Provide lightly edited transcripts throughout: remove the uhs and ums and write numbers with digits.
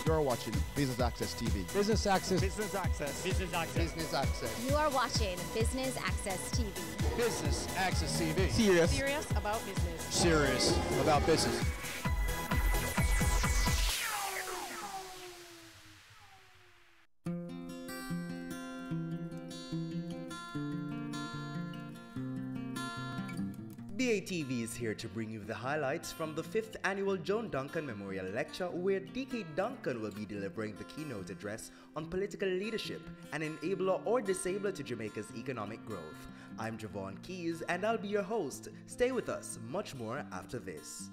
You're watching Business Access TV. Business Access. Business Access. Business Access. Business Access. You are watching Business Access TV. Business Access TV. Serious about business. Serious about business. BATV is here to bring you the highlights from the 5th Annual Joan Duncan Memorial Lecture, where DK Duncan will be delivering the keynote address on political leadership, an enabler or disabler to Jamaica's economic growth. I'm Javon Keys and I'll be your host. Stay with us, much more after this.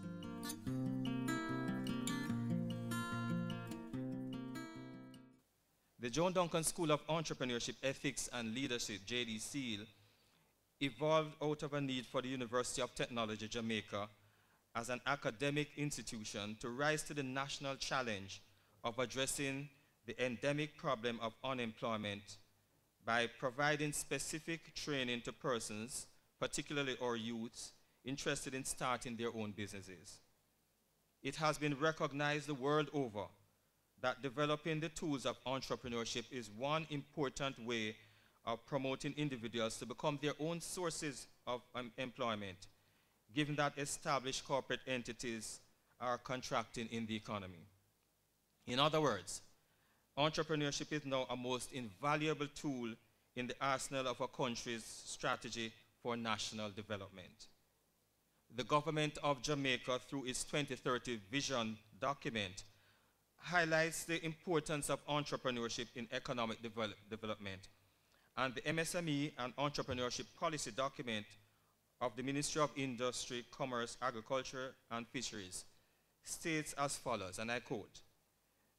The Joan Duncan School of Entrepreneurship, Ethics and Leadership, JD SEAL, evolved out of a need for the University of Technology, Jamaica, as an academic institution to rise to the national challenge of addressing the endemic problem of unemployment by providing specific training to persons, particularly our youths, interested in starting their own businesses. It has been recognized the world over that developing the tools of entrepreneurship is one important way of promoting individuals to become their own sources of employment, given that established corporate entities are contracting in the economy. In other words, entrepreneurship is now a most invaluable tool in the arsenal of a country's strategy for national development. The government of Jamaica, through its 2030 vision document, highlights the importance of entrepreneurship in economic development. And the MSME and Entrepreneurship Policy document of the Ministry of Industry, Commerce, Agriculture and Fisheries states as follows, and I quote,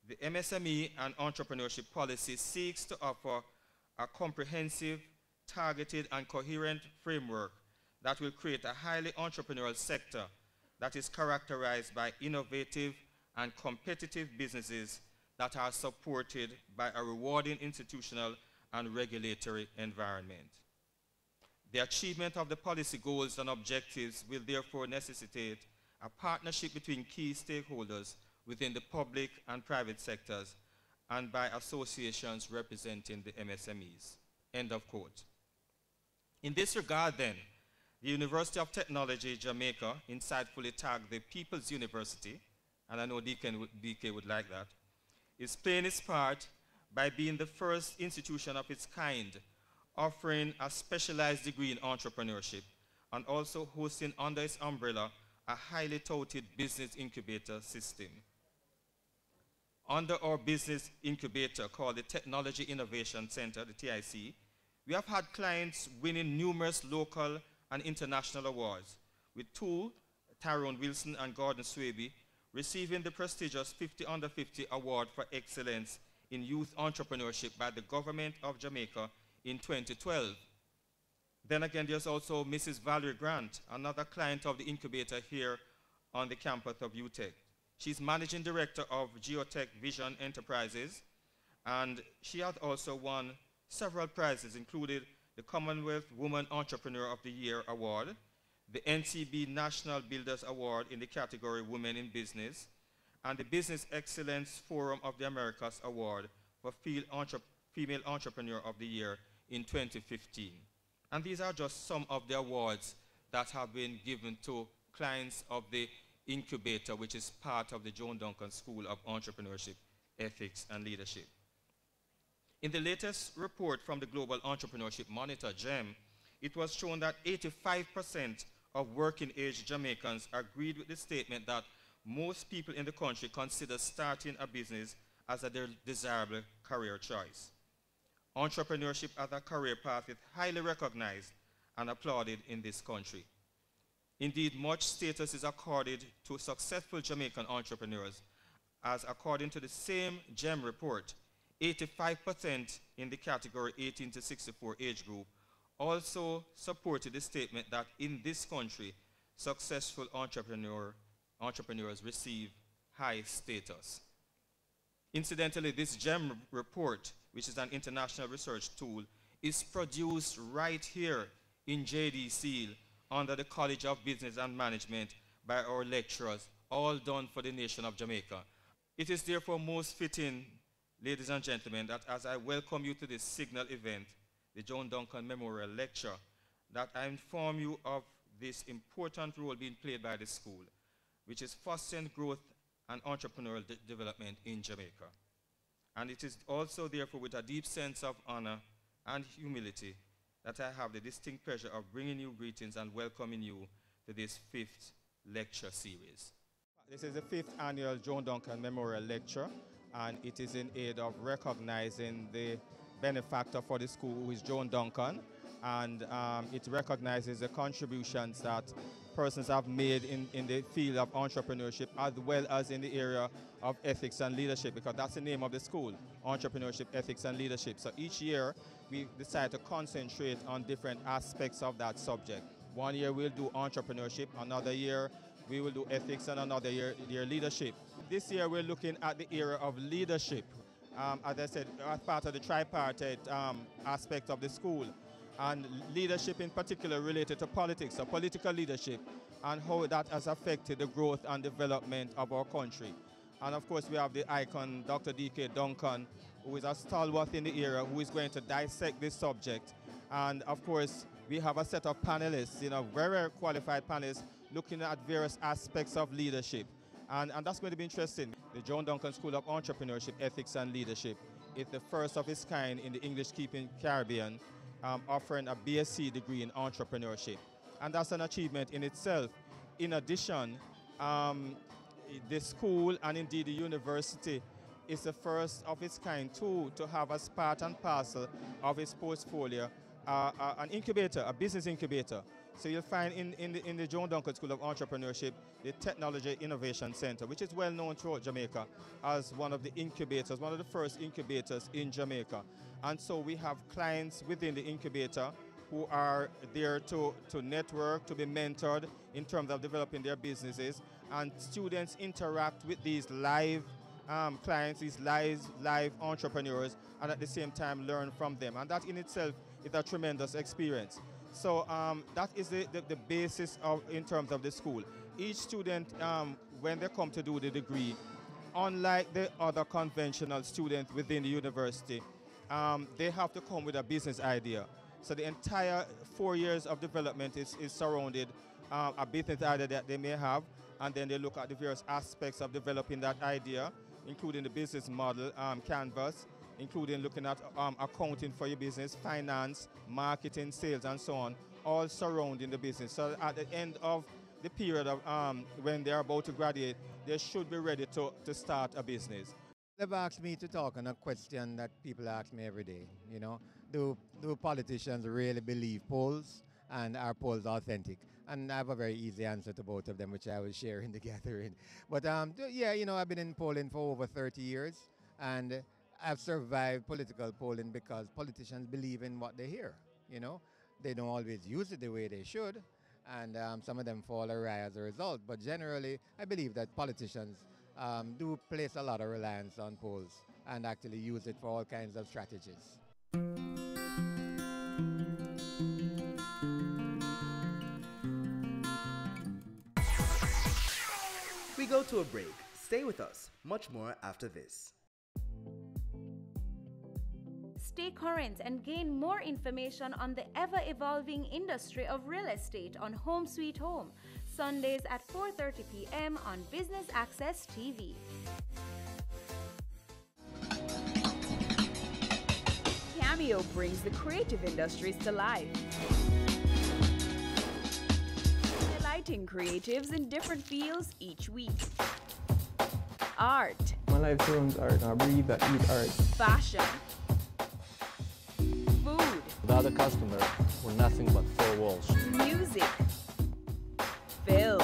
"The MSME and Entrepreneurship Policy seeks to offer a comprehensive, targeted and coherent framework that will create a highly entrepreneurial sector that is characterized by innovative and competitive businesses that are supported by a rewarding institutional and regulatory environment. The achievement of the policy goals and objectives will therefore necessitate a partnership between key stakeholders within the public and private sectors and by associations representing the MSMEs." End of quote. In this regard then, the University of Technology, Jamaica, insightfully tagged the People's University, and I know DK would like that, is playing its part by being the first institution of its kind offering a specialized degree in entrepreneurship and also hosting under its umbrella a highly touted business incubator system. Under our business incubator called the Technology Innovation Center, the TIC, we have had clients winning numerous local and international awards, with two, Tyrone Wilson and Gordon Swaby, receiving the prestigious 50 Under 50 Award for Excellence in Youth Entrepreneurship by the Government of Jamaica in 2012. Then again, there's also Mrs. Valerie Grant, another client of the incubator here on the campus of UTech. She's Managing Director of Geotech Vision Enterprises, and she has also won several prizes, including the Commonwealth Woman Entrepreneur of the Year Award, the NCB National Builders Award in the category Women in Business, and the Business Excellence Forum of the Americas Award for Female Entrepreneur of the Year in 2015. And these are just some of the awards that have been given to clients of the incubator, which is part of the Joan Duncan School of Entrepreneurship, Ethics and Leadership. In the latest report from the Global Entrepreneurship Monitor, GEM, it was shown that 85% of working-age Jamaicans agreed with the statement that most people in the country consider starting a business as a desirable career choice. Entrepreneurship as a career path is highly recognized and applauded in this country. Indeed, much status is accorded to successful Jamaican entrepreneurs, as according to the same GEM report, 85% in the category 18 to 64 age group also supported the statement that in this country, successful entrepreneurs receive high status. Incidentally, this GEM report, which is an international research tool, is produced right here in JD SEAL under the College of Business and Management by our lecturers, all done for the nation of Jamaica. It is therefore most fitting, ladies and gentlemen, that as I welcome you to this signal event, the Joan Duncan Memorial Lecture, that I inform you of this important role being played by the school, which is fostering growth and entrepreneurial development in Jamaica. And it is also therefore with a deep sense of honor and humility that I have the distinct pleasure of bringing you greetings and welcoming you to this 5th lecture series. This is the 5th annual Joan Duncan Memorial Lecture, and it is in aid of recognizing the benefactor for the school, who is Joan Duncan, and it recognizes the contributions that persons have made in the field of entrepreneurship, as well as in the area of ethics and leadership, because that's the name of the school, Entrepreneurship, Ethics and Leadership. So each year we decide to concentrate on different aspects of that subject. One year we'll do entrepreneurship, another year we will do ethics, and another year leadership. This year we're looking at the area of leadership, as I said, as part of the tripartite aspect of the school, and leadership in particular related to politics, so political leadership, and how that has affected the growth and development of our country. And of course we have the icon, Dr. D.K. Duncan, who is a stalwart in the area, who is going to dissect this subject. And of course we have a set of panelists, very qualified panelists, looking at various aspects of leadership. And that's going to be interesting. The Joan Duncan School of Entrepreneurship, Ethics and Leadership is the first of its kind in the English-speaking Caribbean, offering a BSc degree in entrepreneurship. And that's an achievement in itself. In addition, the school and indeed the university is the first of its kind too to have as part and parcel of its portfolio an incubator, a business incubator. So you'll find in the Joan Duncan School of Entrepreneurship the Technology Innovation Center, which is well known throughout Jamaica as one of the incubators, one of the first incubators in Jamaica. And so we have clients within the incubator who are there to network, to be mentored in terms of developing their businesses, and students interact with these live clients, these live entrepreneurs, and at the same time learn from them. And that in itself is a tremendous experience. So that is the basis in terms of the school. Each student, when they come to do the degree, unlike the other conventional students within the university, they have to come with a business idea. So the entire 4 years of development is surrounded a business idea that they may have, and then they look at the various aspects of developing that idea, including the business model, canvas, including looking at accounting for your business, finance, marketing, sales, and so on, all surrounding the business. So at the end of the period of when they're about to graduate, they should be ready to start a business. They've asked me to talk on a question that people ask me every day, do politicians really believe polls, and are polls authentic? And I have a very easy answer to both of them, which I will share in the gathering. But yeah, I've been in polling for over 30 years, and I've survived political polling because politicians believe in what they hear, They don't always use it the way they should, and some of them fall awry as a result. But generally, I believe that politicians do place a lot of reliance on polls and actually use it for all kinds of strategies. We go to a break. Stay with us. Much more after this. Stay current and gain more information on the ever-evolving industry of real estate on Home Sweet Home, Sundays at 4:30 p.m. on Business Access TV. Cameo brings the creative industries to life. Highlighting creatives in different fields each week. Art. My life turns art. I breathe, I eat art. Fashion. Food. Without a customer, we're nothing but four walls. Music. Film.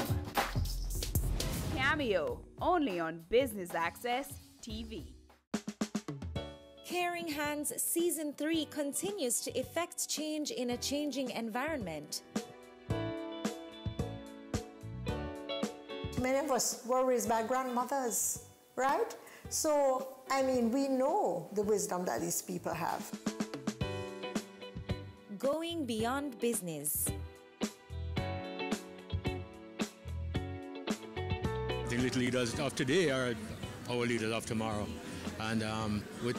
Cameo, only on Business Access TV. Caring Hands Season 3 continues to effect change in a changing environment. Many of us were raised by grandmothers, right? So, we know the wisdom that these people have. Going beyond business. The little leaders of today are our leaders of tomorrow. And with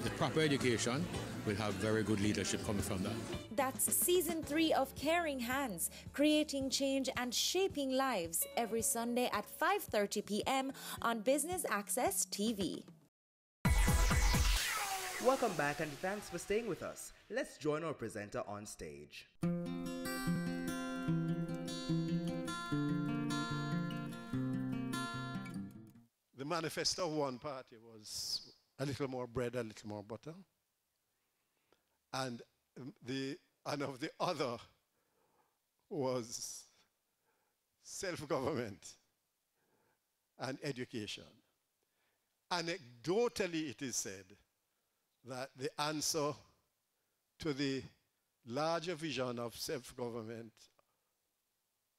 the proper education, we'll have very good leadership coming from that. That's season 3 of Caring Hands, creating change and shaping lives, every Sunday at 5:30 p.m. on Business Access TV. Welcome back and thanks for staying with us. Let's join our presenter on stage. The manifesto of one party was a little more bread, a little more butter. And of the other was self-government and education. Anecdotally, it is said that the answer to the larger vision of self-government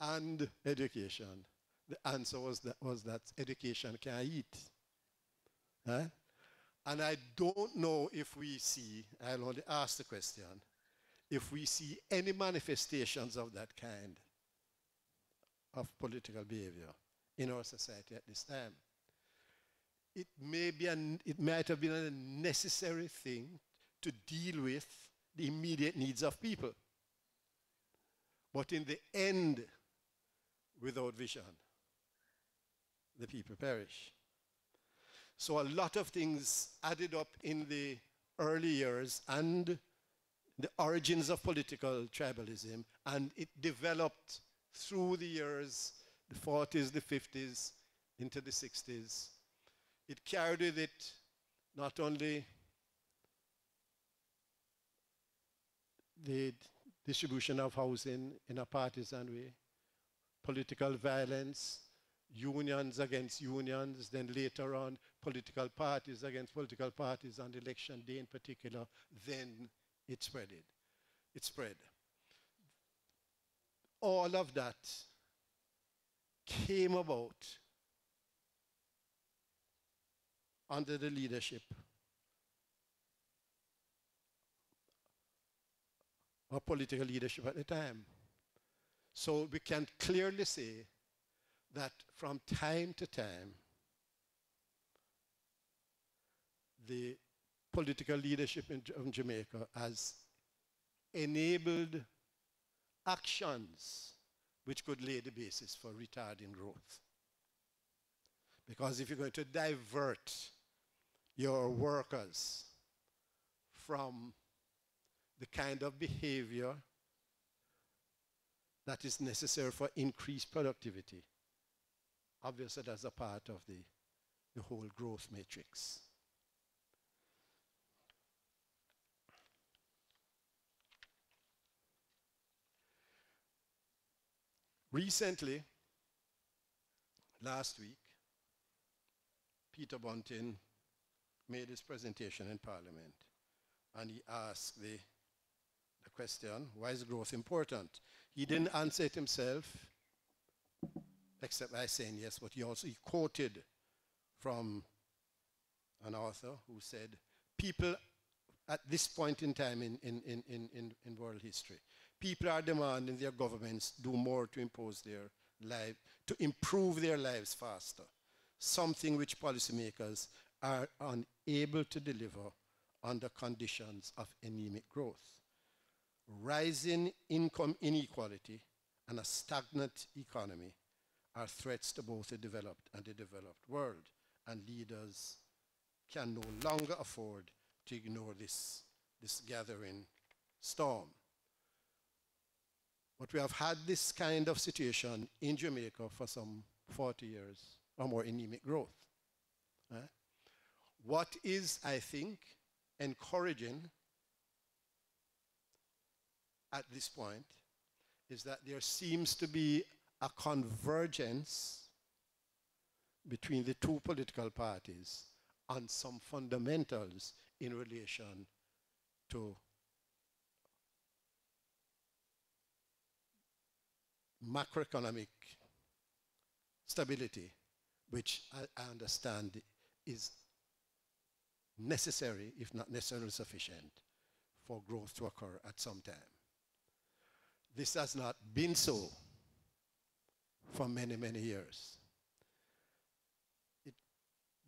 and education, the answer was that education can eat. Huh? And I don't know if we see, I'll only ask the question, if we see any manifestations of that kind of political behavior in our society at this time. It might have been a necessary thing to deal with the immediate needs of people. But in the end, without vision, the people perish. So a lot of things added up in the early years and the origins of political tribalism, and it developed through the years, the 40s, the 50s, into the 60s. It carried with it not only the distribution of housing in a partisan way, political violence, unions against unions, then later on political parties against political parties on election day in particular, then it spread. It spread. All of that came about under the leadership of political leadership at the time. So we can clearly say that from time to time, the political leadership in Jamaica has enabled actions which could lay the basis for retarding growth. Because if you're going to divert your workers from the kind of behavior that is necessary for increased productivity, obviously that's a part of the whole growth matrix. Recently, last week, Peter Bunting made his presentation in Parliament, and he asked the question, why is growth important? He didn't answer it himself, except by saying yes, but he quoted from an author who said, people at this point in time in world history, people are demanding their governments do more to impose their life, to improve their lives faster, something which policymakers are unable to deliver under conditions of anemic growth. Rising income inequality and a stagnant economy are threats to both the developed and the developed world, and leaders can no longer afford to ignore this gathering storm. But we have had this kind of situation in Jamaica for some 40 years or more, anemic growth. What is, I think, encouraging at this point is that there seems to be a convergence between the two political parties on some fundamentals in relation to macroeconomic stability, which I understand is necessary, if not necessarily sufficient, for growth to occur at some time. This has not been so for many, many years.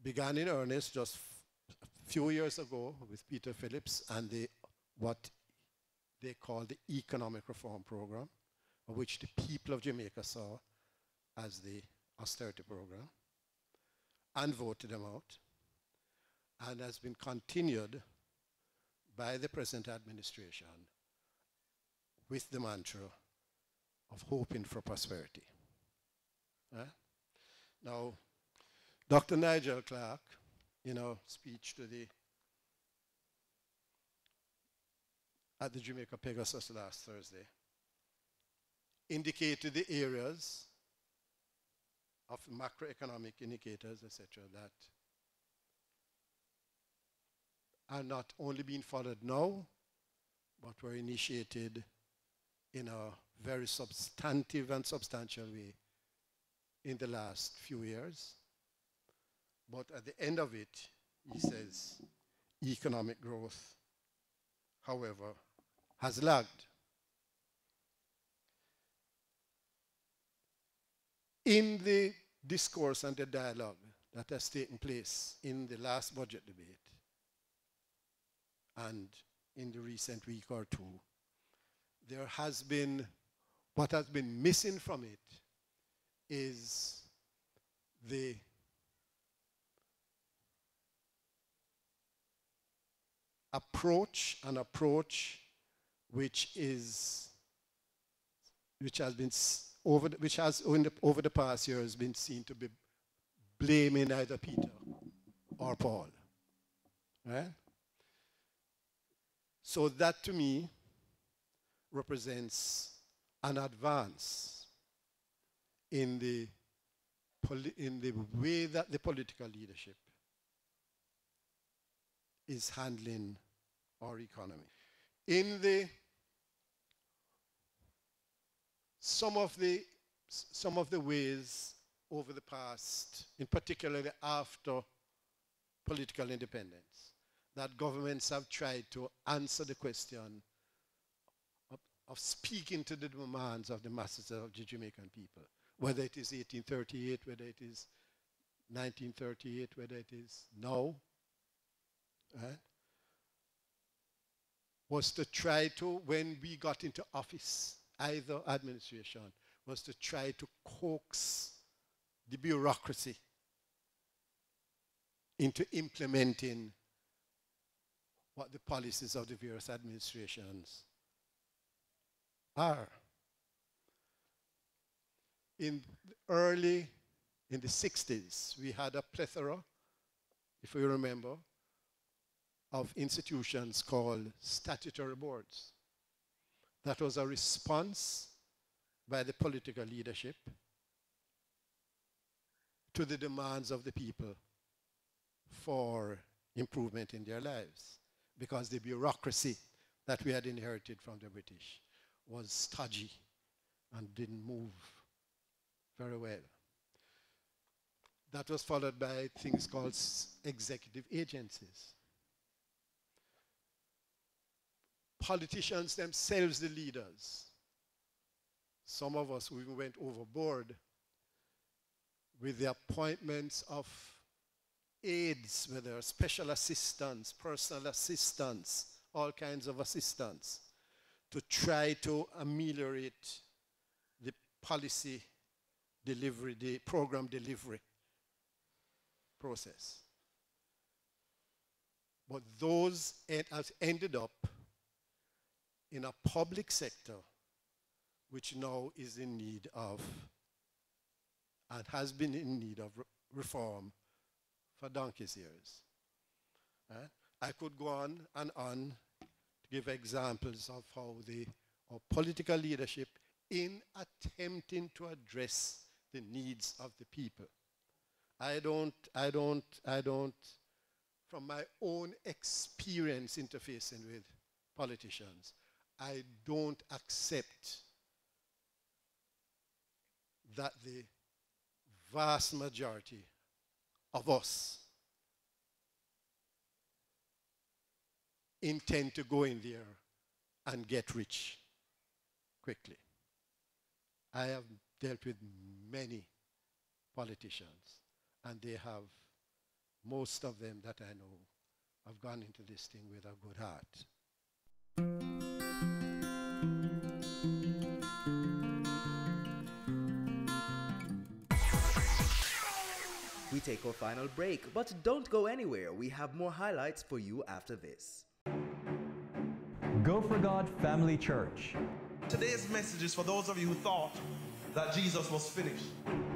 began in earnest just a few years ago with Peter Phillips and what they call the Economic Reform Program, which the people of Jamaica saw as the austerity program, and voted them out, and has been continued by the present administration with the mantra of hoping for prosperity. Now, Dr. Nigel Clark, in a speech at the Jamaica Pegasus last Thursday, indicated the areas of macroeconomic indicators, etc., that are not only being followed now, but were initiated in a very substantive and substantial way in the last few years. But at the end of it, he says, economic growth, however, has lagged. In the discourse and the dialogue that has taken place in the last budget debate and in the recent week or two, there has been, what has been missing from it is the approach, an approach which has been over the past years been seen to be blaming either Peter or Paul, right? So that to me represents an advance in the way that the political leadership is handling our economy. In some of the ways over the past, in particular after political independence, that governments have tried to answer the question of speaking to the demands of the masses of the Jamaican people, whether it is 1838, whether it is 1938, whether it is now, right? Was to try to, when we got into office, either administration, was to try to coax the bureaucracy into implementing what the policies of the various administrations are. In the 60s, we had a plethora, if you remember, of institutions called statutory boards. That was a response by the political leadership to the demands of the people for improvement in their lives, because the bureaucracy that we had inherited from the British was stodgy and didn't move very well. That was followed by things called executive agencies. Politicians themselves, the leaders, some of us who even went overboard with the appointments of aides, whether special assistants, personal assistants, all kinds of assistants, to try to ameliorate the policy delivery, the program delivery process. But those have ended up in a public sector which now is in need of, and has been in need of reform for donkey's years. I could go on and on to give examples of how our political leadership, in attempting to address the needs of the people. I don't, from my own experience interfacing with politicians, I don't accept that the vast majority of us intend to go in there and get rich quickly. I have dealt with many politicians, and they have most of them that I know have gone into this thing with a good heart. We take our final break, but don't go anywhere. We have more highlights for you after this. Go for God Family Church. Today's message is for those of you who thought that Jesus was finished.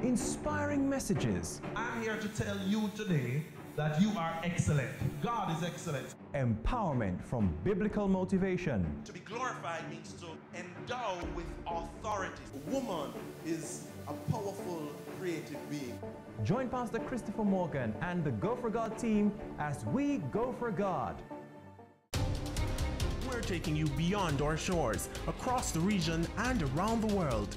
Inspiring messages. I'm here to tell you today that you are excellent. God is excellent. Empowerment from biblical motivation. To be glorified means to endow with authority. A woman is a powerful, creative being. Join Pastor Christopher Morgan and the Go for God team as we go for God. We're taking you beyond our shores, across the region and around the world.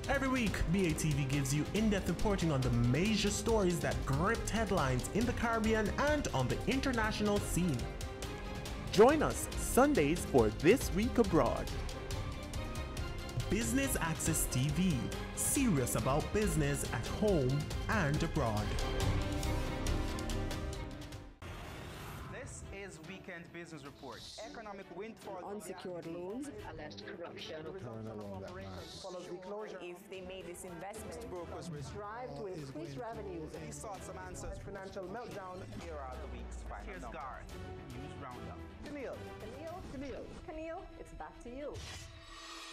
Every week, BATV gives you in-depth reporting on the major stories that gripped headlines in the Caribbean and on the international scene. Join us Sundays for This Week Abroad. Business Access TV, serious about business at home and abroad. This is Weekend Business Report. Economic windfall, unsecured loans, alleged corruption, follows the closure. If they made this investment, Brokers strive to increase revenues. He sought some answers. Financial meltdown. Here are the week's final. Here's Garth, News Roundup. Camille, it's back to you.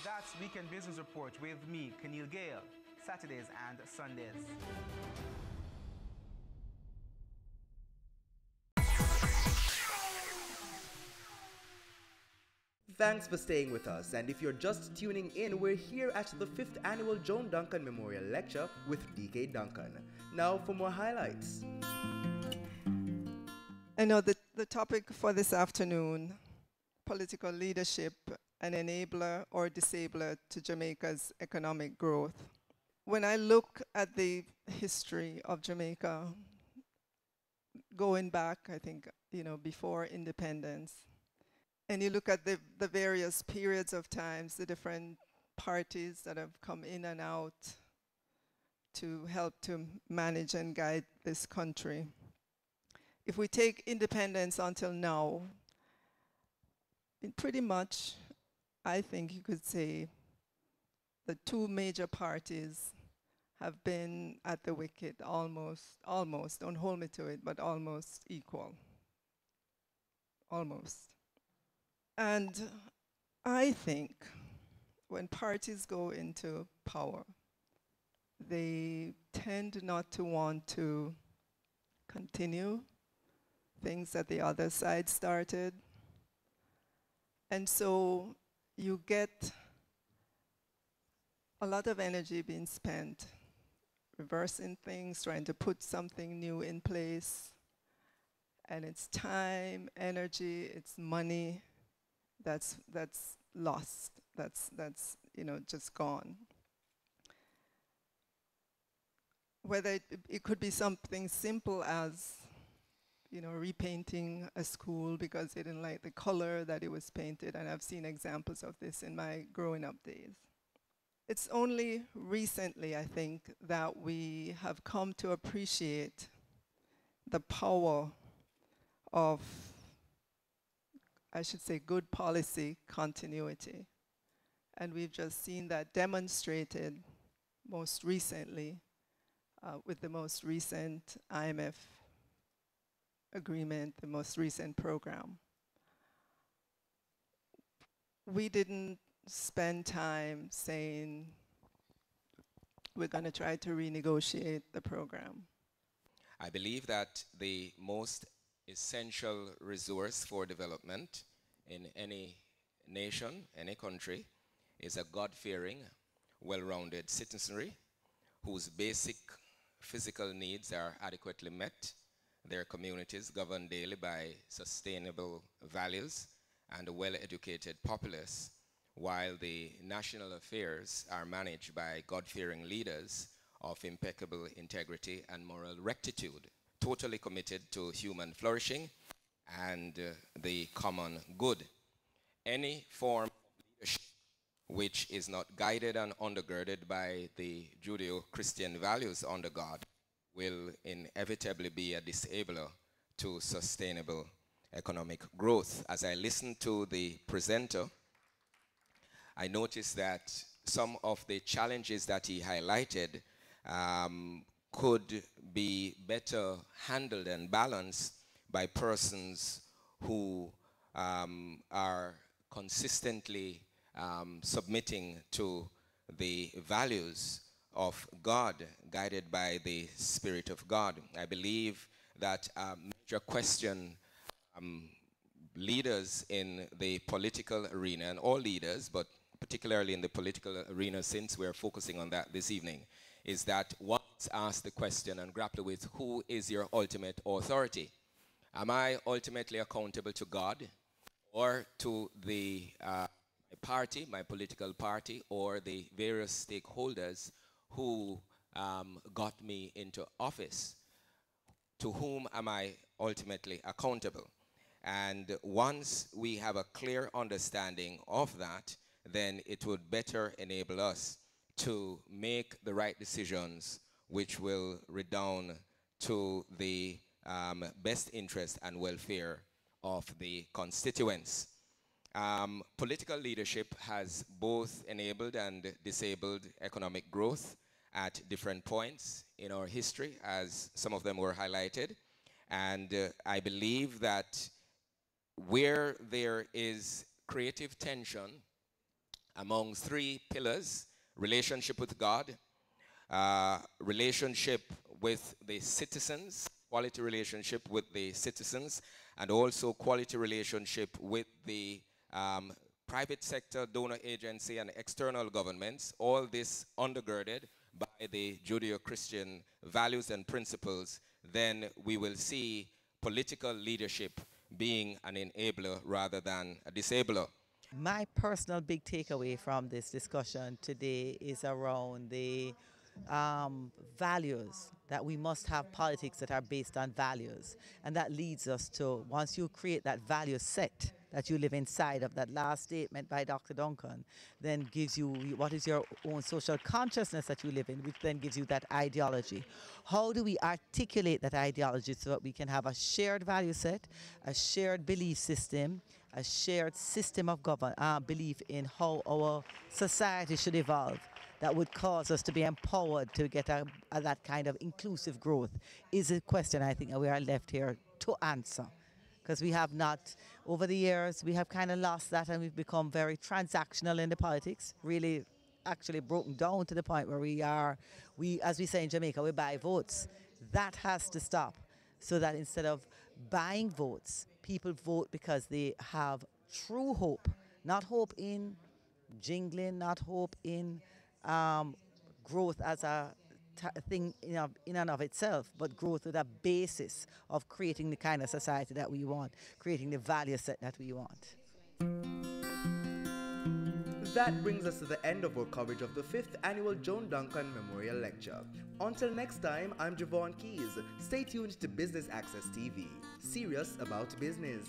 That's Weekend Business Report with me, Keneal Gale, Saturdays and Sundays. Thanks for staying with us, and if you're just tuning in, we're here at the 5th Annual Joan Duncan Memorial Lecture with DK Duncan. Now for more highlights. I know the topic for this afternoon, political leadership, an enabler or disabler to Jamaica's economic growth. When I look at the history of Jamaica, going back, I think, before independence, and you look at the various periods of times, the different parties that have come in and out to help to manage and guide this country. If we take independence until now, pretty much, I think you could say the two major parties have been at the wicket almost, don't hold me to it, but almost equal. Almost. And I think when parties go into power, they tend not to want to continue things that the other side started. And so you get a lot of energy being spent reversing things, trying to put something new in place. And it's time, energy, it's money that's lost, that's just gone. Whether it could be something simple as repainting a school because they didn't like the color that it was painted, and I've seen examples of this in my growing up days. It's only recently, I think, that we have come to appreciate the power of, I should say, good policy continuity. And we've just seen that demonstrated most recently with the most recent IMF agreement, the most recent program. We didn't spend time saying we're going to try to renegotiate the program. I believe that the most essential resource for development in any nation, any country, is a God-fearing, well-rounded citizenry whose basic physical needs are adequately met, their communities governed daily by sustainable values, and a well-educated populace, while the national affairs are managed by God-fearing leaders of impeccable integrity and moral rectitude, totally committed to human flourishing and the common good. Any form of leadership which is not guided and undergirded by the Judeo-Christian values under God will inevitably be a disabler to sustainable economic growth. As I listened to the presenter, I noticed that some of the challenges that he highlighted could be better handled and balanced by persons who are consistently submitting to the values of God, guided by the Spirit of God. I believe that a major question leaders in the political arena, and all leaders, but particularly in the political arena, since we're focusing on that this evening, is that once ask the question and grapple with who is your ultimate authority. Am I ultimately accountable to God, or to the party, my political party, or the various stakeholders who got me into office? To whom am I ultimately accountable? And once we have a clear understanding of that, then it would better enable us to make the right decisions which will redound to the best interest and welfare of the constituents. Political leadership has both enabled and disabled economic growth at different points in our history, as some of them were highlighted. And I believe that where there is creative tension among three pillars: relationship with God, relationship with the citizens, quality relationship with the citizens, and also quality relationship with the private sector, donor agency, and external governments, all this undergirded by the Judeo-Christian values and principles, then we will see political leadership being an enabler rather than a disabler. My personal big takeaway from this discussion today is around the values, that we must have politics that are based on values. And that leads us to, once you create that value set that you live inside of, that last statement by Dr. Duncan, then gives you what is your own social consciousness that you live in, which then gives you that ideology. How do we articulate that ideology so that we can have a shared value set, a shared belief system, a shared system of belief in how our society should evolve, that would cause us to be empowered to get that kind of inclusive growth, is a question I think we are left here to answer. Because we have not, over the years, we have kind of lost that, and we've become very transactional in the politics, really actually broken down to the point where we, as we say in Jamaica, we buy votes. That has to stop, so that instead of buying votes, people vote because they have true hope, not hope in jingling, not hope in growth as a thing in and of itself, but growth with a basis of creating the kind of society that we want, creating the value set that we want. That brings us to the end of our coverage of the 5th Annual Joan Duncan Memorial Lecture. Until next time, I'm Javon Keys. Stay tuned to Business Access TV. Serious about business.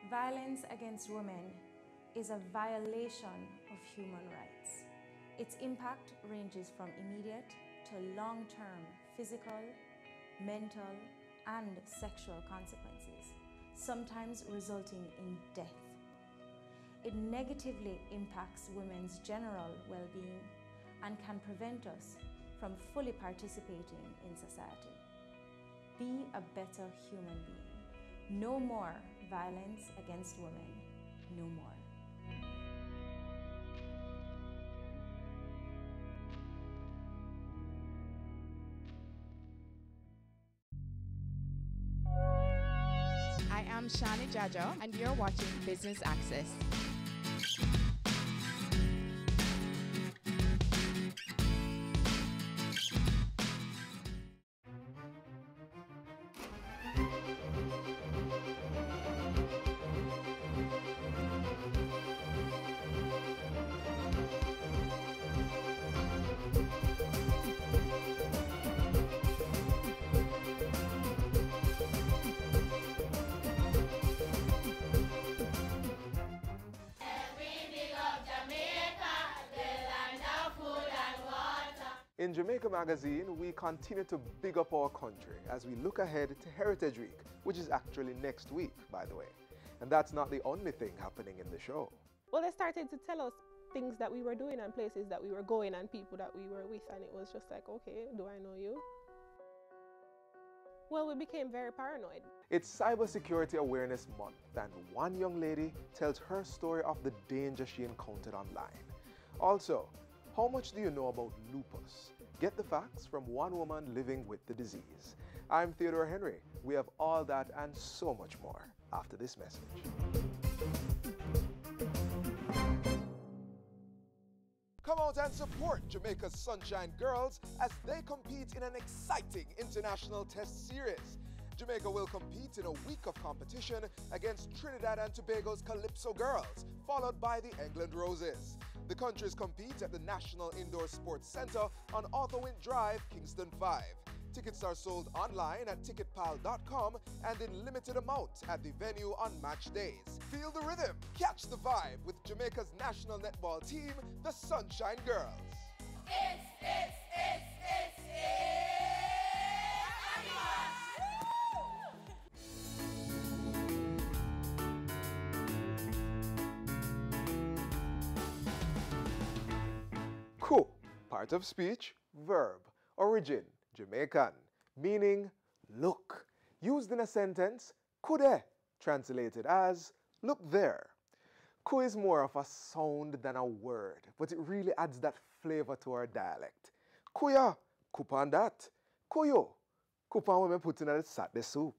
Violence against women is a violation of human rights. Its impact ranges from immediate to long-term physical, mental, and sexual consequences, sometimes resulting in death. It negatively impacts women's general well-being and can prevent us from fully participating in society. Be a better human being. No more violence against women. No more. I am Shani Jajo, and you're watching Business Access. In Jamaica Magazine, we continue to big up our country as we look ahead to Heritage Week, which is actually next week, by the way. And that's not the only thing happening in the show. Well, they started to tell us things that we were doing and places that we were going and people that we were with, and it was just like, okay, do I know you? Well, we became very paranoid. It's Cybersecurity Awareness Month, and one young lady tells her story of the danger she encountered online. Also, how much do you know about lupus? Get the facts from one woman living with the disease. I'm Theodore Henry. We have all that and so much more after this message. Come out and support Jamaica's Sunshine Girls as they compete in an exciting international test series. Jamaica will compete in a week of competition against Trinidad and Tobago's Calypso Girls, followed by the England Roses. The countries compete at the National Indoor Sports Centre on Arthur Wint Drive, Kingston 5. Tickets are sold online at ticketpal.com and in limited amount at the venue on match days. Feel the rhythm, catch the vibe with Jamaica's national netball team, the Sunshine Girls. Ku, part of speech, verb, origin, Jamaican, meaning look. Used in a sentence, kude, translated as look there. Ku is more of a sound than a word, but it really adds that flavor to our dialect. Kuya, kupan that. Kuyo, kupan when me put in a Saturday soup.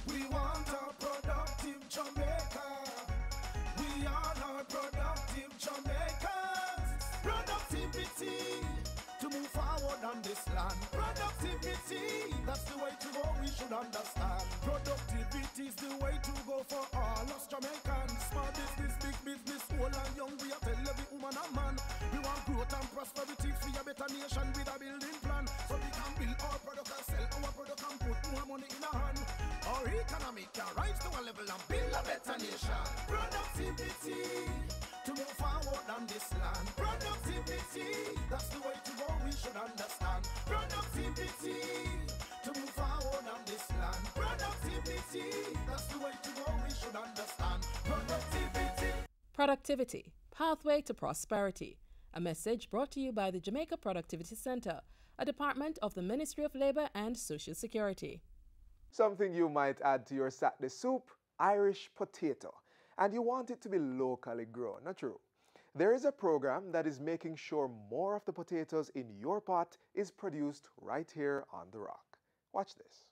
We want a productive Jamaica. We are not productive Jamaicans. Productivity to move forward on this land. Productivity, that's the way to go, we should understand. Productivity is the way to go for all us Jamaicans. Small business, big business, old and young, we are tell every woman and man. We want growth and prosperity for a better nation with a building plan. So we can build our product and sell our product and put more money in our hand. Our economy can rise to a level and build a better nation. Productivity to move forward on this land. Productivity, that's the way to go, we should understand. Productivity to move forward on this land. Productivity, that's the way to go, we should understand. Productivity. Productivity, Pathway to Prosperity. A message brought to you by the Jamaica Productivity Center, a department of the Ministry of Labor and Social Security. Something you might add to your Saturday soup, Irish potato. And you want it to be locally grown, not true? There is a program that is making sure more of the potatoes in your pot is produced right here on The Rock. Watch this.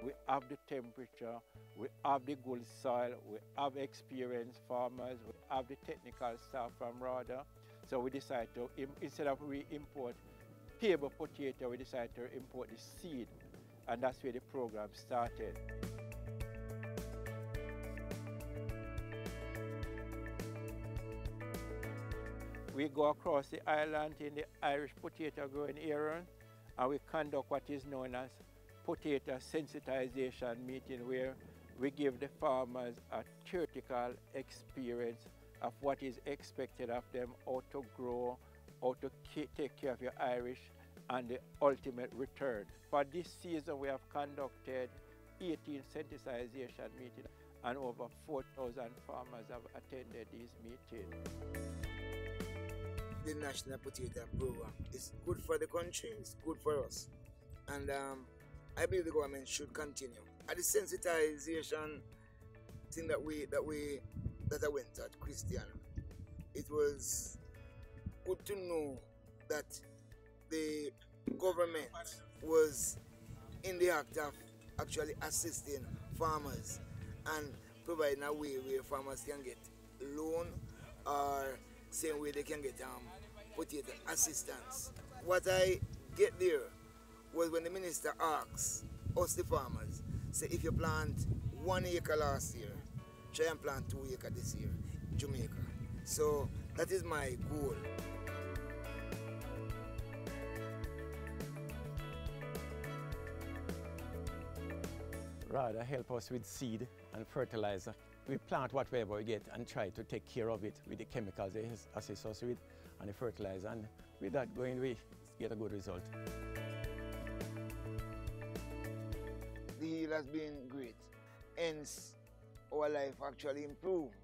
We have the temperature, we have the good soil, we have experienced farmers, we have the technical staff from RADA. So we decided to, instead of we import table potato, we decided to import the seed. And that's where the program started. We go across the island in the Irish potato growing area and we conduct what is known as potato sensitization meeting, where we give the farmers a theoretical experience of what is expected of them, how to grow, how to take care of your Irish, and the ultimate return. For this season, we have conducted 18 sensitization meetings, and over 4,000 farmers have attended these meetings. The National Potato Program is good for the country, it's good for us. And I believe the government should continue. At the sensitization thing that I went at Christian, it was good to know that the government was in the act of actually assisting farmers and providing a way where farmers can get loan or same way they can get potato assistance. What I get there was when the minister asks us, the farmers, say if you plant 1 acre last year. Try and plant 2 acres this year in Jamaica. So that is my goal. Rather help us with seed and fertilizer. We plant whatever we get and try to take care of it with the chemicals they assist us with and the fertilizer, and with that going we get a good result. The yield has been great, hence our life actually improved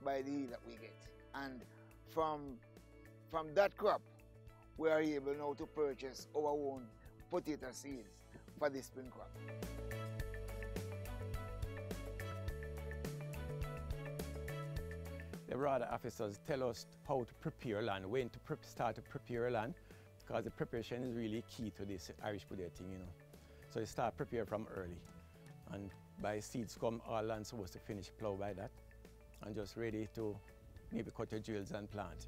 by the yield that we get. And from that crop, we are able now to purchase our own potato seeds for the spring crop. The RADA officers tell us how to prepare land, when to start to prepare land, because the preparation is really key to this Irish potato thing, you know. So you start prepare from early, and by seeds come, all land supposed to finish plow by that, and just ready to maybe cut your drills and plant.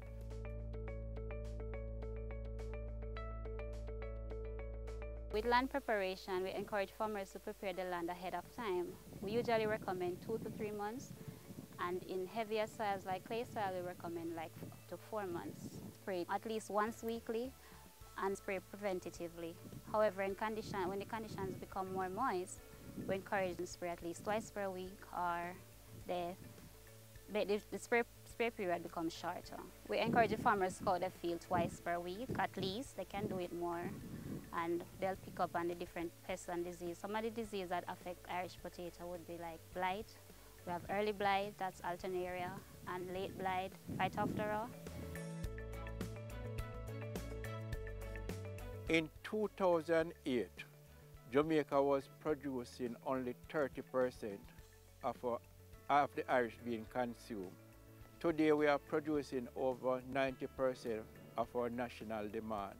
With land preparation, we encourage farmers to prepare the land ahead of time. We usually recommend 2 to 3 months, and in heavier soils like clay soil, we recommend like up to 4 months. Spray at least once weekly and spray preventatively. However, when the conditions become more moist, we encourage to spray at least twice per week, or the spray period becomes shorter. We encourage the farmers to scout the field twice per week at least. They can do it more, and they'll pick up on the different pests and disease. Some of the diseases that affect Irish potato would be like blight. We have early blight, that's Alternaria, and late blight, Phytophthora. In 2008, Jamaica was producing only 30% of the Irish being consumed. Today we are producing over 90% of our national demand.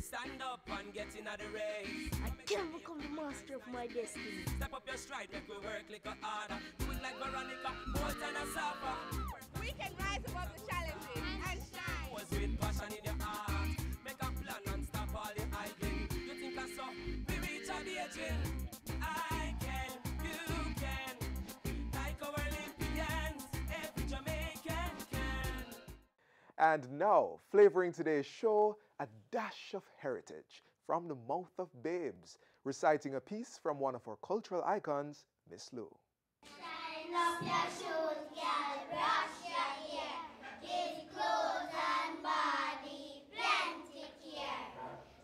Stand up and get in the race. I can become the master of my destiny. Step up your stride, make we work like a harder. Do it like Veronica, more than a supper. We can rise above the challenges and shine. Was with passion in your heart. Make a plan and stop all the idling. You think I saw? We reach out the edging. I can, you can. Like our Olympians, every Jamaican can. And now, flavoring today's show, a dash of heritage from the mouth of babes, reciting a piece from one of our cultural icons, Miss Lou. Shine up your shoes, girl, brush your hair, give clothes and body plenty care.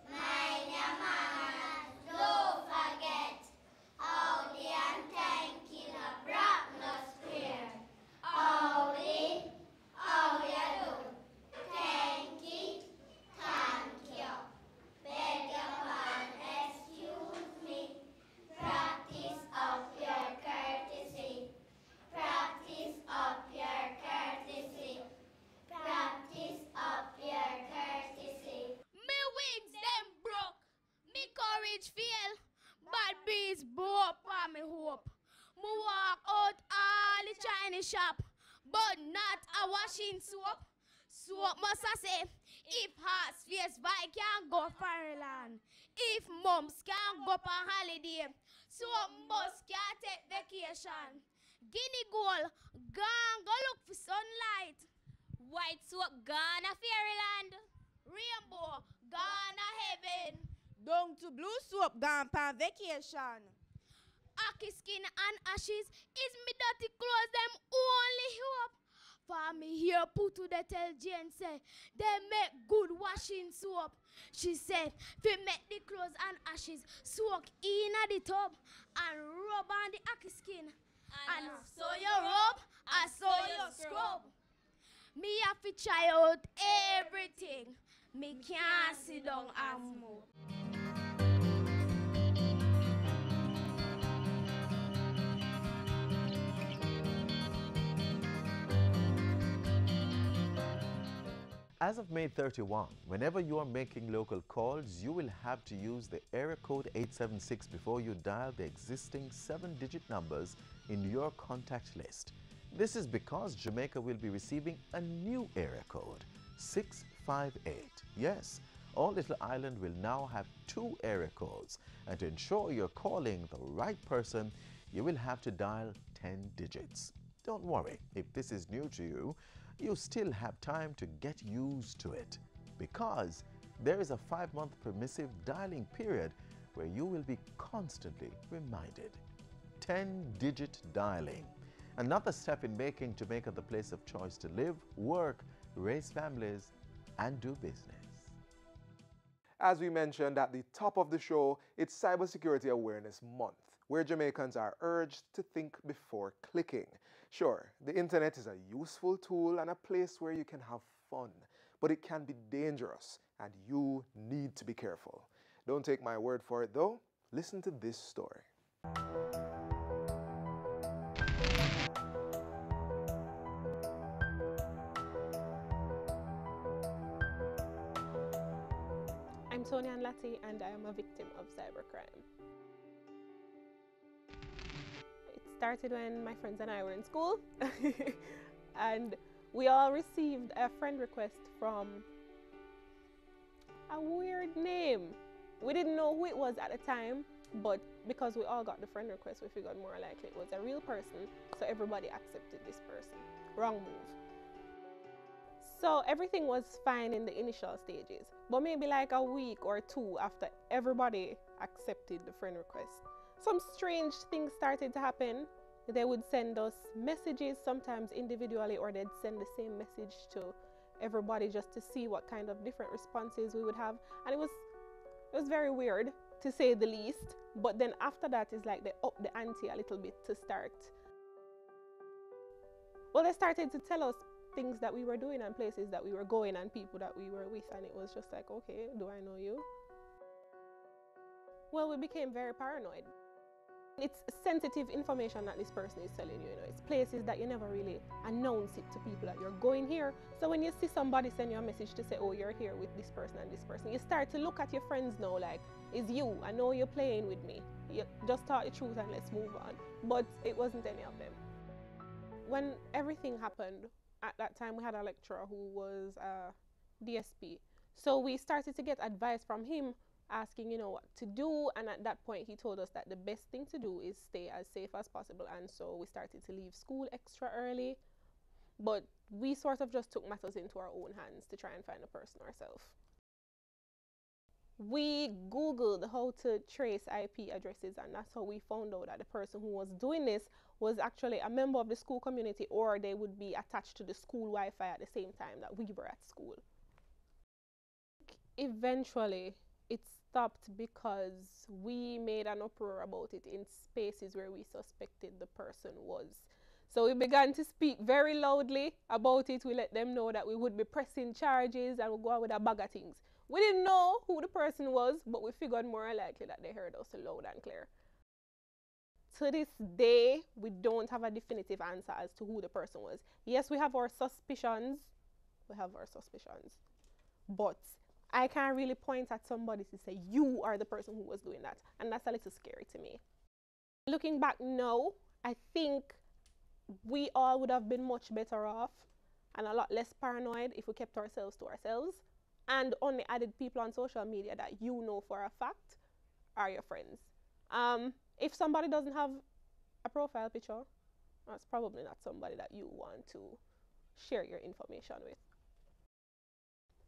Mind your manners, don't forget, howdy and thank you, no brock, no square. Howdy, how you do? Thank you. Thank you. Beg your pardon, excuse me. Practice up your courtesy. Practice up your courtesy. Practice up your courtesy. Me wings them broke, me courage fail, bad breeze blow up on me hope. Me walk out all the Chinese shop, but not a washing soap. Soap must I say, if hearts face by can't go foreign land, if mums can't go on holiday, soap must can't take vacation. Guinea gold, gone go look for sunlight. White soap gone a fairyland. Rainbow gone a heaven. Down to blue soap gone on vacation. Aki skin and ashes is me dirty clothes them only hope. For me here put to the tell Jane say they make good washing soap. She said fi make the clothes and ashes soak in the tub and rub on the aki skin. And so you rub and so you scrub. Me have to try out everything. Me can't sit down and move. As of May 31, whenever you are making local calls, you will have to use the area code 876 before you dial the existing 7-digit numbers in your contact list. This is because Jamaica will be receiving a new area code, 658. Yes, all Little Island will now have 2 area codes, and to ensure you're calling the right person, you will have to dial 10 digits. Don't worry, if this is new to you, you still have time to get used to it, because there is a 5-month permissive dialing period where you will be constantly reminded. 10-digit dialing, another step in making Jamaica the place of choice to live, work, raise families, and do business. As we mentioned at the top of the show, it's Cybersecurity Awareness Month, where Jamaicans are urged to think before clicking. Sure, the internet is a useful tool and a place where you can have fun, but it can be dangerous, and you need to be careful. Don't take my word for it though. Listen to this story. I'm Tony Anlati, and I am a victim of cybercrime. It started when my friends and I were in school, and we all received a friend request from a weird name. We didn't know who it was at the time, but because we all got the friend request, we figured more likely it was a real person, so everybody accepted this person. Wrong move. So everything was fine in the initial stages, but maybe like a week or 2 after everybody accepted the friend request, some strange things started to happen. They would send us messages, sometimes individually, or they'd send the same message to everybody just to see what kind of different responses we would have. And it was very weird, to say the least. But then after that, it's like they upped the ante a little bit to start. Well, they started to tell us things that we were doing and places that we were going and people that we were with, and it was just like, okay, do I know you? Well, we became very paranoid. It's sensitive information that this person is telling you, it's places that you never really announce it to people that you're going here. So when you see somebody send you a message to say, oh, you're here with this person and this person, you start to look at your friends now like, it's you, I know you're playing with me. You just talk the truth and let's move on. But it wasn't any of them. When everything happened, at that time we had a lecturer who was a DSP. So we started to get advice from him, asking, what to do, and at that point he told us that the best thing to do is stay as safe as possible, and so we started to leave school extra early. But we sort of just took matters into our own hands to try and find the person ourselves. We Googled how to trace IP addresses, and that's how we found out that the person who was doing this was actually a member of the school community, or they would be attached to the school Wi-Fi at the same time that we were at school. Eventually, it stopped because we made an uproar about it in spaces where we suspected the person was. So we began to speak very loudly about it. We let them know that we would be pressing charges and we'd go out with a bag of things. We didn't know who the person was, but we figured more likely that they heard us loud and clear. To this day, we don't have a definitive answer as to who the person was. Yes, we have our suspicions. But I can't really point at somebody to say, you are the person who was doing that. And that's a little scary to me. Looking back now, I think we all would have been much better off and a lot less paranoid if we kept ourselves to ourselves and only added people on social media that you know for a fact are your friends. If somebody doesn't have a profile picture, that's probably not somebody that you want to share your information with.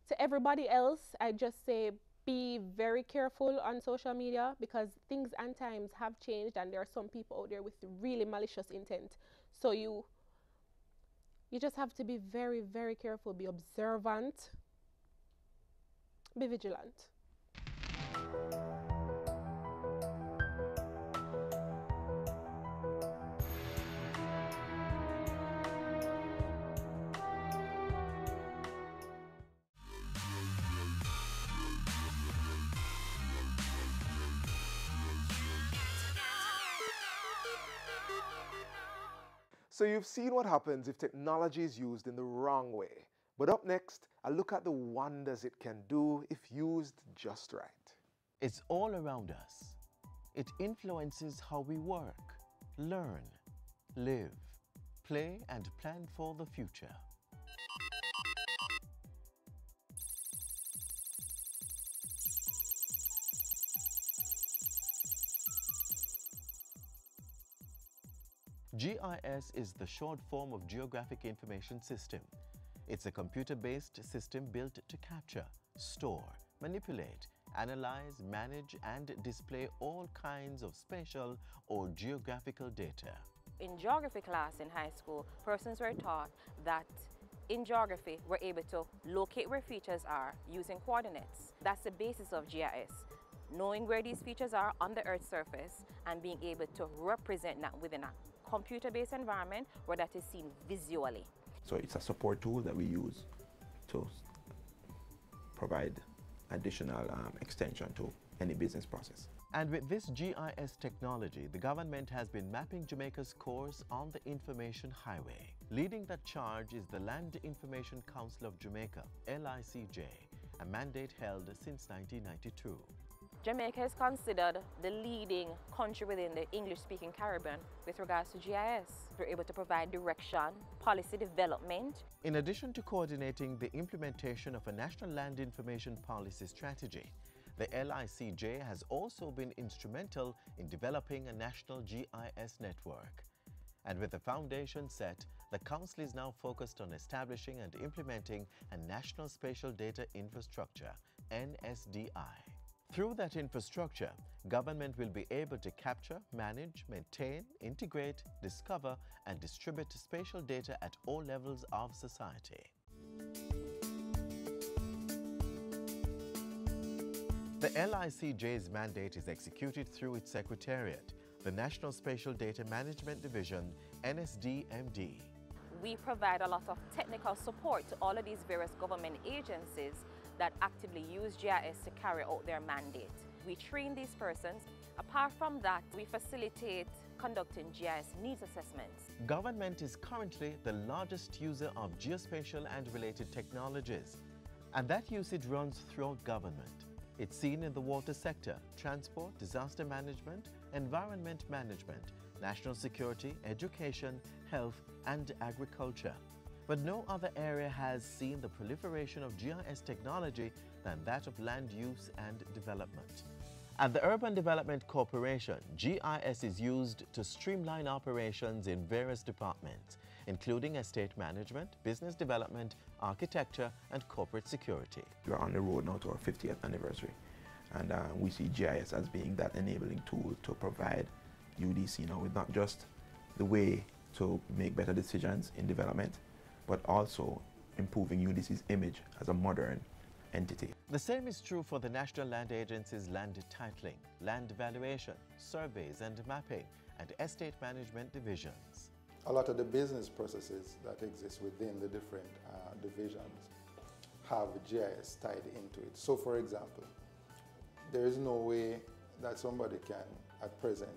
To everybody else, I just say be very careful on social media, because things and times have changed and there are some people out there with really malicious intent. So you just have to be very, very careful, be observant, be vigilant. So you've seen what happens if technology is used in the wrong way. But up next, a look at the wonders it can do if used just right. It's all around us. It influences how we work, learn, live, play, and plan for the future. GIS is the short form of Geographic Information System. It's a computer-based system built to capture, store, manipulate, analyze, manage, and display all kinds of spatial or geographical data. In geography class in high school, persons were taught that in geography, we're able to locate where features are using coordinates. That's the basis of GIS. Knowing where these features are on the Earth's surface and being able to represent that within a computer-based environment where that is seen visually. So it's a support tool that we use to provide additional extension to any business process. And with this GIS technology, the government has been mapping Jamaica's course on the Information Highway. Leading that charge is the Land Information Council of Jamaica, LICJ, a mandate held since 1992. Jamaica is considered the leading country within the English-speaking Caribbean with regards to GIS. We're able to provide direction, policy development. In addition to coordinating the implementation of a national land information policy strategy, the LICJ has also been instrumental in developing a national GIS network. And with the foundation set, the Council is now focused on establishing and implementing a National Spatial Data Infrastructure, NSDI. Through that infrastructure, government will be able to capture, manage, maintain, integrate, discover, and distribute spatial data at all levels of society. The LICJ's mandate is executed through its secretariat, the National Spatial Data Management Division, NSDMD. We provide a lot of technical support to all of these various government agencies that actively use GIS to carry out their mandate. We train these persons. Apart from that, we facilitate conducting GIS needs assessments. Government is currently the largest user of geospatial and related technologies, and that usage runs throughout government. It's seen in the water sector, transport, disaster management, environment management, national security, education, health, and agriculture. But no other area has seen the proliferation of GIS technology than that of land use and development. At the Urban Development Corporation, GIS is used to streamline operations in various departments, including estate management, business development, architecture, and corporate security. We're on the road now to our 50th anniversary, and we see GIS as being that enabling tool to provide UDC now with not just the way to make better decisions in development, but also improving UDC's image as a modern entity. The same is true for the National Land Agency's land titling, land valuation, surveys and mapping, and estate management divisions. A lot of the business processes that exist within the different divisions have GIS tied into it. So for example, there is no way that somebody can, at present,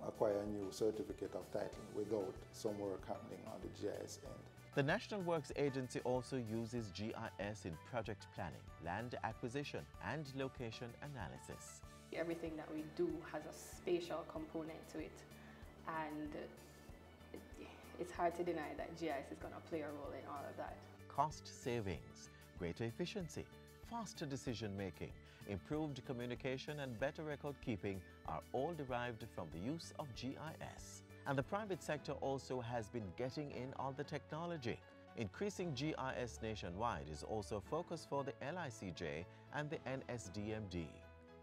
acquire a new certificate of title without some work happening on the GIS end. The National Works Agency also uses GIS in project planning, land acquisition, and location analysis. Everything that we do has a spatial component to it, and it's hard to deny that GIS is going to play a role in all of that. Cost savings, greater efficiency, faster decision making, improved communication, and better record keeping are all derived from the use of GIS. And the private sector also has been getting in on the technology. Increasing GIS nationwide is also a focus for the LICJ and the NSDMD.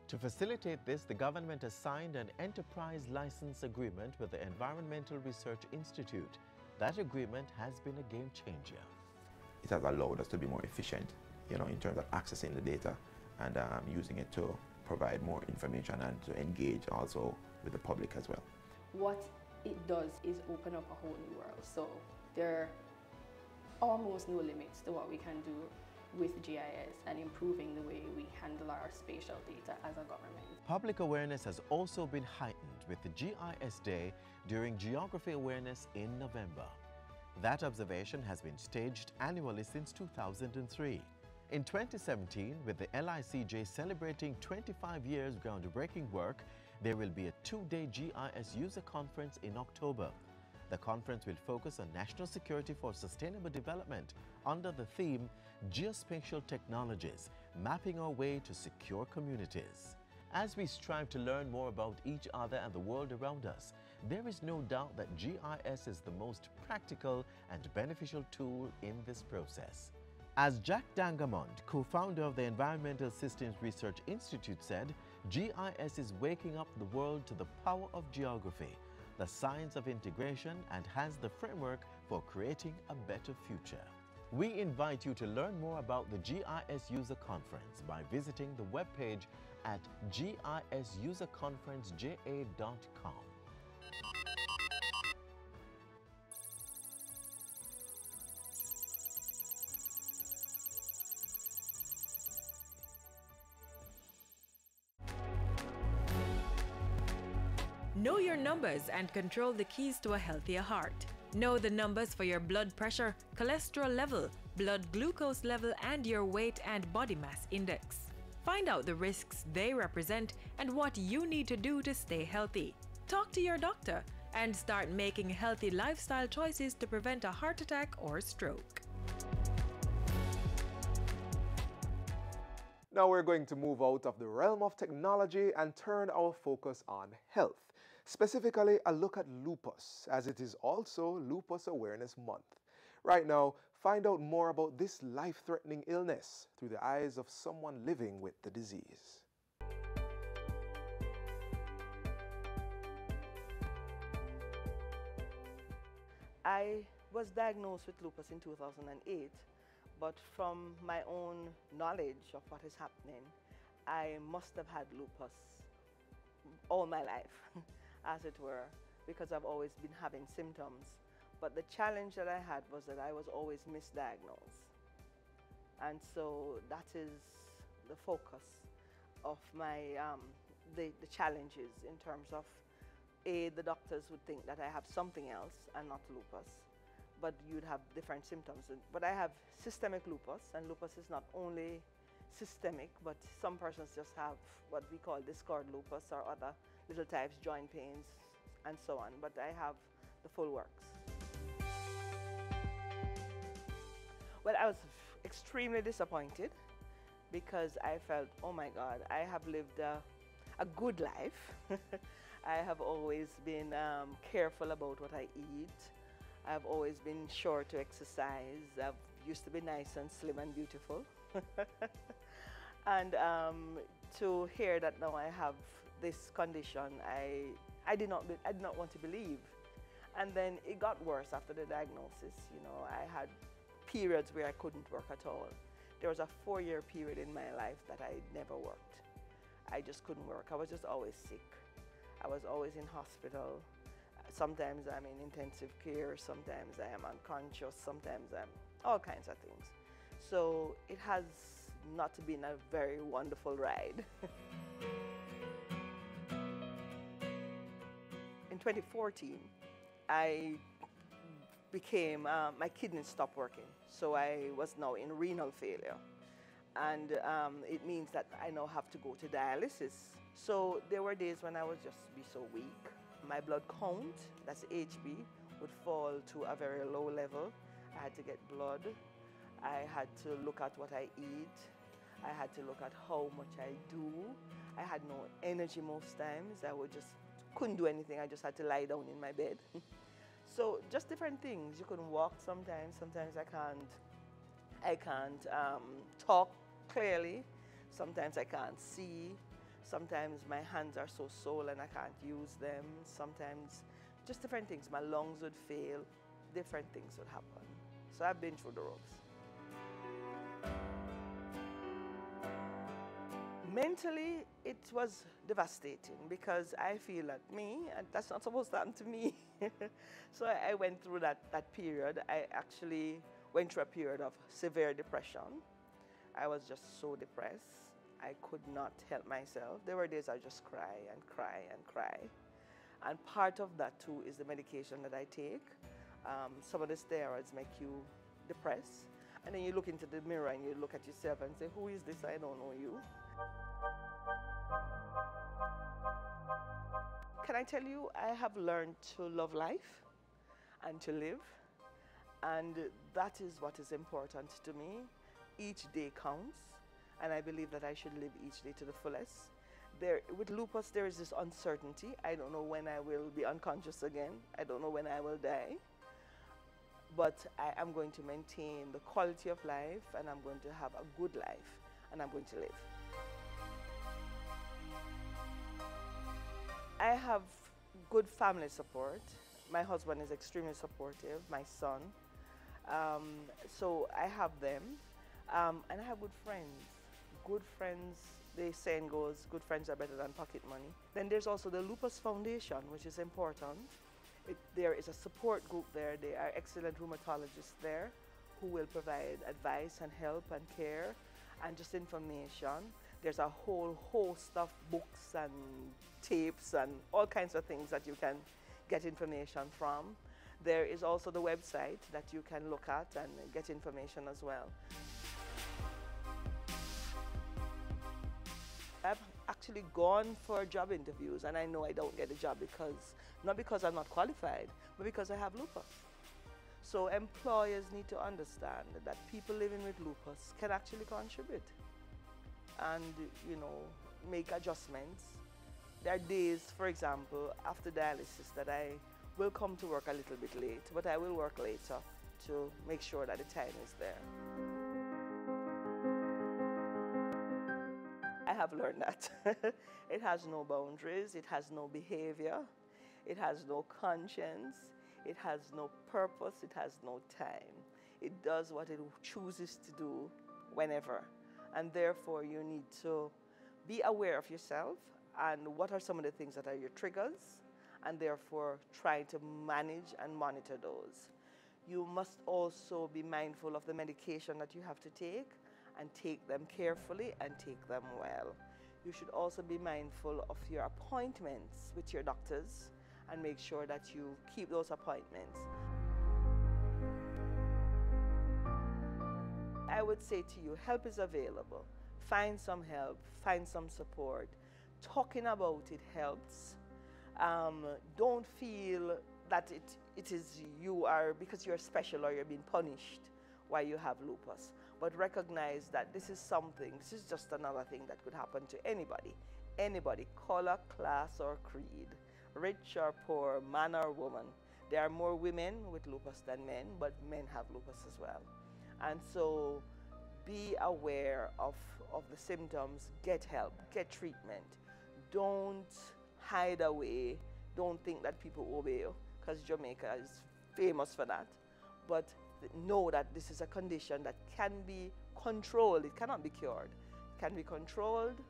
To facilitate this, the government has signed an enterprise license agreement with the Environmental Research Institute. That agreement has been a game changer. It has allowed us to be more efficient, in terms of accessing the data and using it to provide more information and to engage also with the public as well. What it does is open up a whole new world. So there are almost no limits to what we can do with GIS and improving the way we handle our spatial data as a government. Public awareness has also been heightened with the GIS Day during Geography Awareness in November. That observation has been staged annually since 2003. In 2017, with the LICJ celebrating 25 years groundbreaking work, there will be a 2-day GIS user conference in October. The conference will focus on national security for sustainable development under the theme Geospatial Technologies, Mapping Our Way to Secure Communities. As we strive to learn more about each other and the world around us, there is no doubt that GIS is the most practical and beneficial tool in this process. As Jack Dangamond, co-founder of the Environmental Systems Research Institute, said, GIS is waking up the world to the power of geography, the science of integration, and has the framework for creating a better future. We invite you to learn more about the GIS User Conference by visiting the webpage at gisuserconferenceja.com. Know your numbers and control the keys to a healthier heart. Know the numbers for your blood pressure, cholesterol level, blood glucose level, and your weight and body mass index. Find out the risks they represent and what you need to do to stay healthy. Talk to your doctor and start making healthy lifestyle choices to prevent a heart attack or stroke. Now we're going to move out of the realm of technology and turn our focus on health. Specifically, a look at lupus, as it is also Lupus Awareness Month. Right now, find out more about this life-threatening illness through the eyes of someone living with the disease. I was diagnosed with lupus in 2008, but from my own knowledge of what is happening, I must have had lupus all my life, as it were, because I've always been having symptoms. But the challenge that I had was that I was always misdiagnosed. And so that is the focus of my, the challenges in terms of, the doctors would think that I have something else and not lupus, but you'd have different symptoms. But I have systemic lupus, and lupus is not only systemic, but some persons just have what we call discord lupus or other little types, joint pains, and so on. But I have the full works. Well, I was extremely disappointed because I felt, oh my God, I have lived a good life. I have always been careful about what I eat. I've always been sure to exercise. I've used to be nice and slim and beautiful. And to hear that now I have this condition, I did not want to believe. And then it got worse after the diagnosis. You know, I had periods where I couldn't work at all. There was a 4-year period in my life that I never worked. I just couldn't work. I was just always sick. I was always in hospital. Sometimes I'm in intensive care, sometimes I am unconscious, sometimes I'm all kinds of things. So it has not been a very wonderful ride. In 2014, I became, my kidneys stopped working. So I was now in renal failure. And it means that I now have to go to dialysis. So there were days when I would just be so weak. My blood count, that's HB, would fall to a very low level. I had to get blood. I had to look at what I eat. I had to look at how much I do. I had no energy most times. I couldn't do anything. I just had to lie down in my bed. So just different things. You couldn't walk sometimes. Sometimes I can't talk clearly. Sometimes I can't see. Sometimes my hands are so sore and I can't use them. Sometimes just different things. My lungs would fail. Different things would happen. So I've been through the ropes. Mentally, it was devastating because I feel that that's not supposed to happen to me. So I went through that period. I actually went through a period of severe depression. I was just so depressed. I could not help myself. There were days I just cry and cry and cry. And part of that too is the medication that I take. Some of the steroids make you depressed. And then you look into the mirror and you look at yourself and say, who is this? I don't know you. Can I tell you, I have learned to love life and to live. And that is what is important to me. Each day counts. And I believe that I should live each day to the fullest. With lupus, there is this uncertainty. I don't know when I will be unconscious again. I don't know when I will die. But I am going to maintain the quality of life, and I'm going to have a good life, and I'm going to live. I have good family support. My husband is extremely supportive, my son. So I have them. And I have good friends. Good friends, the saying goes, good friends are better than pocket money. Then there's also the Lupus Foundation, which is important. There is a support group there. There are excellent rheumatologists there who will provide advice and help and care and just information. There's a whole host of books and tapes and all kinds of things that you can get information from. There is also the website that you can look at and get information as well. I've actually gone for job interviews, and I know I don't get a job not because I'm not qualified, but because I have lupus. So employers need to understand that people living with lupus can actually contribute and, you know, make adjustments. There are days, for example, after dialysis that I will come to work a little bit late, but I will work later to make sure that the time is there. I have learned that. It has no boundaries, it has no behavior, it has no conscience, it has no purpose, it has no time. It does what it chooses to do whenever. And therefore you need to be aware of yourself and what are some of the things that are your triggers, and therefore try to manage and monitor those. You must also be mindful of the medication that you have to take and take them carefully and take them well. You should also be mindful of your appointments with your doctors and make sure that you keep those appointments. I would say to you, help is available. Find some help, find some support. Talking about it helps. Don't feel that it is you are, because you're special or you're being punished why you have lupus. But recognize that this is just another thing that could happen to anybody. Anybody, color, class, or creed, rich or poor, man or woman. There are more women with lupus than men, but men have lupus as well. And so be aware of the symptoms, get help, get treatment. Don't hide away. Don't think that people obey you, because Jamaica is famous for that. But know that this is a condition that can be controlled. It cannot be cured. It can be controlled,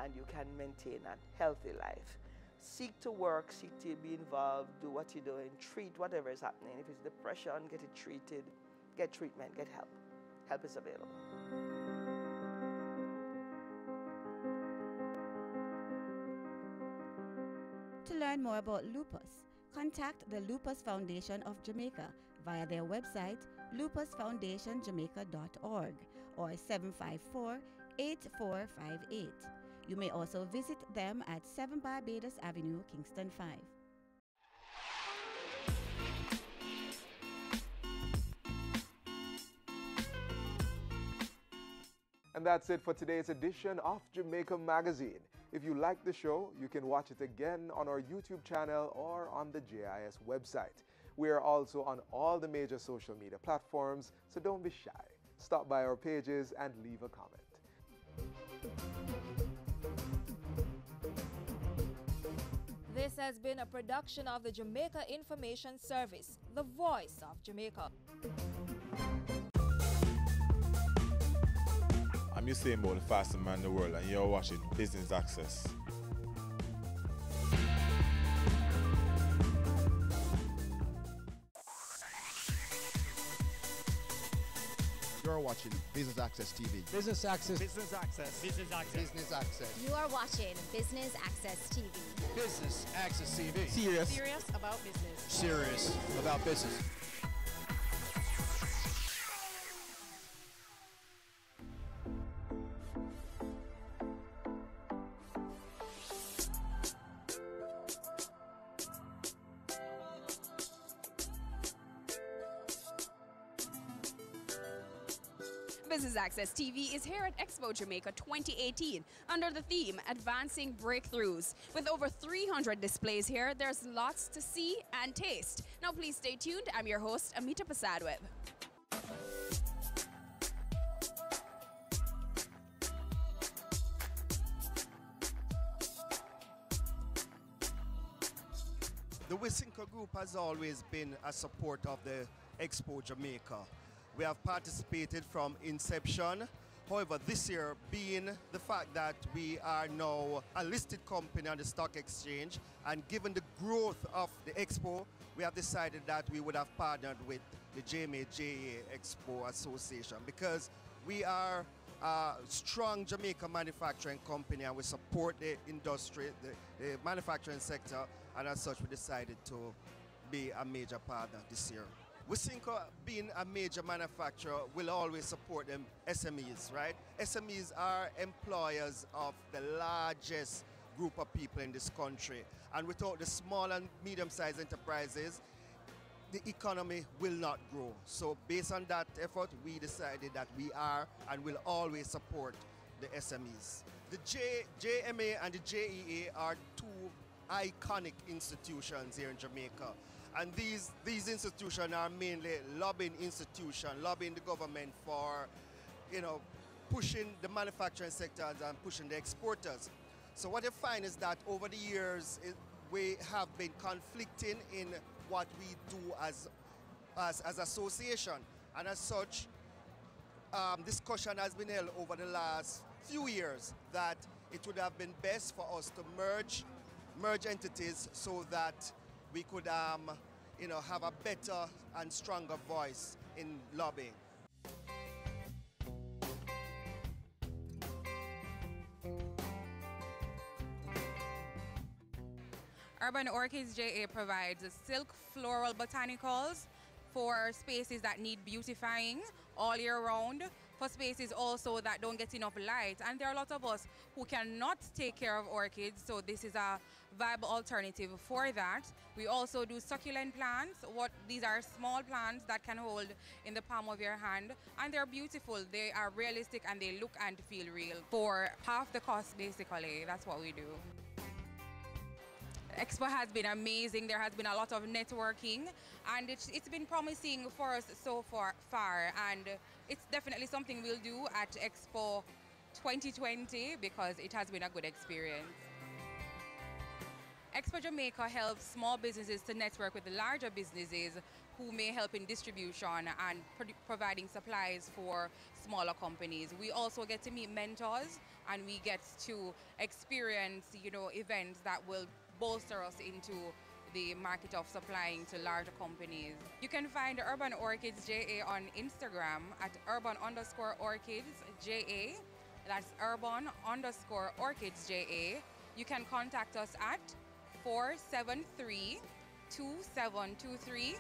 and you can maintain a healthy life. Seek to work, seek to be involved, do what you're doing, treat whatever is happening. If it's depression, get it treated, get treatment, get help. Help is available. To learn more about lupus, contact the Lupus Foundation of Jamaica via their website lupusfoundationjamaica.org or 754-8458. You may also visit them at 7 Barbados Avenue, Kingston 5. And that's it for today's edition of Jamaica Magazine. If you like the show, you can watch it again on our YouTube channel or on the JIS website. We are also on all the major social media platforms, so don't be shy. Stop by our pages and leave a comment. This has been a production of the Jamaica Information Service, the voice of Jamaica. I'm Usain Bolt, the fastest man in the world, and you're watching Business Access. You're watching Business Access TV. Business Access. Business Access. Business Access. Business Access. You are watching Business Access TV. Business Access TV. Serious about business. Serious about business. Business Access TV is here at Expo Jamaica 2018 under the theme Advancing Breakthroughs. With over 300 displays here, there's lots to see and taste. Now please stay tuned. I'm your host, Amita Pasadweb. The Wisynco Group has always been a support of the Expo Jamaica. We have participated from inception. However, this year, being the fact that we are now a listed company on the stock exchange, and given the growth of the Expo, we have decided that we would have partnered with the JMA Expo Association, because we are a strong Jamaica manufacturing company and we support the industry, the manufacturing sector, and as such we decided to be a major partner this year. Wisynco, being a major manufacturer, will always support them SMEs, right? SMEs are employers of the largest group of people in this country, and without the small and medium-sized enterprises, the economy will not grow. So based on that effort, we decided that we are and will always support the SMEs. The JMA and the JEA are two iconic institutions here in Jamaica. And these institutions are mainly lobbying institutions, lobbying the government for, pushing the manufacturing sectors and pushing the exporters. So what you find is that over the years, we have been conflicting in what we do as association. And as such, discussion has been held over the last few years that it would have been best for us to merge entities so that we could have a better and stronger voice in lobbying. Urban Orchids JA provides silk floral botanicals for spaces that need beautifying all year round, for spaces also that don't get enough light. And there are a lot of us who cannot take care of orchids, so this is a viable alternative for that. We also do succulent plants. These are small plants that can hold in the palm of your hand, and they're beautiful. They are realistic and they look and feel real. For half the cost, basically, that's what we do. Expo has been amazing. There has been a lot of networking, and it's been promising for us so far, and it's definitely something we'll do at Expo 2020 because it has been a good experience. Expo Jamaica helps small businesses to network with the larger businesses who may help in distribution and providing supplies for smaller companies. We also get to meet mentors, and we get to experience, events that will bolster us into the market of supplying to larger companies. You can find Urban Orchids JA on Instagram at urban_orchids JA. That's urban_orchids JA. You can contact us at 473-2723.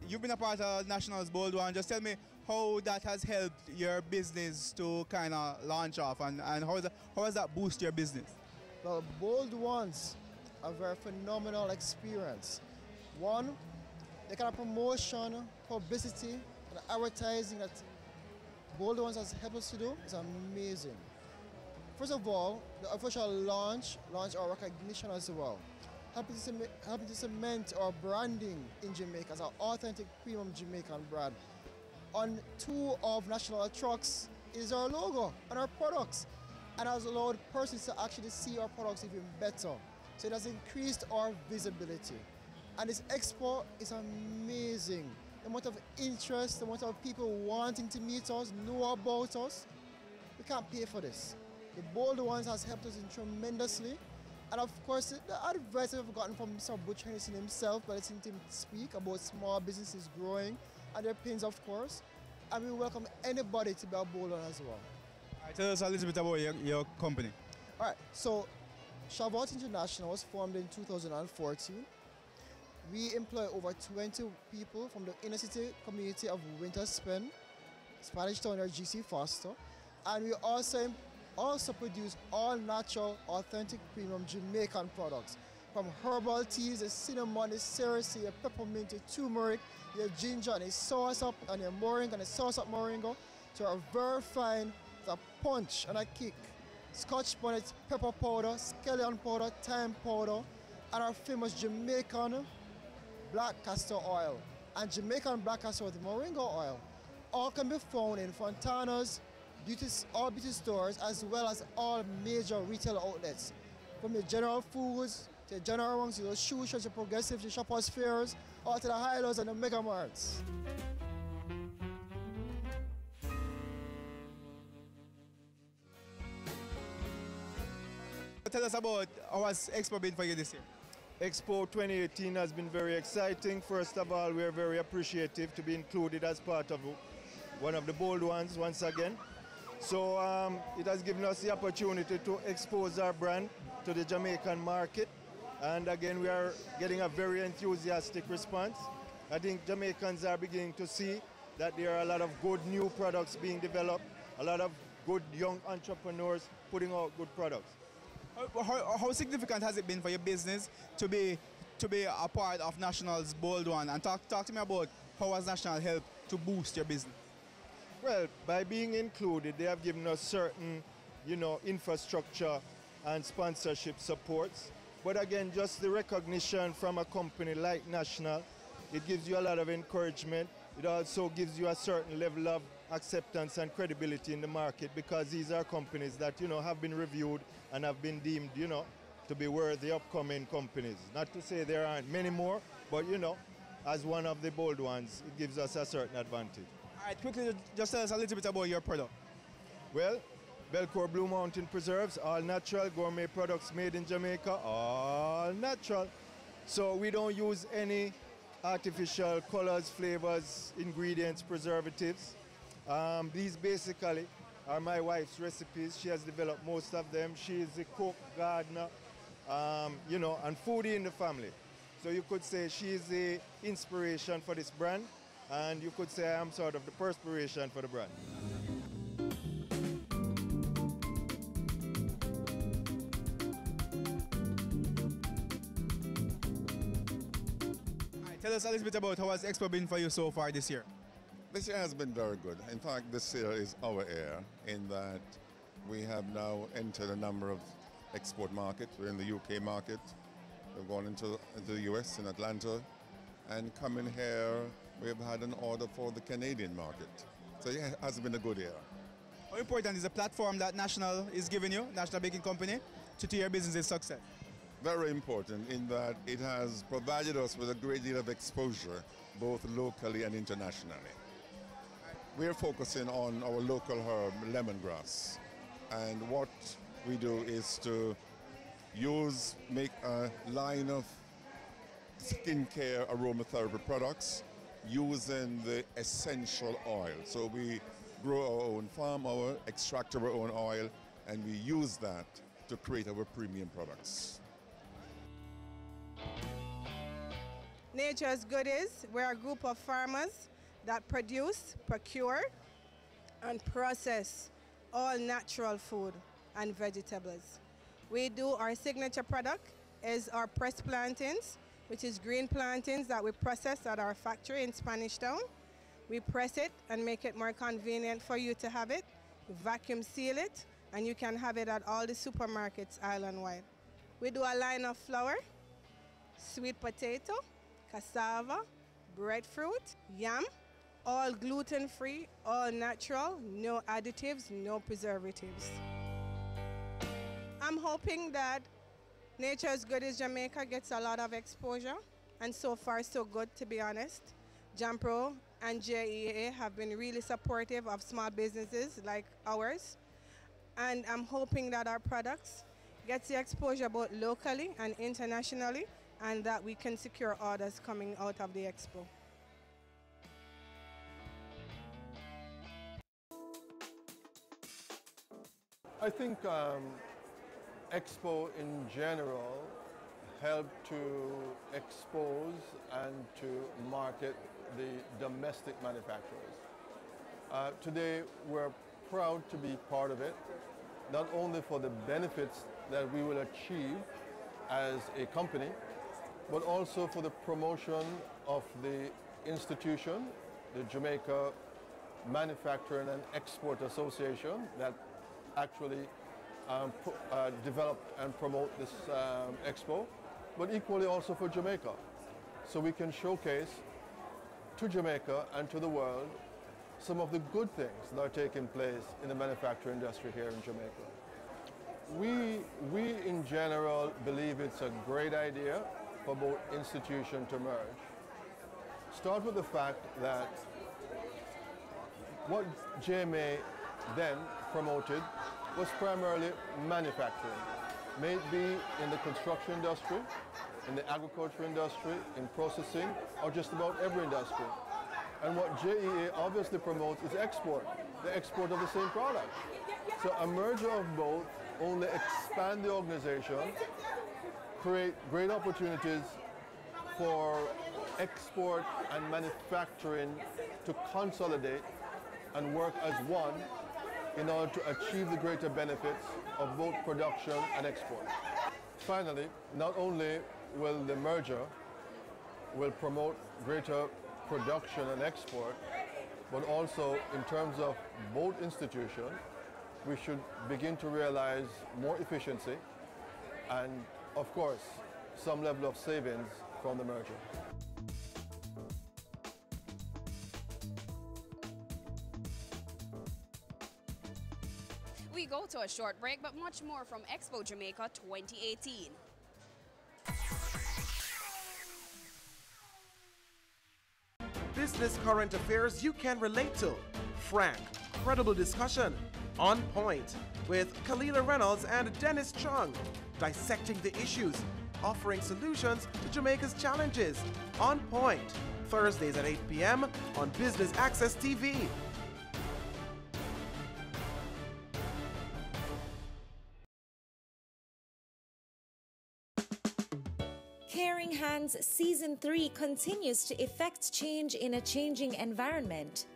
You've been a part of Nationals Bold One. Just tell me how that has helped your business to kind of launch off, and how has that boosted your business? Well, Bold Ones, a very phenomenal experience. One, the kind of promotion, publicity, and advertising that Bold Ones has helped us to do is amazing. First of all, the official launch our recognition as well. Helping to cement our branding in Jamaica as an authentic premium Jamaican brand. On two of national trucks is our logo and our products, and has allowed persons to actually see our products even better. So it has increased our visibility. And this expo is amazing. The amount of interest, the amount of people wanting to meet us, know about us, we can't pay for this. The Bold Ones has helped us tremendously. And of course, the advice I've gotten from Mr. Butch Henderson himself, by listening to him speak about small businesses growing and their pains, of course. And we welcome anybody to be a Bold One as well. All right, tell us a little bit about your company. All right, so Shavuot International was formed in 2014. We employ over 20 people from the inner city community of Winterspen, Spanish Town, or GC Foster. And we also produce all natural, authentic, premium Jamaican products. From herbal teas, the cinnamon, the cerasee, the peppermint, the turmeric, your ginger, and the sauce up, and your moringa, and the sauce up moringa, to a very fine, the punch and a kick. Scotch bonnet, pepper powder, scallion powder, thyme powder, and our famous Jamaican black castor oil. And Jamaican black castor oil, the moringa oil, all can be found in Fontana's, all beauty stores, as well as all major retail outlets. From the General Foods, to the General Ones, to the Shoe Shops, to Progressive, to Shoppers Fairs, all to the Highlows and the Mega Marts. Tell us about how has Expo been for you this year? Expo 2018 has been very exciting. First of all, we are very appreciative to be included as part of one of the bold ones once again. So it has given us the opportunity to expose our brand to the Jamaican market. And again, we are getting a very enthusiastic response. I think Jamaicans are beginning to see that there are a lot of good new products being developed, a lot of good young entrepreneurs putting out good products. How significant has it been for your business to be a part of National's Bold One? And talk to me about how has National helped to boost your business? Well, by being included, they have given us certain, infrastructure and sponsorship supports. But again, just the recognition from a company like National, it gives you a lot of encouragement. It also gives you a certain level of acceptance and credibility in the market, because these are companies that, have been reviewed and have been deemed, to be worthy upcoming companies. Not to say there aren't many more, but, as one of the bold ones, it gives us a certain advantage. All right, quickly, just tell us a little bit about your product. Well, Belcourt Blue Mountain Preserves, all natural, gourmet products made in Jamaica, all natural. So we don't use any artificial colors, flavors, ingredients, preservatives. These basically are my wife's recipes. She has developed most of them. She is a cook, gardener, and foodie in the family. So you could say she is the inspiration for this brand, and you could say I am sort of the perspiration for the brand. Tell us a little bit about how has Expo been for you so far this year? This year has been very good. In fact, this year is our year in that we have now entered a number of export markets. We're in the UK market. We've gone into the US in Atlanta. And coming here, we've had an order for the Canadian market. So yeah, it has been a good year. How important is the platform that National is giving you, National Baking Company, to your business's success? Very important in that it has provided us with a great deal of exposure, both locally and internationally. We're focusing on our local herb, lemongrass. And what we do is to make a line of skincare aromatherapy products using the essential oil. So we grow our own farm oil, extract our own oil, and we use that to create our premium products. Nature's Goodies, we're a group of farmers that produce, procure, and process all natural food and vegetables. We do our signature product is our pressed plantains, which is green plantains that we process at our factory in Spanish Town. We press it and make it more convenient for you to have it. We vacuum seal it, and you can have it at all the supermarkets island-wide. We do a line of flour, sweet potato, cassava, breadfruit, yam, all gluten-free, all natural, no additives, no preservatives. I'm hoping that Nature's Goodies Jamaica gets a lot of exposure, and so far so good, to be honest. Jampro and JEA have been really supportive of small businesses like ours, and I'm hoping that our products get the exposure both locally and internationally, and that we can secure orders coming out of the expo. I think Expo in general helped to expose and to market the domestic manufacturers. Today we're proud to be part of it, not only for the benefits that we will achieve as a company, but also for the promotion of the institution, the Jamaica Manufacturing and Export Association, that actually develop and promote this expo, but equally also for Jamaica. So we can showcase to Jamaica and to the world some of the good things that are taking place in the manufacturing industry here in Jamaica. We in general believe it's a great idea for both institutions to merge. Start with the fact that what JMA then promoted was primarily manufacturing, may it be in the construction industry, in the agriculture industry, in processing, or just about every industry. And what JEA obviously promotes is export, the export of the same product. So a merger of both only expand the organization, create great opportunities for export and manufacturing to consolidate and work as one in order to achieve the greater benefits of both production and export. Finally, not only will the merger promote greater production and export, but also in terms of both institutions, we should begin to realize more efficiency and, of course, some level of savings from the merger. We go to a short break, but much more from Expo Jamaica 2018. Business current affairs you can relate to. Frank, credible discussion. On Point with Kalila Reynolds and Dennis Chung. Dissecting the issues, offering solutions to Jamaica's challenges. On Point, Thursdays at 8 p.m. on Business Access TV. Caring Hands Season 3 continues to effect change in a changing environment.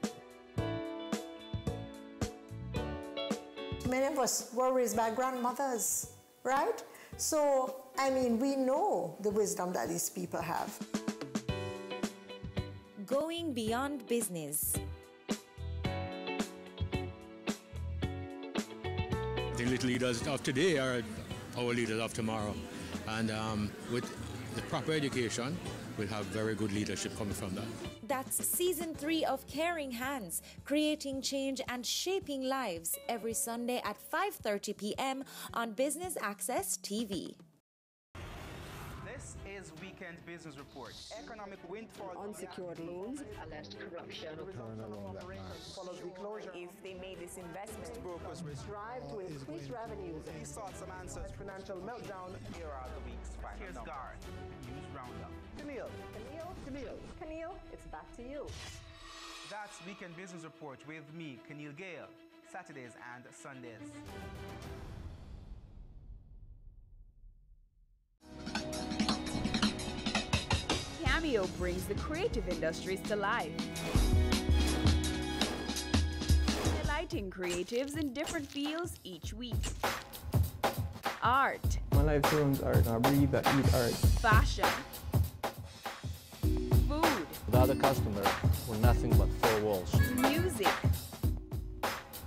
Many of us were raised by grandmothers, right? So, I mean, we know the wisdom that these people have. Going beyond business. The little leaders of today are our leaders of tomorrow. And with the proper education, we'll have very good leadership coming from that. That's Season 3 of Caring Hands, creating change and shaping lives every Sunday at 5:30 p.m. on Business Access TV. This is Weekend Business Report. Economic windfall. Unsecured loans. Alleged corruption. Follows the closure. If they made this investment. Brokers strive to increase revenues. He sought some answers. Financial meltdown. Here are the week's final. Here's Guard. News Roundup. Camille, it's back to you. That's Weekend Business Report with me, Keneal Gale, Saturdays and Sundays. Cameo brings the creative industries to life. Highlighting creatives in different fields each week. Art. My life turns art. I breathe, I eat art. Fashion. Food. Without a customer, we're nothing but four walls. Music.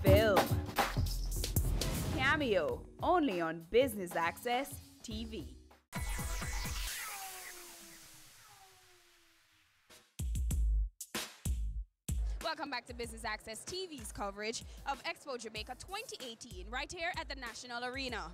Film. Cameo, only on Business Access TV. Welcome back to Business Access TV's coverage of Expo Jamaica 2018 right here at the National Arena.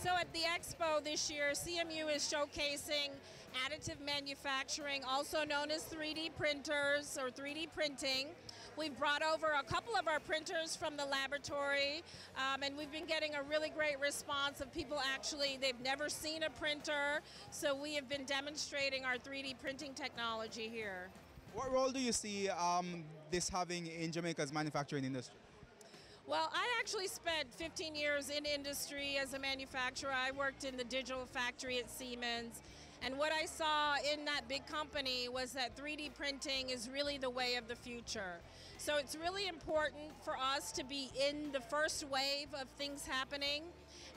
So at the Expo this year, CMU is showcasing additive manufacturing, also known as 3D printers or 3D printing. We've brought over a couple of our printers from the laboratory, and we've been getting a really great response of people actually, they've never seen a printer, so we have been demonstrating our 3D printing technology here. What role do you see this having in Jamaica's manufacturing industry? Well, I actually spent 15 years in industry as a manufacturer. I worked in the digital factory at Siemens. And what I saw in that big company was that 3D printing is really the way of the future. So it's really important for us to be in the first wave of things happening.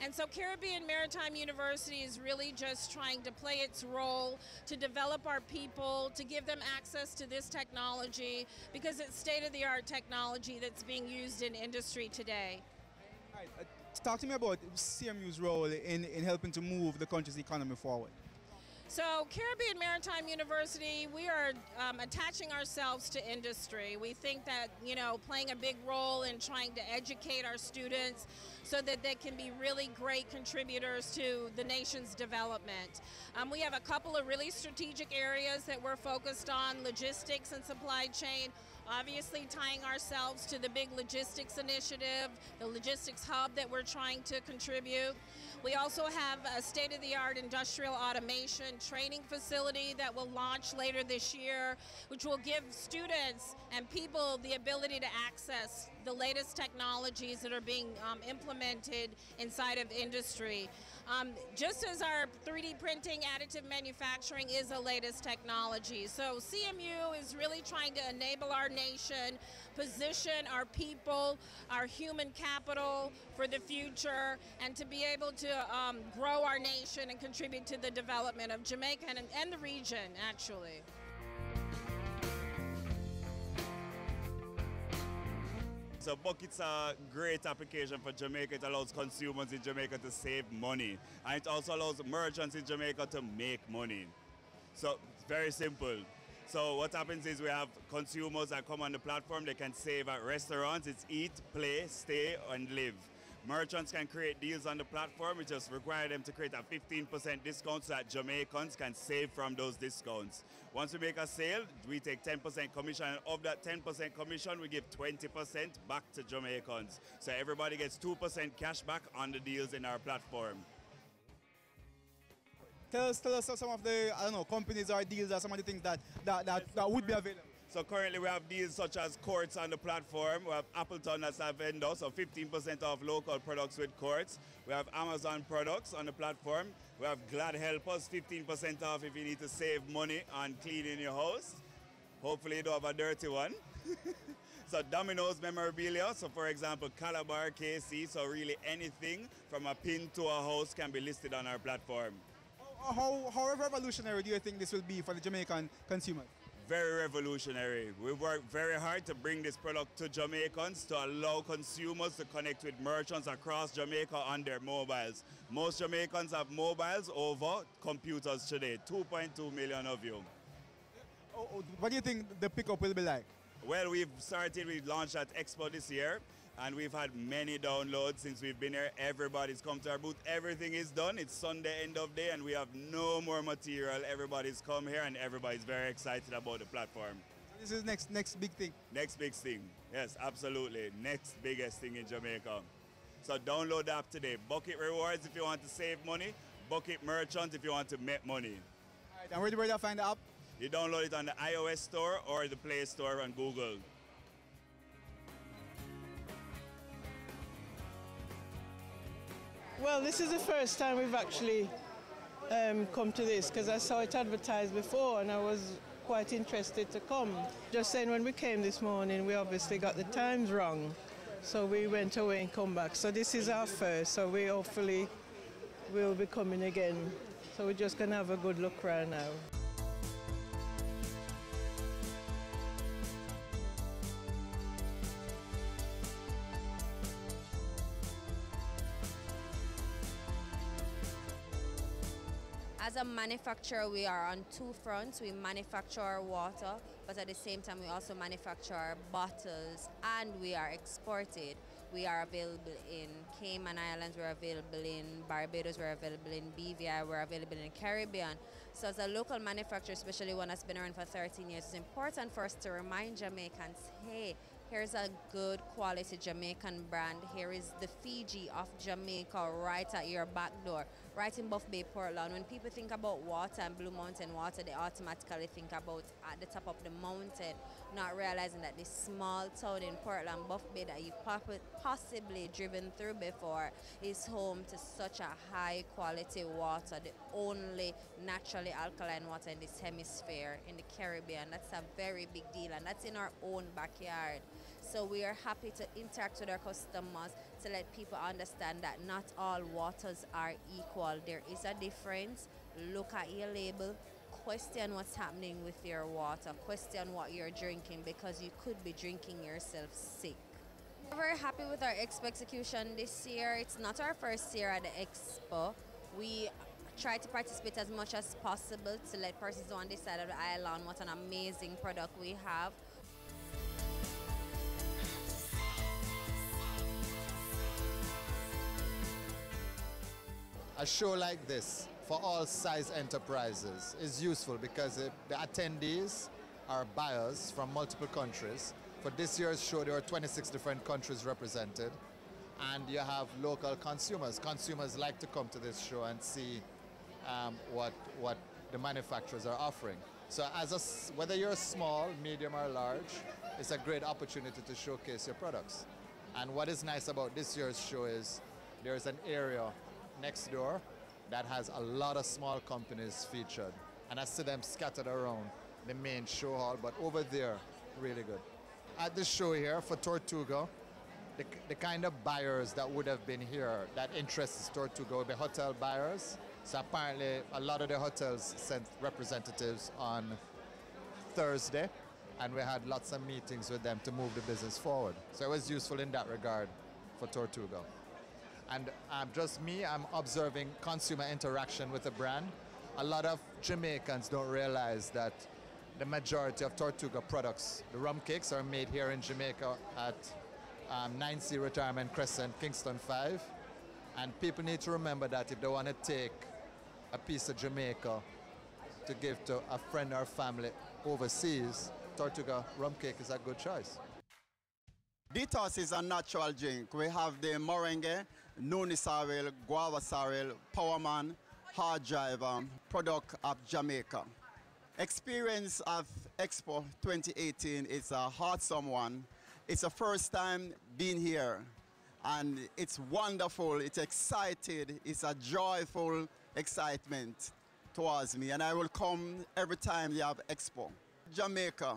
And so Caribbean Maritime University is really just trying to play its role to develop our people, to give them access to this technology, because it's state-of-the-art technology that's being used in industry today. All right, talk to me about CMU's role in helping to move the country's economy forward. So Caribbean Maritime University, we are attaching ourselves to industry. We think that, you know, playing a big role in trying to educate our students so that they can be really great contributors to the nation's development. We have a couple of really strategic areas that we're focused on: logistics and supply chain. Obviously tying ourselves to the big logistics initiative, the logistics hub that we're trying to contribute. We also have a state-of-the-art industrial automation training facility that will launch later this year, which will give students and people the ability to access the latest technologies that are being implemented inside of industry. Just as our 3D printing, additive manufacturing is the latest technology. So CMU is really trying to enable our nation, position our people, our human capital for the future, and to be able to grow our nation and contribute to the development of Jamaica and the region, actually. So buckets are a great application for Jamaica. It allows consumers in Jamaica to save money. And it also allows merchants in Jamaica to make money. So it's very simple. So what happens is we have consumers that come on the platform. They can save at restaurants. It's eat, play, stay, and live. Merchants can create deals on the platform. We just require them to create a 15% discount so that Jamaicans can save from those discounts. Once we make a sale, we take 10% commission, and of that 10% commission, we give 20% back to Jamaicans. So everybody gets 2% cash back on the deals in our platform. Tell us some of the, I don't know, companies or deals or some of the things that would be available. So currently we have deals such as Quartz on the platform. We have Appleton as a vendor, so 15% off local products with Quartz. We have Amazon products on the platform. We have Glad Helpers, 15% off if you need to save money on cleaning your house. Hopefully you don't have a dirty one. So Domino's memorabilia, so for example, Calabar, KC, so really anything from a pin to a house can be listed on our platform. How revolutionary do you think this will be for the Jamaican consumer? Very revolutionary. We work very hard to bring this product to Jamaicans to allow consumers to connect with merchants across Jamaica on their mobiles. Most Jamaicans have mobiles over computers today, 2.2 million of you. What do you think the pickup will be like? Well, we launched at Expo this year, and we've had many downloads since we've been here. Everybody's come to our booth. Everything is done. It's Sunday, end of day, and we have no more material. Everybody's come here, and everybody's very excited about the platform. So this is next big thing? Next big thing. Yes, absolutely. Next biggest thing in Jamaica. So download the app today. Bucket Rewards if you want to save money. Bucket Merchant if you want to make money. All right, and where do I find the app? You download it on the iOS store or the Play Store on Google. Well, this is the first time we've actually come to this, because I saw it advertised before and I was quite interested to come. Just saying, when we came this morning, we obviously got the times wrong, so we went away and come back. So this is our first, so we hopefully will be coming again. So we're just going to have a good look around now. As a manufacturer, we are on two fronts. We manufacture our water, but at the same time, we also manufacture our bottles, and we are exported. We are available in Cayman Islands, we're available in Barbados, we're available in BVI, we're available in the Caribbean. So as a local manufacturer, especially one that's been around for 13 years, it's important for us to remind Jamaicans, hey, here's a good quality Jamaican brand. Here is the Fiji of Jamaica right at your back door, right in Buff Bay, Portland. When people think about water and Blue Mountain water, they automatically think about at the top of the mountain, not realizing that this small town in Portland, Buff Bay, that you've possibly driven through before, is home to such a high quality water, the only naturally alkaline water in this hemisphere, in the Caribbean. That's a very big deal, and that's in our own backyard. So we are happy to interact with our customers to let people understand that not all waters are equal. There is a difference. Look at your label. Question what's happening with your water. Question what you're drinking, because you could be drinking yourself sick. We're very happy with our Expo execution this year. It's not our first year at the Expo. We try to participate as much as possible to let persons on this side of the island what an amazing product we have. A show like this for all size enterprises is useful because the attendees are buyers from multiple countries. For this year's show, there are 26 different countries represented, and you have local consumers. Consumers like to come to this show and see what the manufacturers are offering. So whether you're small, medium, or large, it's a great opportunity to showcase your products. And what is nice about this year's show is there's an area next door that has a lot of small companies featured, and I see them scattered around the main show hall, but over there, really good. At the show here for Tortuga, the kind of buyers that would have been here that interests Tortuga would be hotel buyers. So apparently a lot of the hotels sent representatives on Thursday, and we had lots of meetings with them to move the business forward. So it was useful in that regard for Tortuga. And just me, I'm observing consumer interaction with the brand. A lot of Jamaicans don't realize that the majority of Tortuga products, the rum cakes, are made here in Jamaica at 9C Retirement Crescent, Kingston 5. And people need to remember that if they want to take a piece of Jamaica to give to a friend or family overseas, Tortuga rum cake is a good choice. Detox is a natural drink. We have the moringa, noni sorrel, guava sorrel, Powerman, hard driver, product of Jamaica. Experience of Expo 2018 is a awesome one. It's the first time being here, and it's wonderful, it's excited, it's a joyful excitement towards me, and I will come every time they have Expo. Jamaica,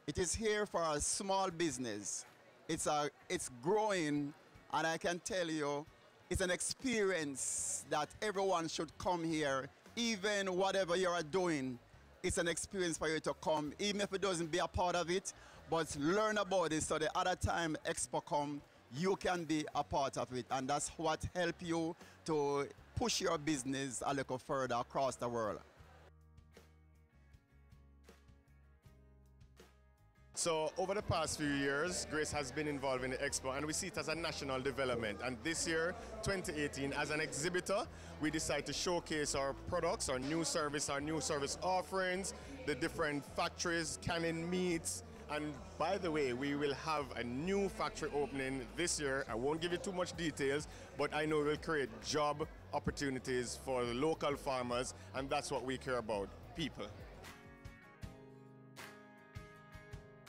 it is here for a small business. It's growing, and I can tell you, it's an experience that everyone should come here. Even whatever you are doing, it's an experience for you to come, even if it doesn't be a part of it, but learn about it so the other time Expo come, you can be a part of it. And that's what helps you to push your business a little further across the world. So over the past few years, Grace has been involved in the Expo, and we see it as a national development. And this year, 2018, as an exhibitor, we decide to showcase our products, our new service offerings, the different factories, canning meats. And by the way, we will have a new factory opening this year. I won't give you too much details, but I know it will create job opportunities for the local farmers, and that's what we care about, people.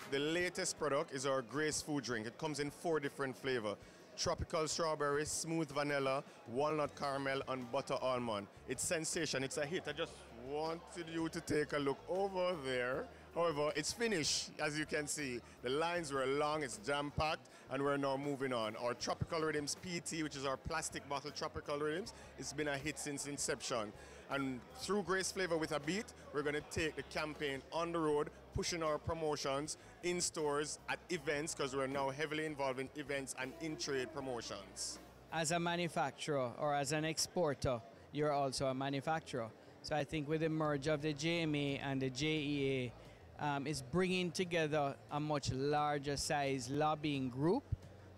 The latest product is our Grace food drink. It comes in 4 different flavors: tropical strawberry, smooth vanilla, walnut caramel, and butter almond. It's sensation, it's a hit. I just wanted you to take a look over there. However, it's finished, as you can see. The lines were long, it's jam-packed, and we're now moving on. Our Tropical Rhythms PT, which is our plastic bottle Tropical Rhythms, it's been a hit since inception. And through Grace Flavor with a Beat, we're going to take the campaign on the road, pushing our promotions in stores, at events, because we're now heavily involved in events and in-trade promotions. As a manufacturer or as an exporter, you're also a manufacturer. So I think with the merge of the JMA and the JEA, it's bringing together a much larger size lobbying group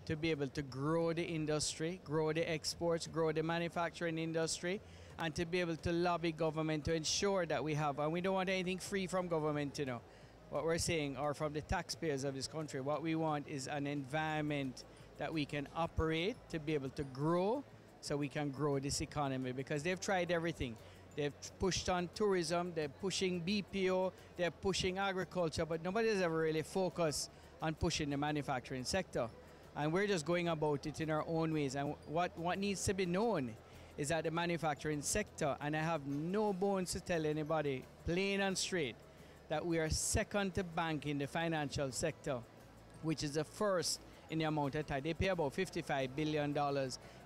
to be able to grow the industry, grow the exports, grow the manufacturing industry, and to be able to lobby government to ensure that we have, and we don't want anything free from government, you know, what we're saying, or from the taxpayers of this country. What we want is an environment that we can operate to be able to grow, so we can grow this economy, because they've tried everything. They've pushed on tourism, they're pushing BPO, they're pushing agriculture, but nobody has ever really focused on pushing the manufacturing sector. And we're just going about it in our own ways. And what needs to be known is that the manufacturing sector, and I have no bones to tell anybody, plain and straight, that we are second to bank in the financial sector, which is the first in the amount of tax. They pay about $55 billion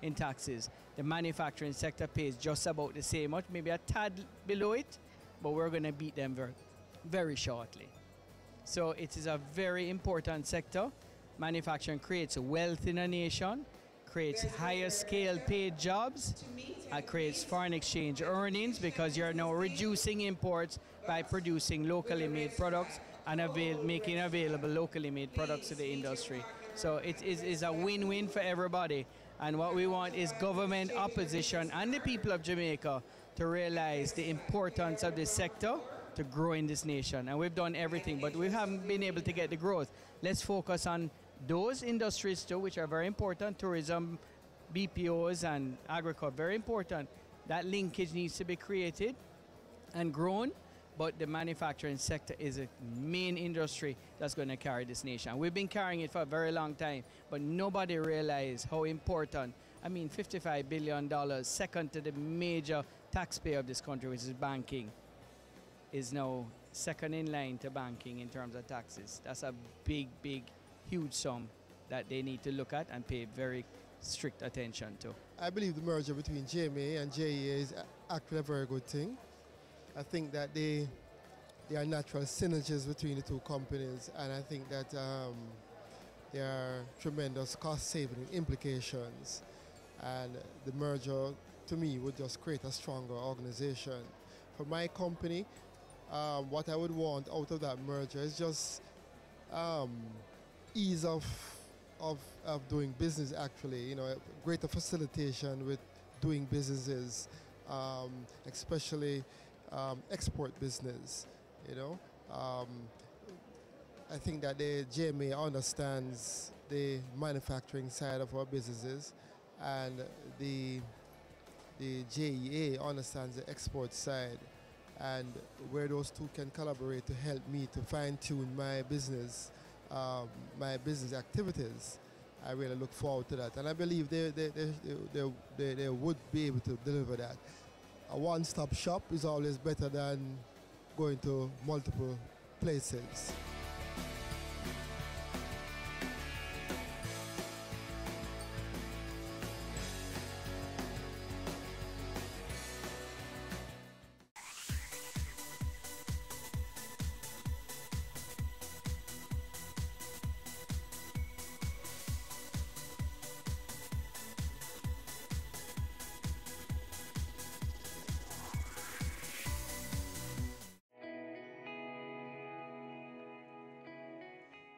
in taxes. The manufacturing sector pays just about the same much, maybe a tad below it, but we're going to beat them very, very shortly. So it is a very important sector. Manufacturing creates wealth in a nation, creates higher scale paid jobs, creates foreign exchange earnings, because you're now reducing imports by producing locally made products and making available locally made products to the industry. So it is a win-win for everybody. And what we want is government, opposition, and the people of Jamaica to realize the importance of this sector to grow in this nation. And we've done everything, but we haven't been able to get the growth. Let's focus on those industries too, which are very important: tourism, BPOs, and agriculture, very important. That linkage needs to be created and grown, but the manufacturing sector is a main industry that's going to carry this nation. We've been carrying it for a very long time, but nobody realized how important. I mean, $55 billion, second to the major taxpayer of this country, which is banking, is now second in line to banking in terms of taxes. That's a big, big, huge sum that they need to look at and pay very strict attention to. I believe the merger between GMA and JEA is actually a very good thing. I think that there are natural synergies between the two companies, and I think that there are tremendous cost-saving implications. And the merger, to me, would just create a stronger organization. For my company, what I would want out of that merger is just ease of doing business, actually, you know, greater facilitation with doing businesses, especially export business, you know. I think that the GMA understands the manufacturing side of our businesses, and the JEA understands the export side, and where those two can collaborate to help me to fine-tune my business activities. I really look forward to that, and I believe they would be able to deliver that. A one-stop shop is always better than going to multiple places.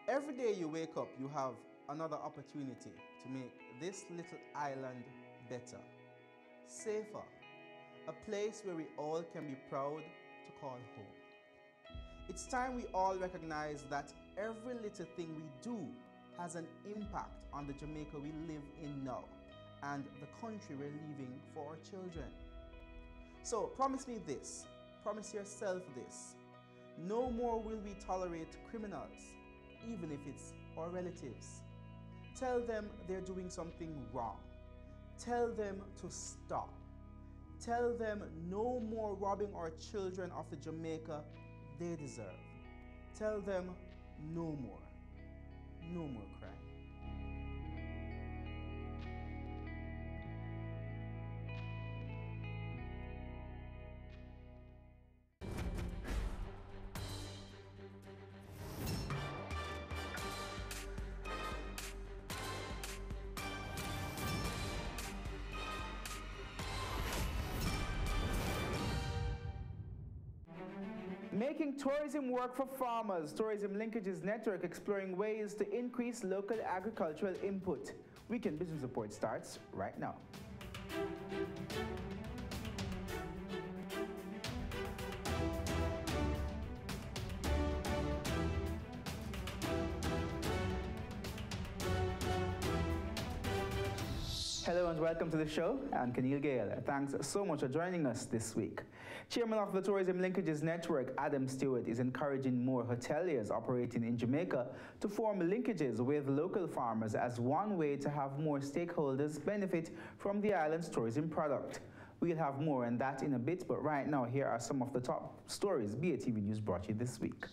Every day you wake up, you have another opportunity to make this little island better, safer, a place where we all can be proud to call home. It's time we all recognize that every little thing we do has an impact on the Jamaica we live in now and the country we're leaving for our children. So promise me this, promise yourself this: no more will we tolerate criminals, even if it's our relatives. Tell them they're doing something wrong. Tell them to stop. Tell them no more robbing our children of the Jamaica they deserve. Tell them no more crime. Make Making tourism work for farmers, Tourism Linkages Network exploring ways to increase local agricultural input. Weekend Business Report starts right now. Hello and welcome to the show. I'm Kenil Gale. Thanks so much for joining us this week. Chairman of the Tourism Linkages Network, Adam Stewart, is encouraging more hoteliers operating in Jamaica to form linkages with local farmers as one way to have more stakeholders benefit from the island's tourism product. We'll have more on that in a bit, but right now, here are some of the top stories BATV News brought you this week.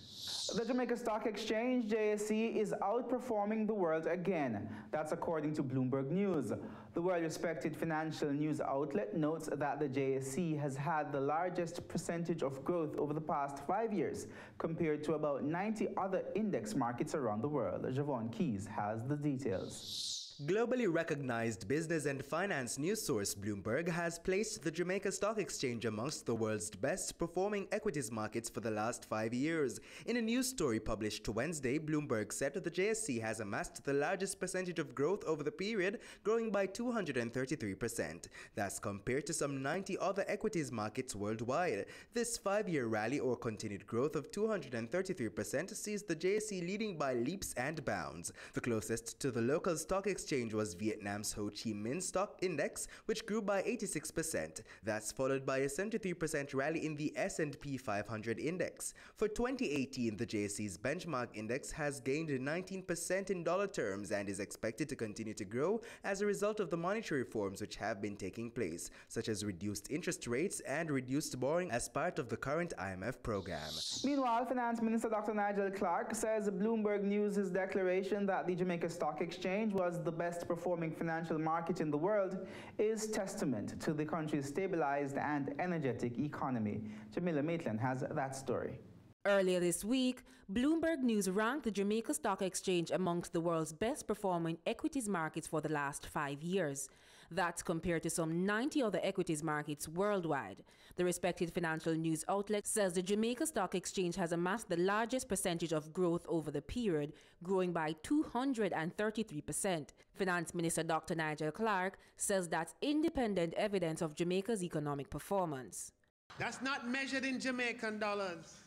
The Jamaica Stock Exchange, JSE, is outperforming the world again. That's according to Bloomberg News. The well-respected financial news outlet notes that the JSE has had the largest percentage of growth over the past 5 years, compared to about 90 other index markets around the world. Javon Keys has the details. Globally recognized business and finance news source Bloomberg has placed the Jamaica Stock Exchange amongst the world's best performing equities markets for the last 5 years. In a news story published Wednesday, Bloomberg said that the JSE has amassed the largest percentage of growth over the period, growing by 233%. That's compared to some 90 other equities markets worldwide. This 5-year rally or continued growth of 233% sees the JSE leading by leaps and bounds. The closest to the local stock exchange was Vietnam's Ho Chi Minh Stock Index, which grew by 86%. That's followed by a 73% rally in the S&P 500 index. For 2018, the JSE's benchmark index has gained 19% in dollar terms and is expected to continue to grow as a result of the monetary reforms which have been taking place, such as reduced interest rates and reduced borrowing as part of the current IMF program. Meanwhile, Finance Minister Dr. Nigel Clarke says Bloomberg News' declaration that the Jamaica Stock Exchange was the best performing financial market in the world is testament to the country's stabilized and energetic economy. Jamila Maitland has that story. Earlier this week, Bloomberg News ranked the Jamaica Stock Exchange amongst the world's best performing equities markets for the last 5 years. That's compared to some 90 other equities markets worldwide. The respected financial news outlet says the Jamaica Stock Exchange has amassed the largest percentage of growth over the period, growing by 233%. Finance Minister Dr. Nigel Clarke says that's independent evidence of Jamaica's economic performance. That's not measured in Jamaican dollars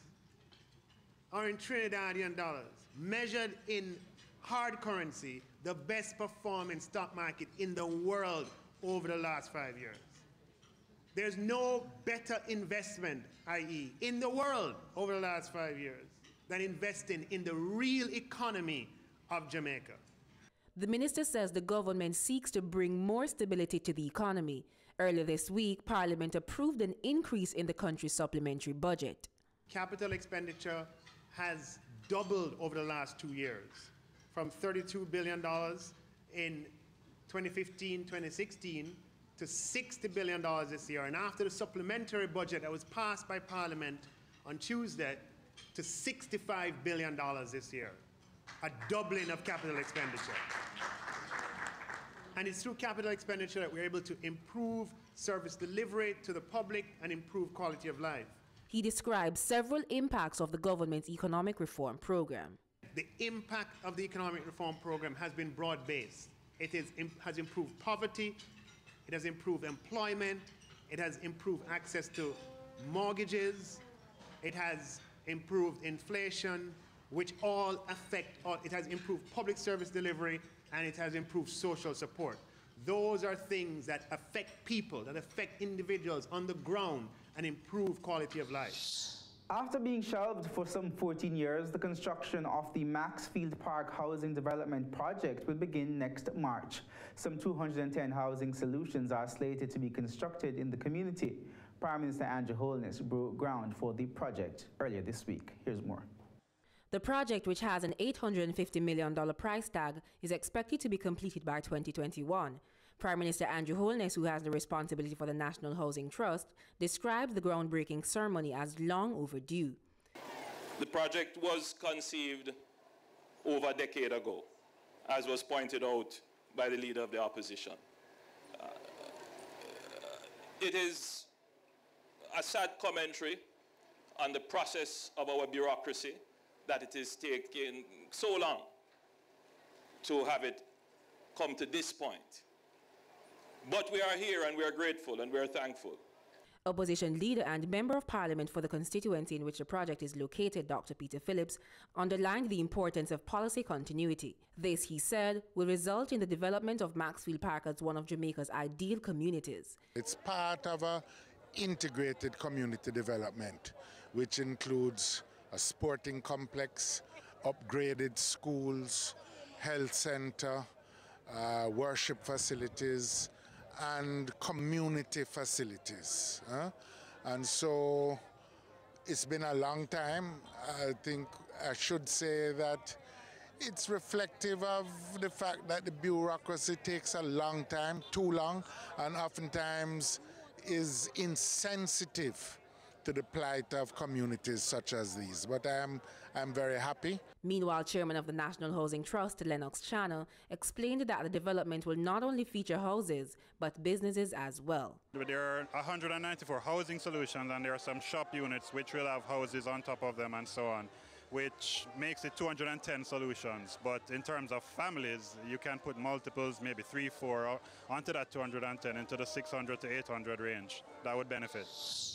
or in Trinidadian dollars. Measured in hard currency, the best performing stock market in the world over the last 5 years. There's no better investment, i.e., in the world over the last 5 years than investing in the real economy of Jamaica. The minister says the government seeks to bring more stability to the economy. Earlier this week, Parliament approved an increase in the country's supplementary budget. Capital expenditure has doubled over the last 2 years, from $32 billion in 2015-2016 to $60 billion this year. And after the supplementary budget that was passed by Parliament on Tuesday, to $65 billion this year, a doubling of capital expenditure. And it's through capital expenditure that we're able to improve service delivery to the public and improve quality of life. He described several impacts of the government's economic reform program. The impact of the economic reform program has been broad-based. It has improved poverty, it has improved employment, it has improved access to mortgages, it has improved inflation, which all affect, it has improved public service delivery, and it has improved social support. Those are things that affect people, that affect individuals on the ground and improve quality of life. After being shelved for some 14 years, the construction of the Maxfield Park Housing Development Project will begin next March. Some 210 housing solutions are slated to be constructed in the community. Prime Minister Andrew Holness broke ground for the project earlier this week. Here's more. The project, which has an $850 million price tag, is expected to be completed by 2021. Prime Minister Andrew Holness, who has the responsibility for the National Housing Trust, described the groundbreaking ceremony as long overdue. The project was conceived over a decade ago, as was pointed out by the Leader of the Opposition. It is a sad commentary on the process of our bureaucracy that it is taking so long to have it come to this point. But we are here and we are grateful and we are thankful. Opposition leader and member of parliament for the constituency in which the project is located, Dr. Peter Phillips, underlined the importance of policy continuity. This, he said, will result in the development of Maxfield Park as one of Jamaica's ideal communities. It's part of an integrated community development, which includes a sporting complex, upgraded schools, health center, worship facilities, and community facilities. And so it's been a long time. I think I should say that it's reflective of the fact that the bureaucracy takes a long time, too long, and oftentimes is insensitive to the plight of communities such as these. But I'm very happy. Meanwhile, Chairman of the National Housing Trust, Lennox Channel, explained that the development will not only feature houses, but businesses as well. There are 194 housing solutions, and there are some shop units which will have houses on top of them and so on, which makes it 210 solutions. But in terms of families, you can put multiples, maybe 3, 4, onto that 210 into the 600 to 800 range. That would benefit.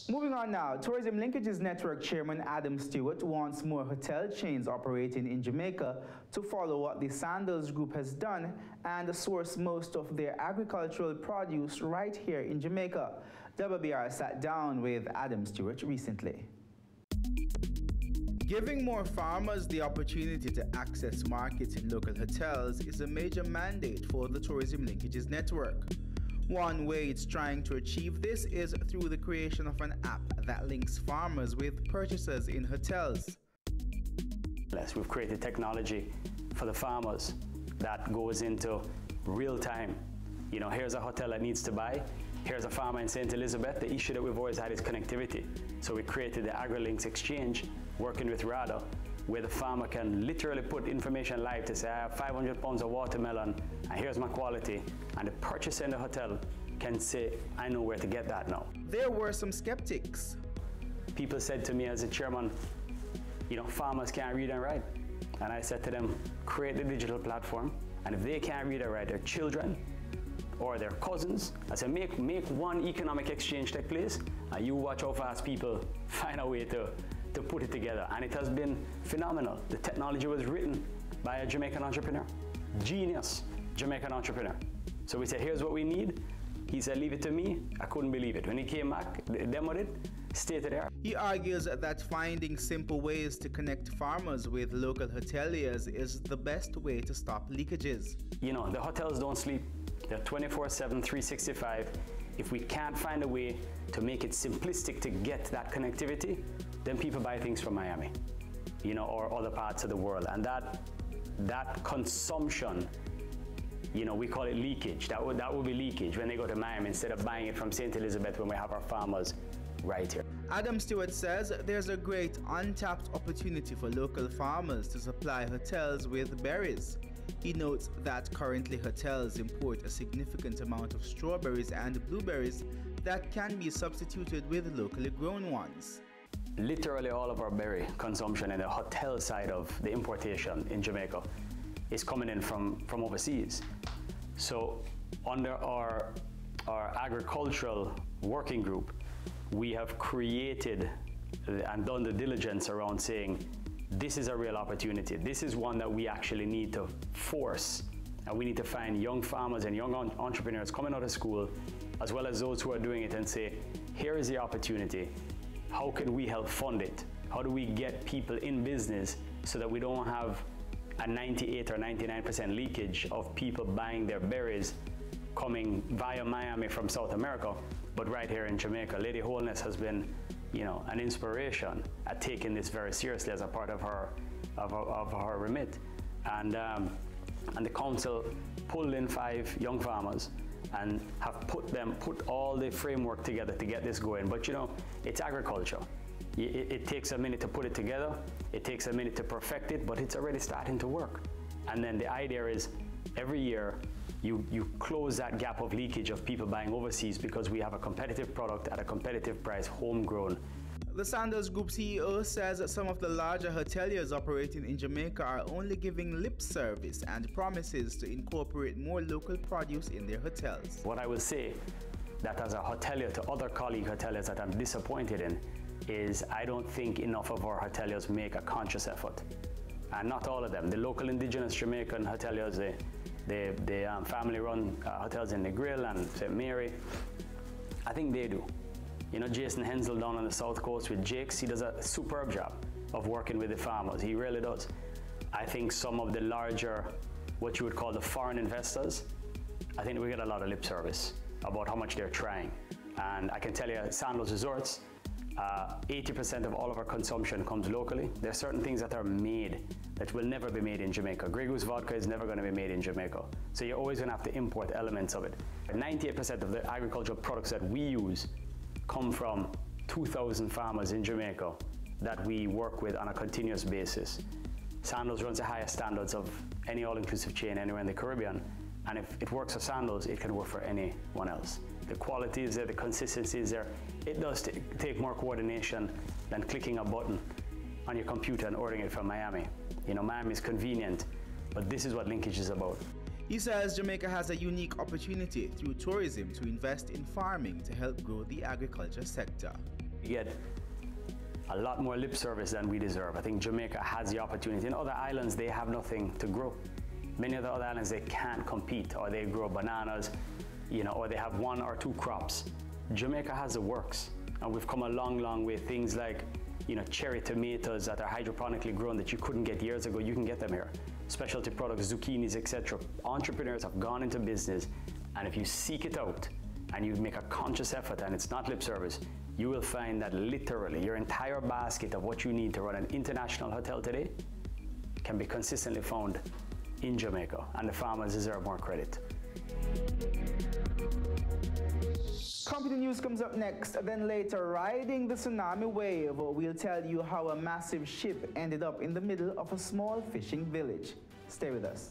Moving on now, Tourism Linkages Network Chairman Adam Stewart wants more hotel chains operating in Jamaica to follow what the Sandals Group has done and source most of their agricultural produce right here in Jamaica. WBR sat down with Adam Stewart recently. Giving more farmers the opportunity to access markets in local hotels is a major mandate for the Tourism Linkages Network. One way it's trying to achieve this is through the creation of an app that links farmers with purchasers in hotels. We've created technology for the farmers that goes into real time. You know, here's a hotel that needs to buy. Here's a farmer in St. Elizabeth. The issue that we've always had is connectivity. So we created the AgriLinks Exchange, working with RADA, where the farmer can literally put information live to say, I have 500 pounds of watermelon, and here's my quality. And the purchaser in the hotel can say, I know where to get that now. There were some skeptics. People said to me as a chairman, you know, farmers can't read and write. And I said to them, create the digital platform, and if they can't read or write, their children or their cousins, I said, make one economic exchange take place, and you watch how fast people find a way to put it together. And it has been phenomenal. The technology was written by a Jamaican entrepreneur, genius Jamaican entrepreneur. So we said, here's what we need. He said, leave it to me. I couldn't believe it. When he came back, demoed it, state of the art. He argues that finding simple ways to connect farmers with local hoteliers is the best way to stop leakages. You know, the hotels don't sleep. They're 24/7, 365. If we can't find a way to make it simplistic to get that connectivity, then people buy things from Miami, you know, or other parts of the world. And that consumption, you know, we call it leakage. That would be leakage when they go to Miami instead of buying it from St. Elizabeth when we have our farmers right here. Adam Stewart says there's a great untapped opportunity for local farmers to supply hotels with berries. He notes that currently hotels import a significant amount of strawberries and blueberries that can be substituted with locally grown ones. Literally all of our berry consumption in the hotel side of the importation in Jamaica is coming in from overseas. So under our agricultural working group, we have created and done the diligence around saying, this is a real opportunity. This is one that we actually need to force. And we need to find young farmers and young entrepreneurs coming out of school, as well as those who are doing it, and say, here is the opportunity. How can we help fund it? How do we get people in business so that we don't have a 98 or 99% leakage of people buying their berries coming via Miami from South America, but right here in Jamaica? Lady Holness has been, you know, an inspiration at taking this very seriously as a part of her remit. And the council pulled in 5 young farmers and have put all the framework together to get this going. But you know, it's agriculture. It takes a minute to put it together. It takes a minute to perfect it, but it's already starting to work. And then the idea is every year you close that gap of leakage of people buying overseas because we have a competitive product at a competitive price, homegrown. The Sandals Group CEO says that some of the larger hoteliers operating in Jamaica are only giving lip service and promises to incorporate more local produce in their hotels. What I will say that as a hotelier to other colleague hoteliers that I'm disappointed in is I don't think enough of our hoteliers make a conscious effort. And not all of them. The local indigenous Jamaican hoteliers, the family-run hotels in Negril and St. Mary, I think they do. You know, Jason Hensel down on the south coast with Jakes, he does a superb job of working with the farmers. He really does. I think some of the larger, what you would call the foreign investors, I think we get a lot of lip service about how much they're trying. And I can tell you, at Sandals Resorts, 80% of all of our consumption comes locally. There are certain things that are made that will never be made in Jamaica. Grey Goose vodka is never going to be made in Jamaica. So you're always going to have to import elements of it. 98% of the agricultural products that we use come from 2,000 farmers in Jamaica that we work with on a continuous basis. Sandals runs the highest standards of any all-inclusive chain anywhere in the Caribbean, and if it works for Sandals, it can work for anyone else. The quality is there, the consistency is there. It does take more coordination than clicking a button on your computer and ordering it from Miami. You know, Miami is convenient, but this is what linkage is about. He says Jamaica has a unique opportunity through tourism to invest in farming to help grow the agriculture sector. We get a lot more lip service than we deserve. I think Jamaica has the opportunity. In other islands, they have nothing to grow. Many of the other islands, they can't compete, or they grow bananas, you know, or they have 1 or 2 crops. Jamaica has the works, and we've come a long, long way. Things like, you know, cherry tomatoes that are hydroponically grown that you couldn't get years ago, you can get them here. Specialty products, zucchinis, etc. Entrepreneurs have gone into business, and if you seek it out and you make a conscious effort and it's not lip service, you will find that literally your entire basket of what you need to run an international hotel today can be consistently found in Jamaica, and the farmers deserve more credit. Company news comes up next. Then later, riding the tsunami wave, we'll tell you how a massive ship ended up in the middle of a small fishing village. Stay with us.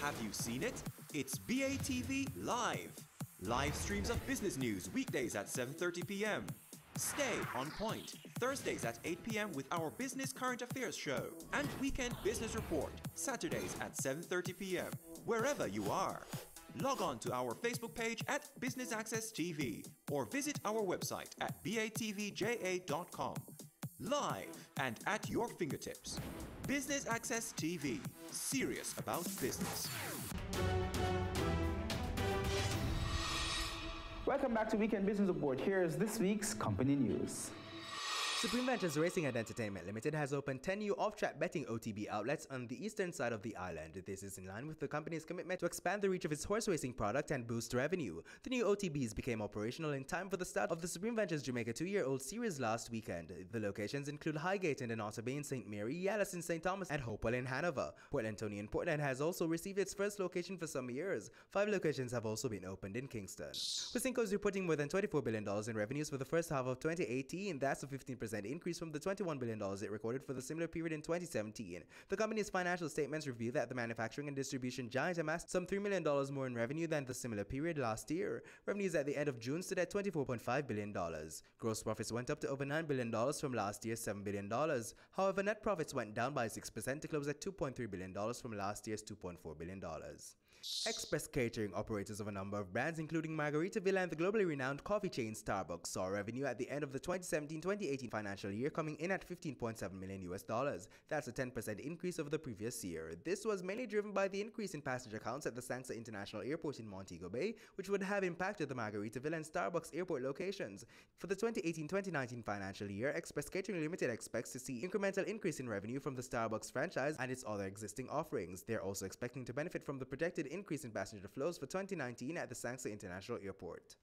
Have you seen it? It's BATV Live. Live streams of business news weekdays at 7:30 p.m. Stay on point Thursdays at 8 p.m. with our Business Current Affairs show, and Weekend Business Report Saturdays at 7:30 p.m. wherever you are. Log on to our Facebook page at Business Access TV or visit our website at batvja.com. Live and at your fingertips. Business Access TV. Serious about business. Welcome back to Weekend Business Report. Here's this week's company news. Supreme Ventures Racing and Entertainment Limited has opened 10 new off-track betting OTB outlets on the eastern side of the island. This is in line with the company's commitment to expand the reach of its horse racing product and boost revenue. The new OTBs became operational in time for the start of the Supreme Ventures Jamaica 2-year-old series last weekend. The locations include Highgate in the North Bay in St. Mary, Yallis in St. Thomas, and Hopewell in Hanover. Port Antonio in Portland has also received its first location for some years. 5 locations have also been opened in Kingston. Wisynco is reporting more than $24 billion in revenues for the first half of 2018. That's a 15% increase from the $21 billion it recorded for the similar period in 2017. The company's financial statements reveal that the manufacturing and distribution giant amassed some $3 million more in revenue than the similar period last year. Revenues at the end of June stood at $24.5 billion. Gross profits went up to over $9 billion from last year's $7 billion. However, net profits went down by 6% to close at $2.3 billion from last year's $2.4 billion. Express Catering, operators of a number of brands including Margaritaville and the globally renowned coffee chain Starbucks, saw revenue at the end of the 2017-2018 financial year coming in at $15.7 million. That's a 10% increase over the previous year. This was mainly driven by the increase in passenger counts at the Sangsa International Airport in Montego Bay, which would have impacted the Margaritaville and Starbucks airport locations. For the 2018-2019 financial year, Express Catering Limited expects to see incremental increase in revenue from the Starbucks franchise and its other existing offerings. They're also expecting to benefit from the projected increase in passenger flows for 2019 at the Sangster International Airport.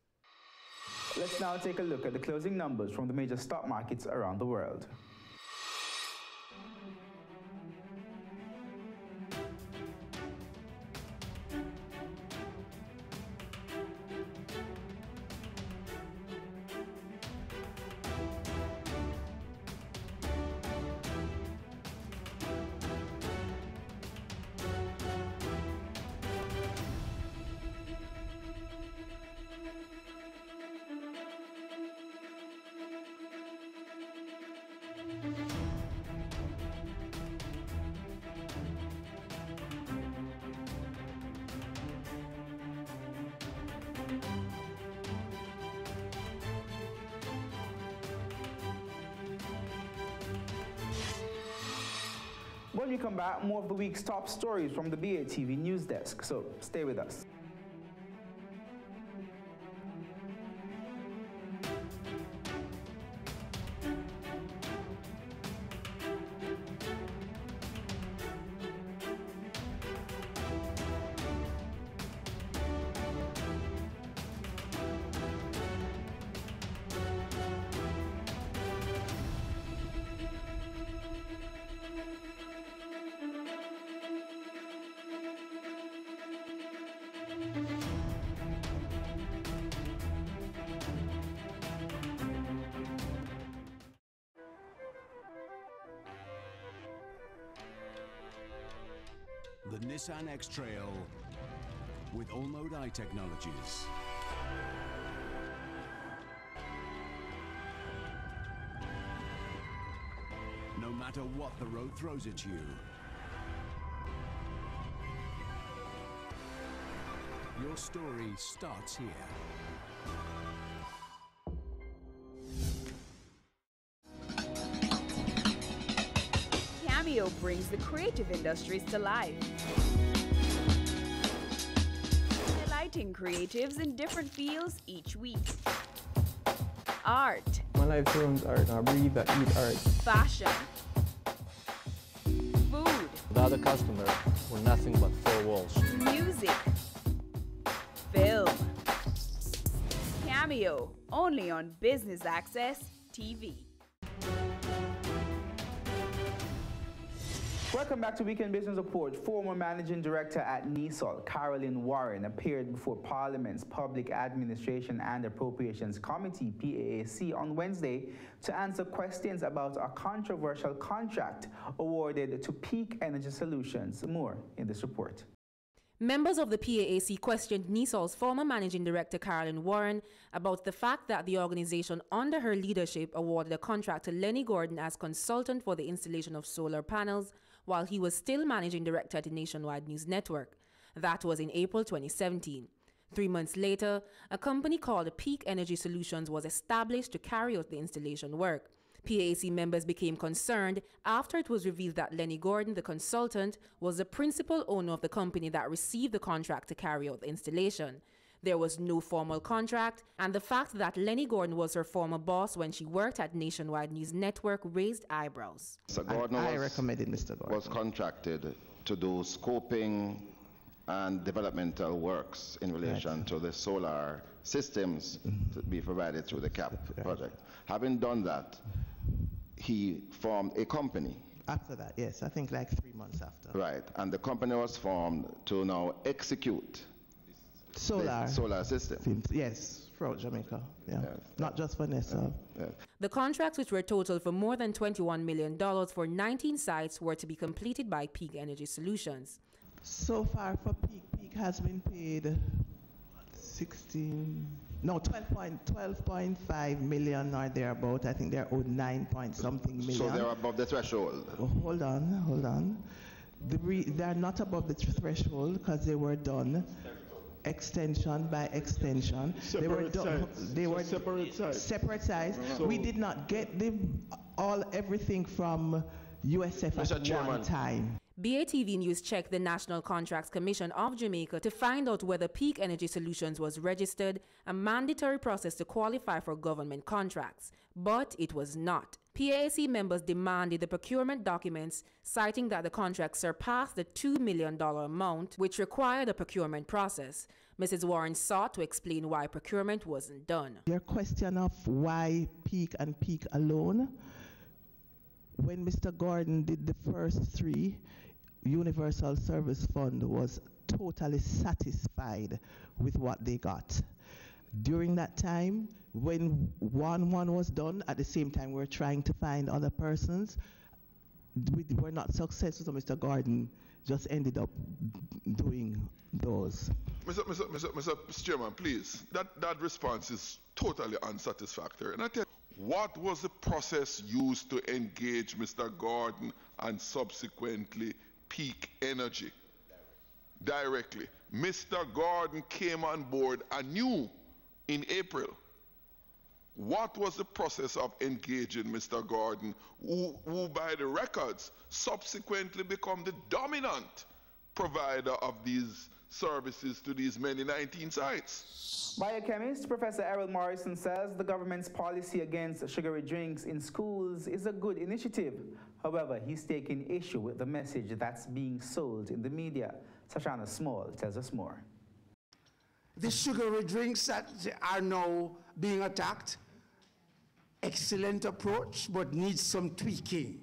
Let's now take a look at the closing numbers from the major stock markets around the world. When we come back, more of the week's top stories from the BATV News Desk, so stay with us. The Nissan X-Trail with All-Mode I Technologies. No matter what the road throws at you, your story starts here. Cameo brings the creative industries to life. Highlighting creatives in different fields each week. Art. My life turns art. I breathe, I eat art. Fashion. Food. Without a customer, we're nothing but four walls. Music. Film. Cameo, only on Business Access TV. Welcome back to Weekend Business Report. Former Managing Director at NISOL, Carolyn Warren, appeared before Parliament's Public Administration and Appropriations Committee, PAAC, on Wednesday to answer questions about a controversial contract awarded to Peak Energy Solutions. More in this report. Members of the PAAC questioned NISOL's former Managing Director Carolyn Warren about the fact that the organization under her leadership awarded a contract to Lenny Gordon as consultant for the installation of solar panels while he was still Managing Director at the Nationwide News Network. That was in April 2017. 3 months later, a company called Peak Energy Solutions was established to carry out the installation work. PAAC members became concerned after it was revealed that Lenny Gordon, the consultant, was the principal owner of the company that received the contract to carry out the installation. There was no formal contract, and the fact that Lenny Gordon was her former boss when she worked at Nationwide News Network raised eyebrows. Mr. Gordon I recommended Mr. Gordon. was contracted to do scoping and developmental works in relation to the solar systems to be provided through the CAP project. Having done that, he formed a company. After that, yes, I think like 3 months after. Right, and the company was formed to now execute solar systems. Yes, throughout Jamaica, yeah. Yes. Not just for NESA. Yes. The contracts, which were totaled for more than $21 million for 19 sites, were to be completed by Peak Energy Solutions. So far for Peak has been paid 12.5 million or thereabout. I think they're owed 9-point-something million. So they're above the threshold. Oh, hold on. They're not above the threshold because they were done extension by extension. Separate sites. So we did not get everything from USF at one time. BATV News checked the National Contracts Commission of Jamaica to find out whether Peak Energy Solutions was registered, a mandatory process to qualify for government contracts. But it was not. PAAC members demanded the procurement documents, citing that the contract surpassed the $2 million amount, which required a procurement process. Mrs. Warren sought to explain why procurement wasn't done. Your question of why Peak and Peak alone, when Mr. Gordon did the first three, Universal Service Fund was totally satisfied with what they got. During that time, when one was done, at the same time we were trying to find other persons. We were not successful, so Mr. Gordon just ended up doing those. Mr. Chairman, please, that response is totally unsatisfactory. And I tell you, what was the process used to engage Mr. Gordon and subsequently Peak Energy? Directly. Mr. Gordon came on board anew in April. What was the process of engaging Mr. Gordon, who by the records subsequently become the dominant provider of these services to these many 19 sites? Biochemist Professor Errol Morrison says the government's policy against sugary drinks in schools is a good initiative. However, he's taking issue with the message that's being sold in the media. Sashana Small tells us more. The sugary drinks that are now being attacked, excellent approach, but needs some tweaking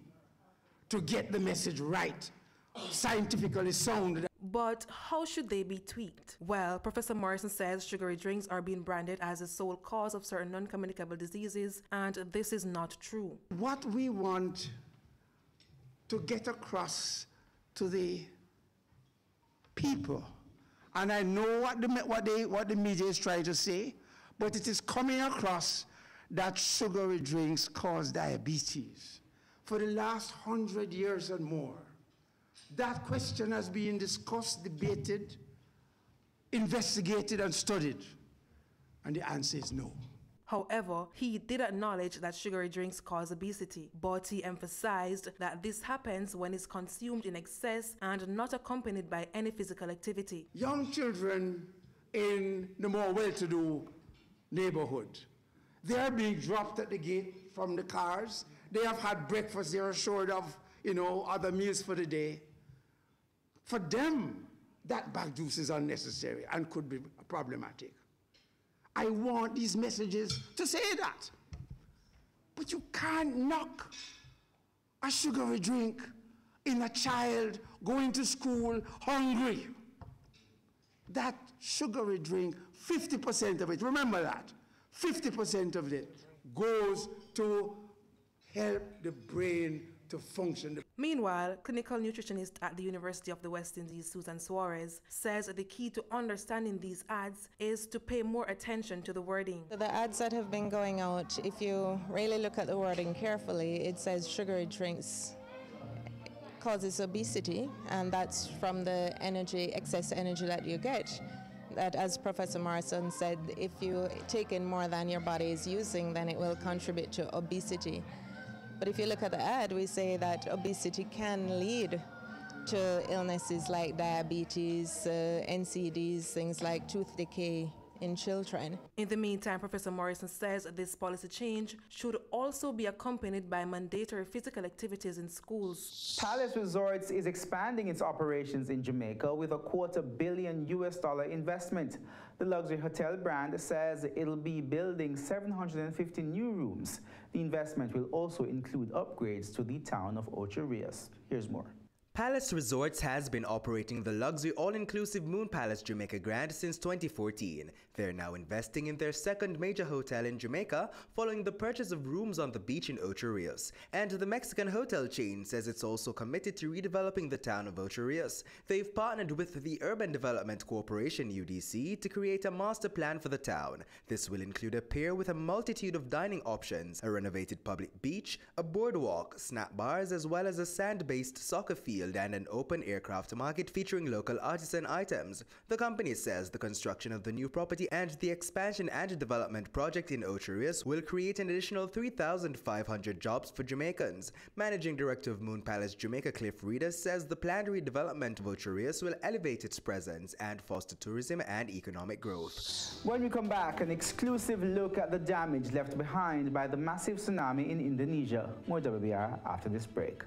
to get the message right, scientifically sound. But how should they be tweaked? Well, Professor Morrison says sugary drinks are being branded as the sole cause of certain non-communicable diseases, and this is not true. What we want to get across to the people, and I know what the media is trying to say, but it is coming across that sugary drinks cause diabetes. For the last 100 years and more, that question has been discussed, debated, investigated, and studied. And the answer is no. However, he did acknowledge that sugary drinks cause obesity, but he emphasized that this happens when it's consumed in excess and not accompanied by any physical activity. Young children in the more well-to-do neighborhood, they are being dropped at the gate from the cars. They have had breakfast, they are assured of, other meals for the day. For them, that bag juice is unnecessary and could be problematic. I want these messages to say that. But you can't knock a sugary drink in a child going to school hungry. That sugary drink, 50% of it, remember that, 50% of it goes to help the brain to function. Meanwhile, clinical nutritionist at the University of the West Indies, Susan Suarez, says the key to understanding these ads is to pay more attention to the wording. The ads that have been going out, if you really look at the wording carefully, it says sugary drinks causes obesity, and that's from the excess energy that you get. That, as Professor Morrison said, if you take in more than your body is using, then it will contribute to obesity. But if you look at the ad, we say that obesity can lead to illnesses like diabetes, NCDs, things like tooth decay in children. In the meantime, Professor Morrison says this policy change should also be accompanied by mandatory physical activities in schools. Palace Resorts is expanding its operations in Jamaica with a $250 million investment. The luxury hotel brand says it'll be building 750 new rooms. The investment will also include upgrades to the town of Ocho Rios. Here's more. Palace Resorts has been operating the luxury all-inclusive Moon Palace Jamaica Grand since 2014. They're now investing in their second major hotel in Jamaica following the purchase of rooms on the beach in Ocho Rios. And the Mexican hotel chain says it's also committed to redeveloping the town of Ocho Rios. They've partnered with the Urban Development Corporation UDC to create a master plan for the town. This will include a pier with a multitude of dining options, a renovated public beach, a boardwalk, snack bars, as well as a sand-based soccer field field and an open aircraft market featuring local artisan items. The company says the construction of the new property and the expansion and development project in Ocho Rios will create an additional 3,500 jobs for Jamaicans. Managing Director of Moon Palace Jamaica, Cliff Reeder, says the planned redevelopment of Ocho Rios will elevate its presence and foster tourism and economic growth. When we come back, an exclusive look at the damage left behind by the massive tsunami in Indonesia. More WBR after this break.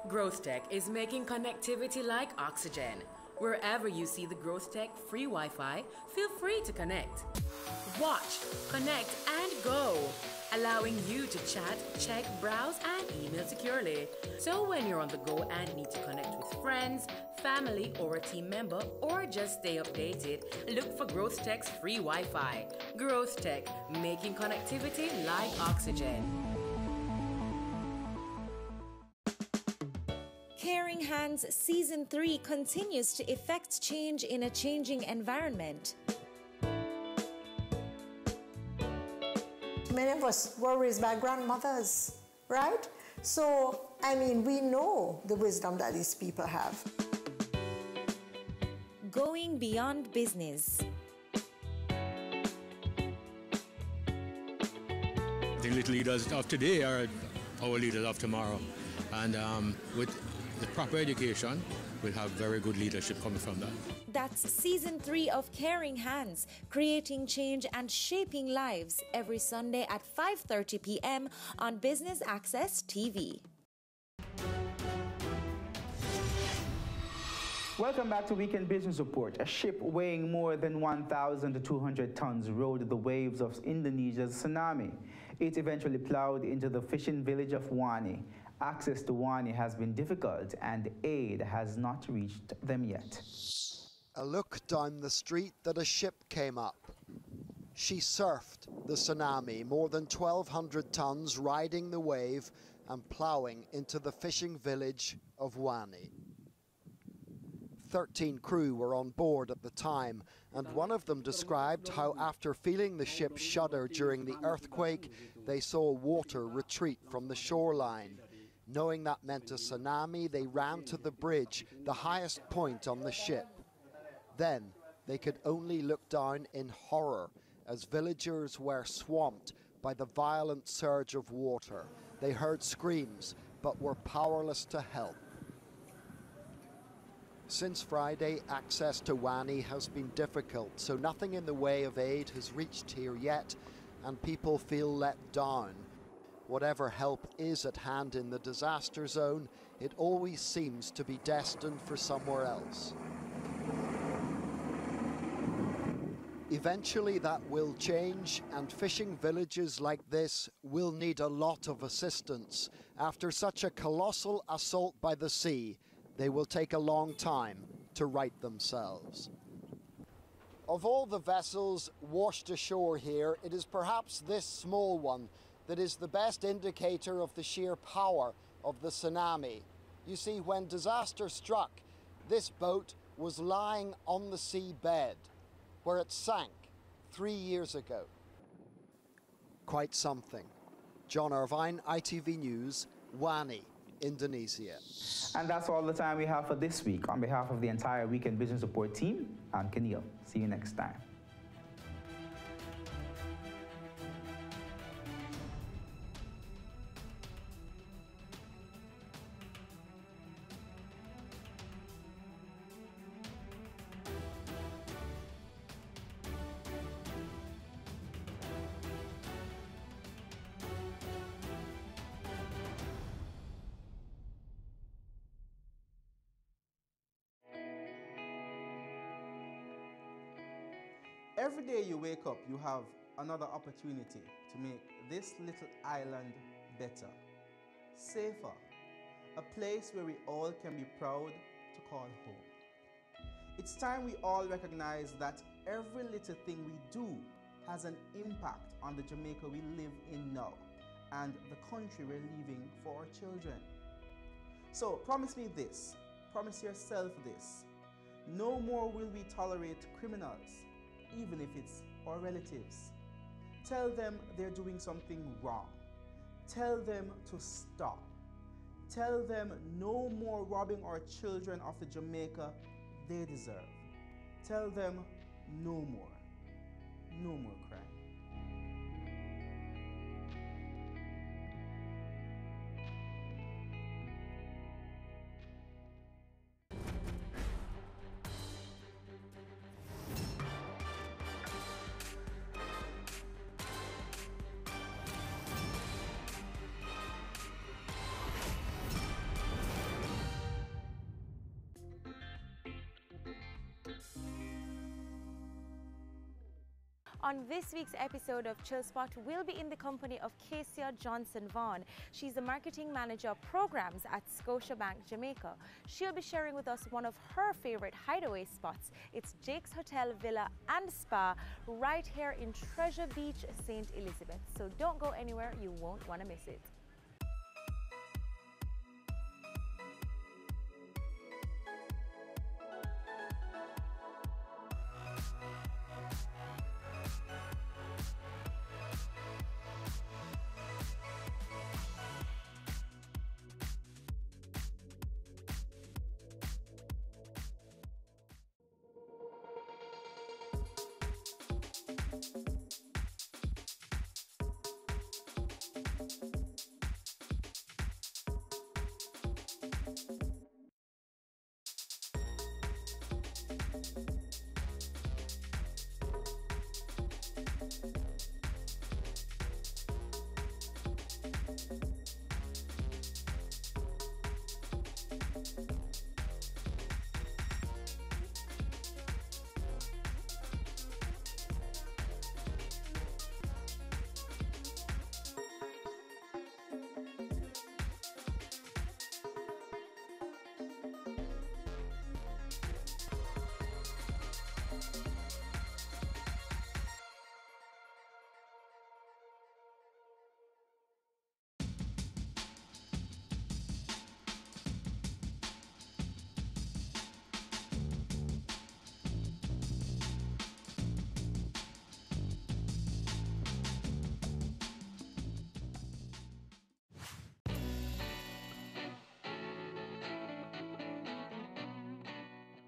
Growth Tech is making connectivity like oxygen. Wherever you see the Growth Tech free Wi-Fi, feel free to connect. Watch, connect, and go, allowing you to chat, check, browse, and email securely. So when you're on the go and need to connect with friends, family, or a team member, or just stay updated, look for Growth Tech's free Wi-Fi. Growth Tech, making connectivity like oxygen. Caring Hands Season 3 continues to effect change in a changing environment. Many of us were raised by grandmothers, right? So, I mean, we know the wisdom that these people have. Going beyond business. The little leaders of today are our leaders of tomorrow. And with the proper education, we'll have very good leadership coming from that. That's Season 3 of Caring Hands, creating change and shaping lives, every Sunday at 5:30 p.m. on Business Access TV. Welcome back to Weekend Business Report. A ship weighing more than 1,200 tons rode the waves of Indonesia's tsunami. It eventually plowed into the fishing village of Wani. Access to Wani has been difficult and aid has not reached them yet. A look down the street that a ship came up. She surfed the tsunami, more than 1,200 tons riding the wave and ploughing into the fishing village of Wani. 13 crew were on board at the time, and one of them described how after feeling the ship shudder during the earthquake, they saw water retreat from the shoreline. Knowing that meant a tsunami, they ran to the bridge, the highest point on the ship. Then they could only look down in horror as villagers were swamped by the violent surge of water. They heard screams but were powerless to help. Since Friday, access to Wani has been difficult, so nothing in the way of aid has reached here yet, and people feel let down. Whatever help is at hand in the disaster zone, it always seems to be destined for somewhere else. Eventually that will change, and fishing villages like this will need a lot of assistance. After such a colossal assault by the sea, they will take a long time to right themselves. Of all the vessels washed ashore here, it is perhaps this small one that is the best indicator of the sheer power of the tsunami. You see, when disaster struck, this boat was lying on the seabed, where it sank 3 years ago. Quite something. John Irvine, ITV News, Wani, Indonesia. And that's all the time we have for this week. On behalf of the entire Weekend Business Report team, I'm Keneal. See you next time. Every day you wake up, you have another opportunity to make this little island better, safer, a place where we all can be proud to call home. It's time we all recognize that every little thing we do has an impact on the Jamaica we live in now and the country we're leaving for our children. So promise me this, promise yourself this: no more will we tolerate criminals, even if it's our relatives. Tell them they're doing something wrong. Tell them to stop. Tell them no more robbing our children of the Jamaica they deserve. Tell them no more. No more crime. On this week's episode of Chill Spot, we'll be in the company of Kesia Johnson-Vaughan. She's the Marketing Manager of Programs at Scotiabank Jamaica. She'll be sharing with us one of her favorite hideaway spots. It's Jake's Hotel, Villa and Spa right here in Treasure Beach, St. Elizabeth. So don't go anywhere, you won't want to miss it.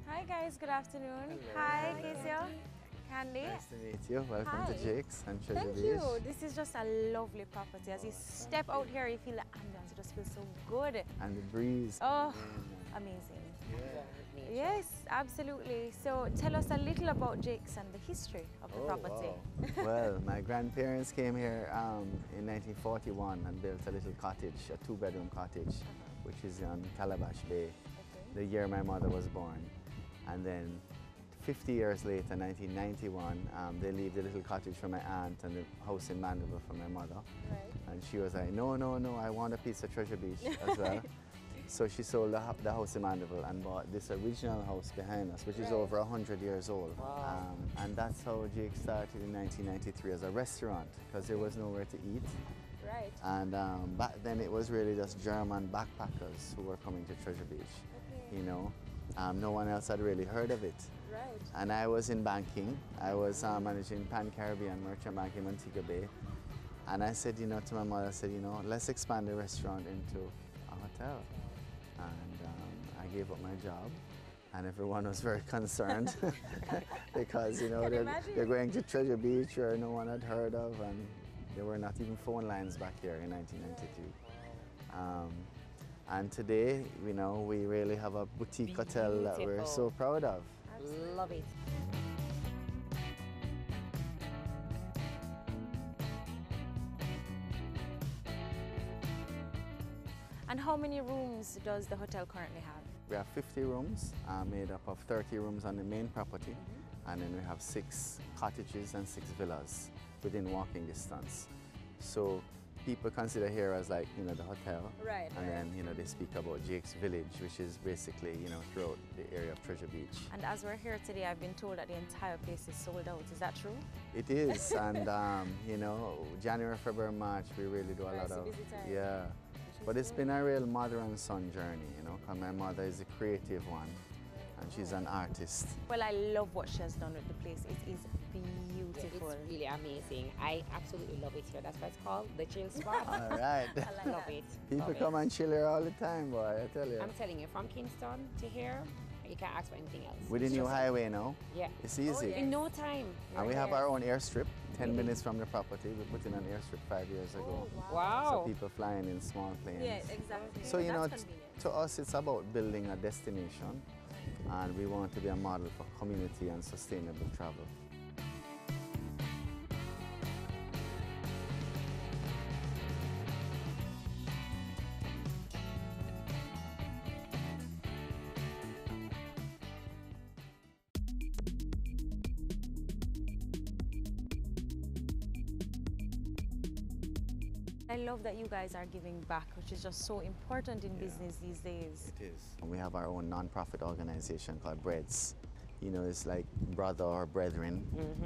Hi guys, good afternoon. Hello. Hi, Kesia. Candy. Nice to meet you. Welcome Hi. to Jake's and Treasure Thank Beach. you. This is just a lovely property. As you step out here, you feel the ambience. It just feels so good. And the breeze. Oh, amazing. Yes, absolutely. So tell us a little about Jake's and the history of the property. Wow. Well, my grandparents came here in 1941 and built a little cottage, a two-bedroom cottage, which is on Calabash Bay, the year my mother was born. And then 50 years later, 1991, they leave the little cottage for my aunt and the house in Mandeville for my mother. Right. And she was like, no, no, no, I want a piece of Treasure Beach as well. So she sold the house in Mandeville and bought this original house behind us, which is over 100 years old. Wow. And that's how Jake started in 1993 as a restaurant, because there was nowhere to eat. Right. And back then it was really just German backpackers who were coming to Treasure Beach. Okay. You know, no one else had really heard of it. Right. And I was in banking. I was managing Pan Caribbean Merchant Bank in Montego Bay. And I said, you know, to my mother, I said, you know, let's expand the restaurant into a hotel. And I gave up my job. And everyone was very concerned because, you know, they're going to Treasure Beach where no one had heard of, and there were not even phone lines back here in 1992. And today, you know, we really have a boutique hotel that we're so proud of. Love it. And how many rooms does the hotel currently have? We have 50 rooms, made up of 30 rooms on the main property, and then we have 6 cottages and 6 villas within walking distance. So people consider here as like, you know, the hotel. Right. And then, you know, they speak about Jake's Village, which is basically, you know, throughout the area of Treasure Beach. And as we're here today, I've been told that the entire place is sold out. Is that true? It is, and you know, January, February, March, we really do a lot of, yeah. But it's been a real mother and son journey, you know, because my mother is a creative one, and she's an artist. Well, I love what she has done with the place. It is beautiful. Beautiful. It's really amazing. I absolutely love it here. That's what it's called, the chill spot. All right. I love it. People come and chill here all the time, boy, I tell you. I'm telling you, from Kingston to here, you can't ask for anything else. With the new highway now, yeah, it's easy. In no time. And we have our own airstrip, 10 minutes from the property. We put in an airstrip 5 years ago. Wow. So people flying in small planes. Yeah, exactly. So, you know, to us, it's about building a destination, and we want to be a model for community and sustainable travel. I love that you guys are giving back, which is just so important in business these days. It is. And we have our own non-profit organization called Breads. You know, it's like brother or brethren.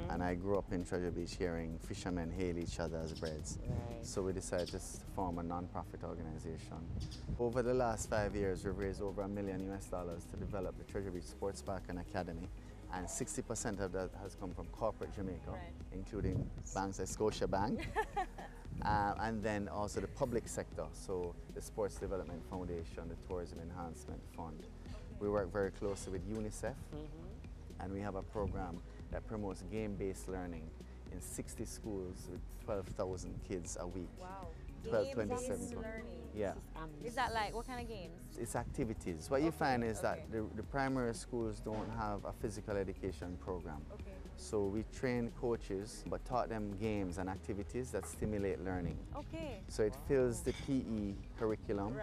And I grew up in Treasure Beach hearing fishermen hail each other as Breads. Right. So we decided to form a non-profit organization. Over the last 5 years, we've raised over $1 million to develop the Treasure Beach Sports Park and Academy. And 60% of that has come from corporate Jamaica, including banks like Scotia Bank. And then also the public sector, so the Sports Development Foundation, the Tourism Enhancement Fund. We work very closely with UNICEF, and we have a program that promotes game-based learning in 60 schools with 12,000 kids a week. Wow. 27. Learning. Yeah. Is that like, what kind of games? It's activities. What you find is that the primary schools don't have a physical education program. So we train coaches, but taught them games and activities that stimulate learning. So it fills the PE curriculum.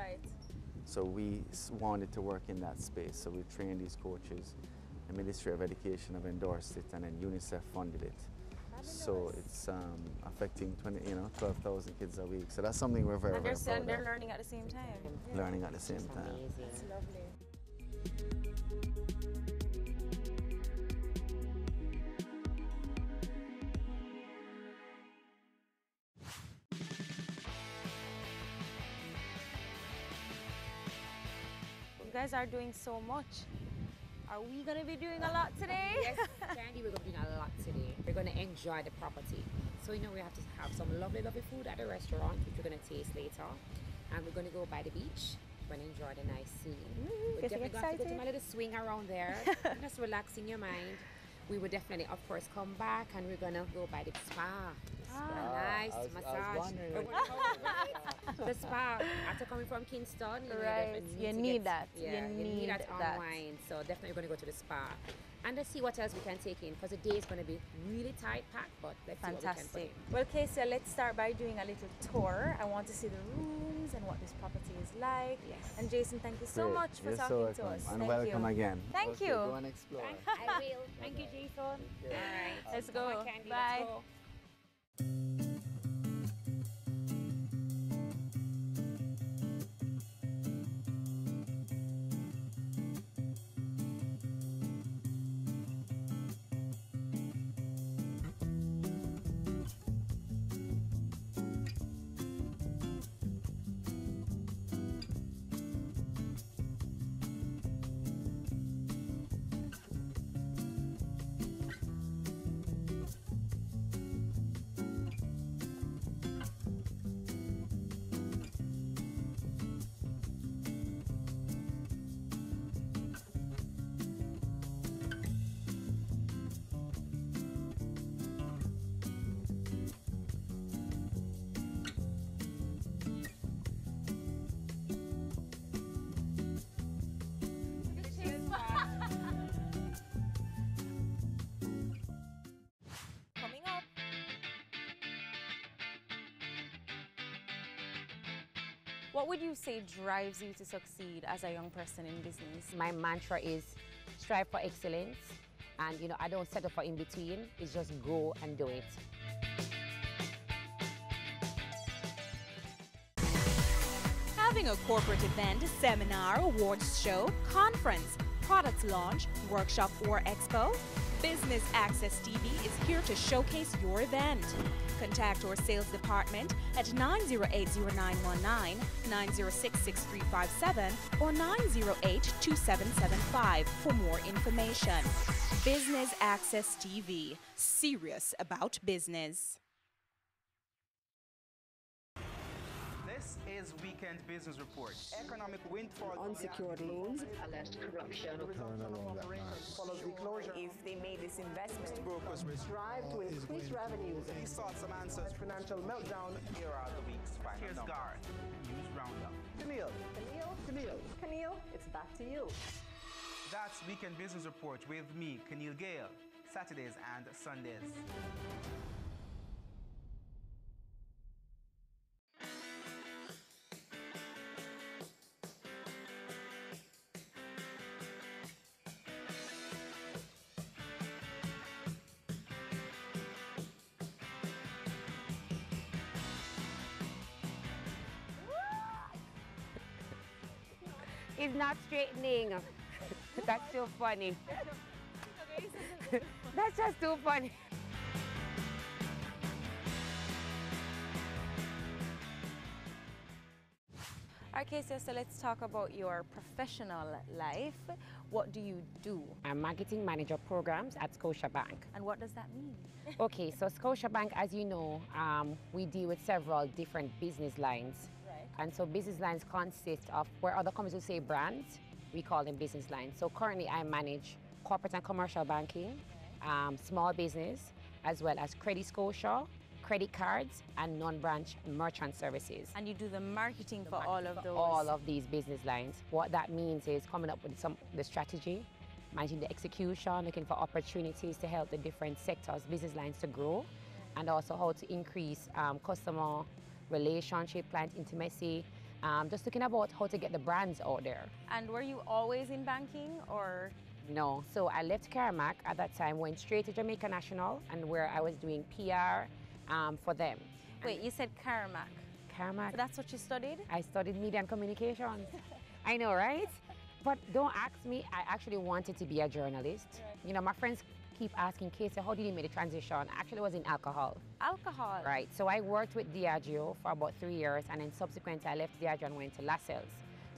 So we wanted to work in that space. So we trained these coaches. The Ministry of Education have endorsed it, and then UNICEF funded it. So it's affecting 12,000 kids a week. So that's something we're very, very proud of. They're learning at the same time. Learning at the same time. That's lovely. You guys are doing so much. Are we going to be doing a lot today? Yes, Candy, we're going to be doing a lot today. We're going to enjoy the property. So, you know, we have to have some lovely, lovely food at the restaurant, which we're going to taste later. And we're going to go by the beach. We're going to enjoy the nice scene. We're definitely going to have to go to my little swing around there. Just relaxing your mind. We will definitely, of course, come back and we're going to go by the spa. Nice massage. The spa, after coming from Kingston, you need that. Yeah, you need that unwind. So definitely we're going to go to the spa. And let's see what else we can take in, because the day is going to be really tight packed, but let's see what we can put in. Well, Kezia, let's start by doing a little tour. I want to see the rooms and what this property is like. Yes. And Jason, thank you so much for talking to us. And welcome again. Thank you. Go and explore. I will. Thank you, Jason. All right. Let's go. On, Candy, Bye. Let's go. What would you say drives you to succeed as a young person in business? My mantra is strive for excellence, and you know, I don't settle for in between. It's just go and do it. Having a corporate event, seminar, awards show, conference, product launch, workshop or expo? Business Access TV is here to showcase your event. Contact our sales department at 908-0919, 906-6357, or 908-2775 for more information. Business Access TV, serious about business. This is Weekend Business Report. Economic windfall. Unsecured loans, alleged corruption. Follows the closure. If they made this investment, Brokers strive to increase revenues. These sought some answers. Financial meltdown. Here are the week's final. Here's Garth. News Roundup. Camille, it's back to you. That's Weekend Business Report with me, Keneal Gale, Saturdays and Sundays. It's not straightening. That's so funny. That's just too funny. Okay, so let's talk about your professional life. What do you do? I'm marketing manager programs at Scotiabank. And what does that mean? Okay, so Scotiabank, as you know, we deal with several different business lines. Right. And so business lines consist of, where other companies would say brands, we call them business lines. So currently I manage corporate and commercial banking, small business, as well as Credit Scotia, credit cards, and non-branch merchant services. And you do the marketing for all of those? All of these business lines. What that means is coming up with the strategy, managing the execution, looking for opportunities to help the different sectors, business lines to grow, and also how to increase customer relationship, client intimacy, just looking about how to get the brands out there. And were you always in banking or? No, so I left Caramac at that time, went straight to Jamaica National, and where I was doing PR for them. Wait, you said Caramac? Caramac. So that's what you studied? I studied media and communications. I know, right? But don't ask me, I actually wanted to be a journalist. Right. You know, my friends keep asking, Casey, how did you make the transition? Actually, it was in alcohol. Alcohol? Right, so I worked with Diageo for about 3 years, and then subsequently I left Diageo and went to Lascelles.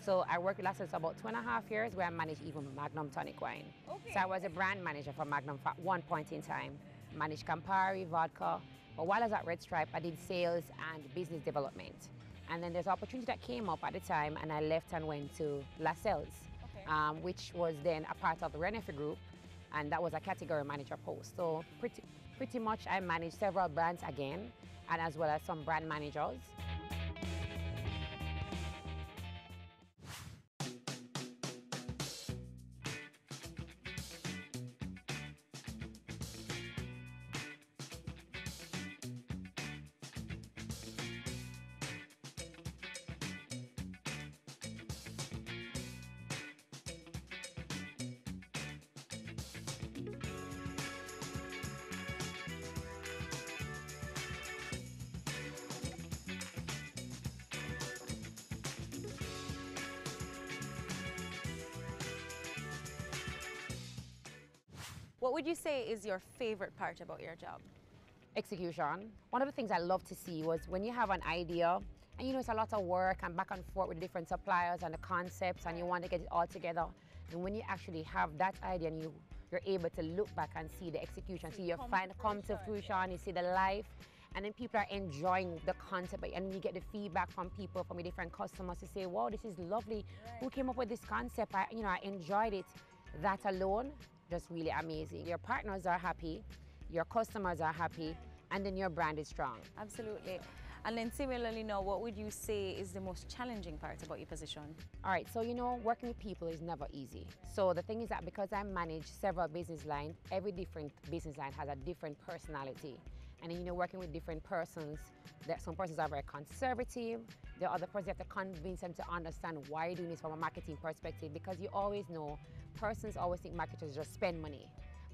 So I worked with Lascelles for about 2.5 years, where I managed even Magnum tonic wine. Okay. So I was a brand manager for Magnum at one point in time. Managed Campari, vodka. But while I was at Red Stripe, I did sales and business development. And then there's an opportunity that came up at the time, and I left and went to Lascelles, okay. Which was then a part of the Renefe Group, and that was a category manager post. So pretty much I managed several brands again, and as well as some brand managers. What would you say is your favorite part about your job? Execution. One of the things I love to see was when you have an idea, and you know it's a lot of work and back and forth with different suppliers and the concepts, and you want to get it all together. And when you actually have that idea and you're able to look back and see the execution, see your come to fruition, you see the life, and then people are enjoying the concept, and you get the feedback from people, from your different customers to say, wow, this is lovely. Who came up with this concept? I enjoyed it. That alone, just really amazing. Your partners are happy, your customers are happy, and then your brand is strong. Absolutely. And then similarly now, what would you say is the most challenging part about your position? All right, so working with people is never easy. So the thing is that because I manage several business lines, every different business line has a different personality. And then, working with different persons, some persons are very conservative, the other persons, you have to convince them to understand why you're doing this from a marketing perspective, because you always know, persons always think marketers just spend money,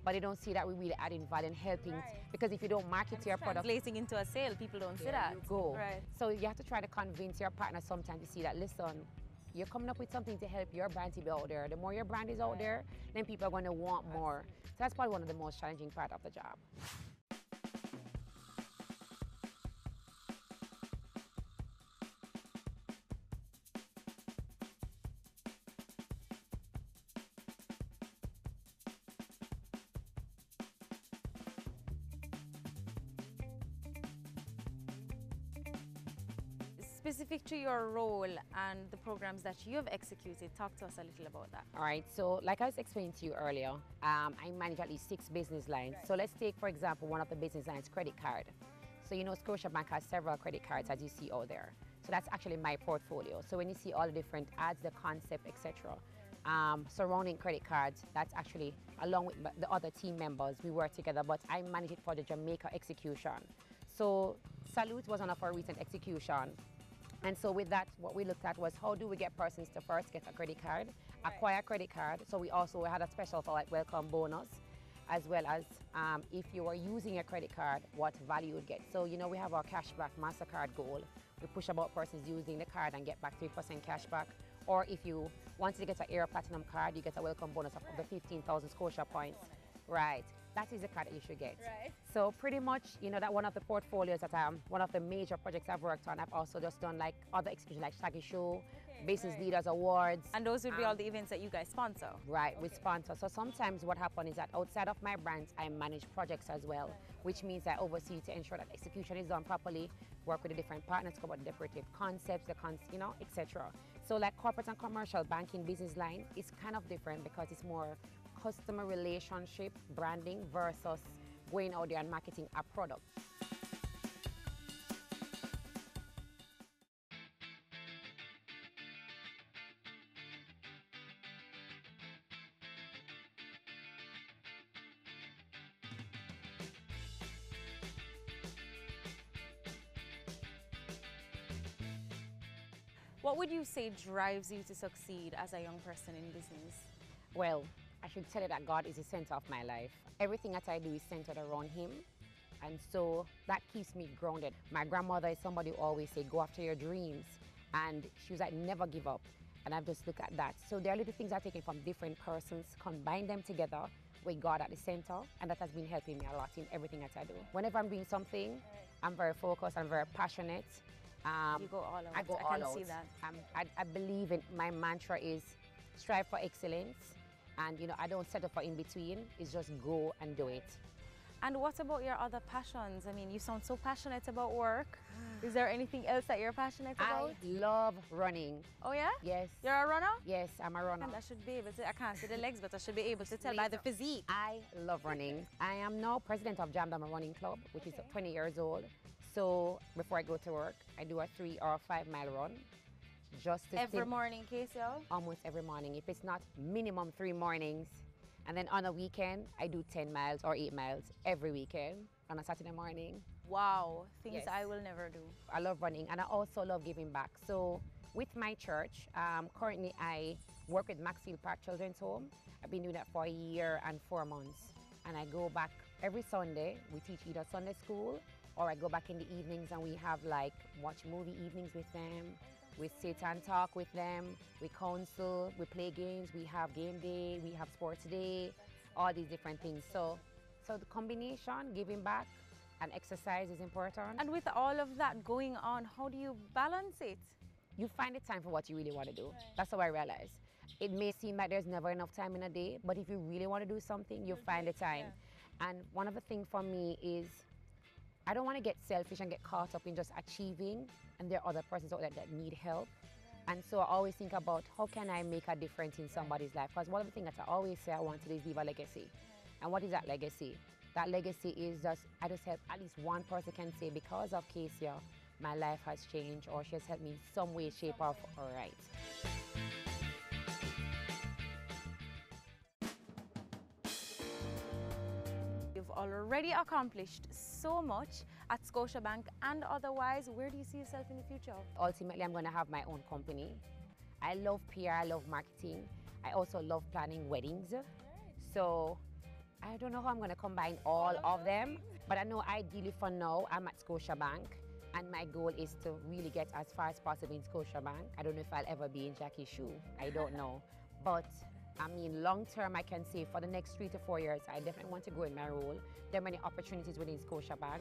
but they don't see that we really adding value and helping, because if you don't market your product, translating into a sale, people don't see that. You go. Right. So you have to try to convince your partner sometimes to see that, listen, you're coming up with something to help your brand to be out there. The more your brand is out there, then people are going to want more. So that's probably one of the most challenging part of the job. Specific to your role and the programs that you have executed, talk to us a little about that. All right, so like I was explaining to you earlier, I manage at least 6 business lines. So let's take, for example, one of the business lines, credit card. So you know Scotiabank has several credit cards, as you see out there. So that's actually my portfolio. So when you see all the different ads, the concept, etc., surrounding credit cards, that's actually, along with the other team members, we work together, but I manage it for the Jamaica execution. So Salute was one of our recent execution. And so with that, what we looked at was how do we get persons to first get a credit card, acquire a credit card. So we also had a special for like welcome bonus, as well as if you are using a credit card, what value you would get. So, you know, we have our cashback MasterCard goal. We push about persons using the card and get back 3% cashback. Or if you wanted to get an Air Platinum card, you get a welcome bonus of up to 15,000 Scotia points. Right. That is the card that you should get. Right. So pretty much, you know, that one of the portfolios that one of the major projects I've worked on. I've also just done like other executions like Shaggy Show, Business Leaders Awards. And those would be all the events that you guys sponsor? Right, we sponsor. So sometimes what happens is that outside of my brands, I manage projects as well, which means I oversee to ensure that execution is done properly, work with the different partners, come up with different concepts, you know, etc. So like corporate and commercial banking business line is kind of different because it's more customer relationship branding versus going out there and marketing a product. What would you say drives you to succeed as a young person in business? Well, I should tell you that God is the center of my life. Everything that I do is centered around Him, and so that keeps me grounded. My grandmother is somebody who always said, go after your dreams, and she was like, never give up, and I've just looked at that. So there are little things I've taken from different persons, combine them together with God at the center, and that has been helping me a lot in everything that I do. Whenever I'm doing something, I'm very focused, I'm very passionate. You go all out. I go all out. I can see that. I believe in, my mantra is strive for excellence. And, you know, I don't settle for in between. It's just go and do it. And what about your other passions? I mean, you sound so passionate about work. Is there anything else that you're passionate about? I love running. Oh, yeah? Yes. You're a runner? Yes, I'm a runner. And I should be able to, I can't see the legs, but I should be able to tell by the physique. I love running. I am now president of Jamdama Running Club, which is 20 years old. So before I go to work, I do a 3 or 5 mile run. Just to every morning, KCL? Almost every morning. If it's not minimum 3 mornings. And then on a weekend, I do 10 miles or 8 miles every weekend on a Saturday morning. Wow, things I will never do. I love running, and I also love giving back. So with my church, currently I work with Maxfield Park Children's Home. I've been doing that for 1 year and 4 months. And I go back every Sunday. We teach either Sunday school, or I go back in the evenings and we have like watch movie evenings with them. We sit and talk with them, we counsel, we play games, we have game day, we have sports day, all these different things. So the combination, giving back and exercise is important. And with all of that going on, how do you balance it? You find the time for what you really want to do. That's how I realized. It may seem like there's never enough time in a day, but if you really want to do something, you find the time. And one of the things for me is, I don't want to get selfish and get caught up in just achieving, and there are other persons out there that need help. And so I always think about how can I make a difference in somebody's life? Because one of the things that I always say I want to do is leave a legacy. And what is that legacy? That legacy is just, I just help at least one person can say, because of Kesia, my life has changed, or she has helped me in some way, shape, or right. You've already accomplished so much at Scotiabank and otherwise. Where do you see yourself in the future? Ultimately, I'm going to have my own company. I love PR, I love marketing. I also love planning weddings. So I don't know how I'm going to combine all of them, but I know ideally for now, I'm at Scotiabank, and my goal is to really get as far as possible in Scotiabank. I don't know if I'll ever be in Jackie's shoe. I don't know. But I mean, long term, I can say for the next 3 to 4 years, I definitely want to grow in my role. There are many opportunities within Scotiabank.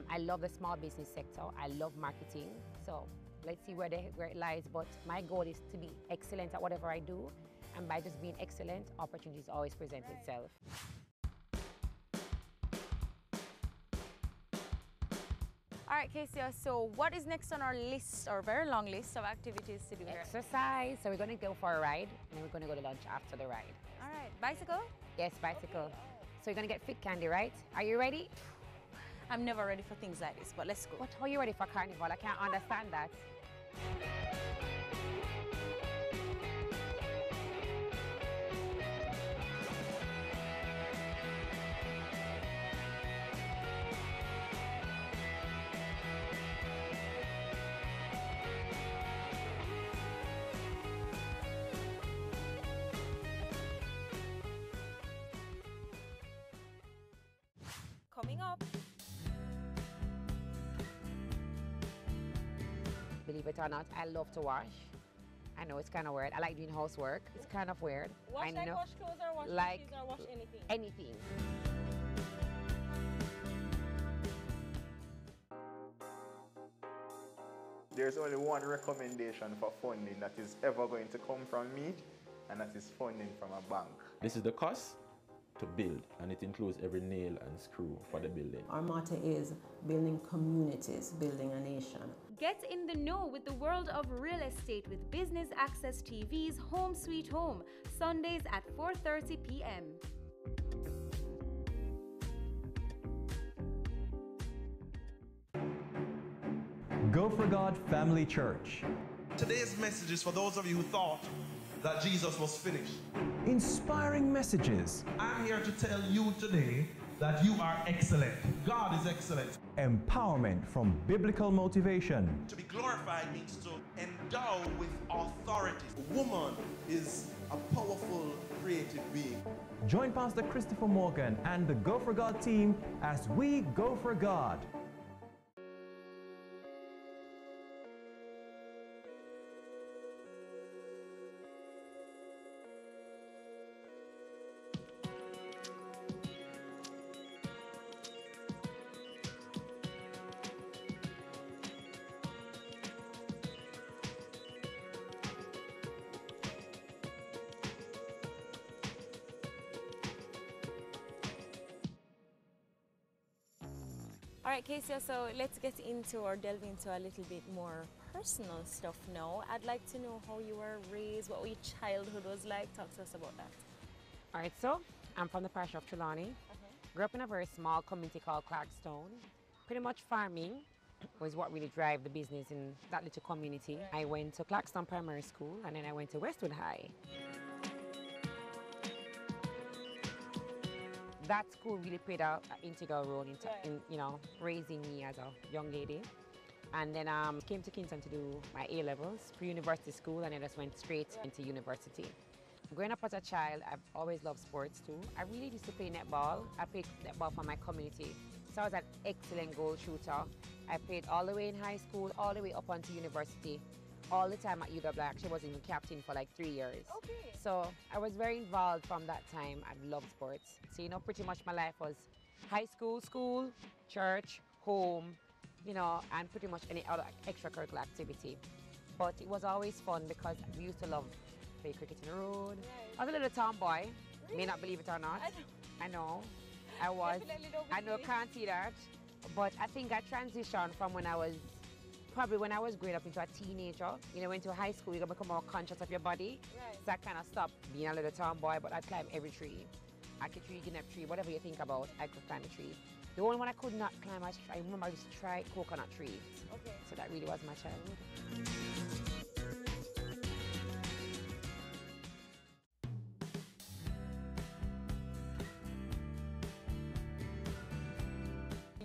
I love the small business sector. I love marketing. So let's see where it lies. But my goal is to be excellent at whatever I do. And by just being excellent, opportunities always present itself. All right, Kezia, so what is next on our list, our very long list of activities to do here? Exercise. So we're going to go for a ride, and then we're going to go to lunch after the ride. All right, bicycle? Yes, bicycle. So you're going to get fit, Candy, right? Are you ready? I'm never ready for things like this, but let's go. What, how are you ready for carnival? I can't understand that. Coming up. Believe it or not, I love to wash. I know it's kind of weird. I like doing housework. It's kind of weird. Wash I like know. wash clothes or wash Like dishes or wash anything? Anything. There's only one recommendation for funding that is ever going to come from me, and that is funding from a bank. This is the cost to build, and it includes every nail and screw for the building. Our motto is building communities, building a nation. Get in the know with the world of real estate with Business Access TV's Home Sweet Home, Sundays at 4:30 p.m. Go for God Family Church. Today's message is for those of you who thought that Jesus was finished. Inspiring messages. I'm here to tell you today that you are excellent. God is excellent. Empowerment from biblical motivation. To be glorified means to endow with authority. A woman is a powerful, creative being. Join Pastor Christopher Morgan and the Go for God team as we go for God. All right, Kezia, so let's get into or delve into a little bit more personal stuff now. I'd like to know how you were raised, what your childhood was like. Talk to us about that. All right, so I'm from the parish of Trelawney. Grew up in a very small community called Clarkstone. Pretty much farming was what really drive the business in that little community. I went to Clarkstone Primary School, and then I went to Westwood High. That school really played an integral role in you know, raising me as a young lady. And then came to Kingston to do my A-levels, pre-university school, and then just went straight into university. Growing up as a child, I've always loved sports too. I really used to play netball. I played netball for my community. So I was an excellent goal shooter. I played all the way in high school, all the way up onto university. All the time at UW. I actually was even captain for like 3 years. Okay. So I was very involved from that time. I loved sports. So, you know, pretty much my life was high school, school, church, home, you know, and pretty much any other extracurricular activity. But it was always fun because we used to love play cricket in the road. Right. I was a little tomboy. Really? May not believe it or not. I know. I was. I know, can't see that. But I think I transitioned from when I was growing up into a teenager. You know, into high school, you're going to become more conscious of your body. Right. So I kind of stopped being a little tomboy, but I'd climb every tree. I could tree, guinea tree, whatever you think about, I could climb a tree. The only one I could not climb, I remember I used to try coconut trees. Okay. So that really was my childhood.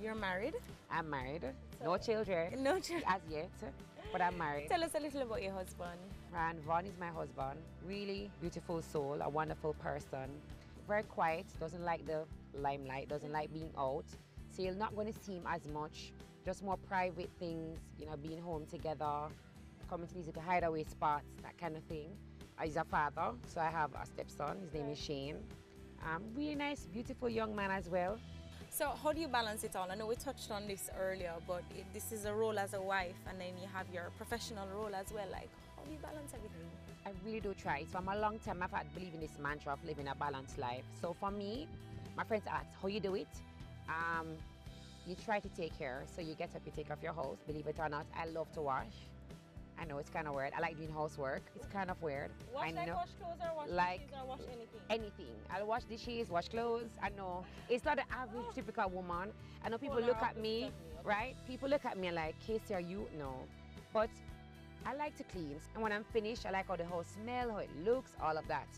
You're married? I'm married. So, no children. No children. As yet, but I'm married. Tell us a little about your husband. And Vaughn is my husband. Really beautiful soul, a wonderful person. Very quiet, doesn't like the limelight, doesn't like being out. So you're not going to see him as much. Just more private things, you know, being home together, coming to visit the hideaway spots, that kind of thing. He's a father, so I have a stepson. His name is Shane. Really nice, beautiful young man as well. So how do you balance it all? I know we touched on this earlier, but this is a role as a wife, and then you have your professional role as well. Like, how do you balance everything? I really do try. So for a long time, I've had believe in this mantra of living a balanced life. So for me, my friends ask, how you do it? you try to take care. So you get up, you take off your house. Believe it or not, I love to wash. I know it's kind of weird. I like doing housework. It's kind of weird. Wash I like know. wash clothes or wash Like dishes or wash anything? Anything. I'll wash dishes, wash clothes. I know. It's not the average typical woman. I know people Polar look at opposite me, of me, okay. right? People look at me and like, Casey, are you? No. But I like to clean. And when I'm finished, I like how the house smells, how it looks, all of that.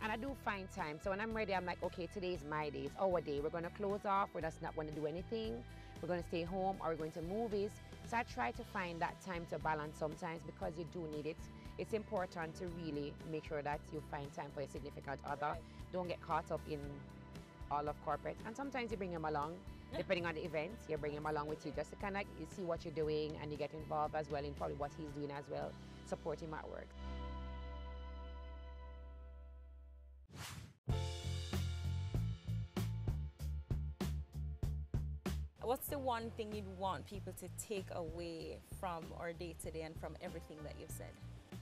And I do find time. So when I'm ready, I'm like, okay, today is my day. It's our day. We're going to close off. We're just not going to do anything. We're going to stay home or we're going to movies. So I try to find that time to balance sometimes because you do need it. It's important to really make sure that you find time for your significant other. Right. Don't get caught up in all of corporate. And sometimes you bring them along, depending on the event, you bring him along with you just to kind of you see what you're doing and you get involved as well in probably what he's doing as well, support him at work. What's the one thing you'd want people to take away from our day-to-day and from everything that you've said?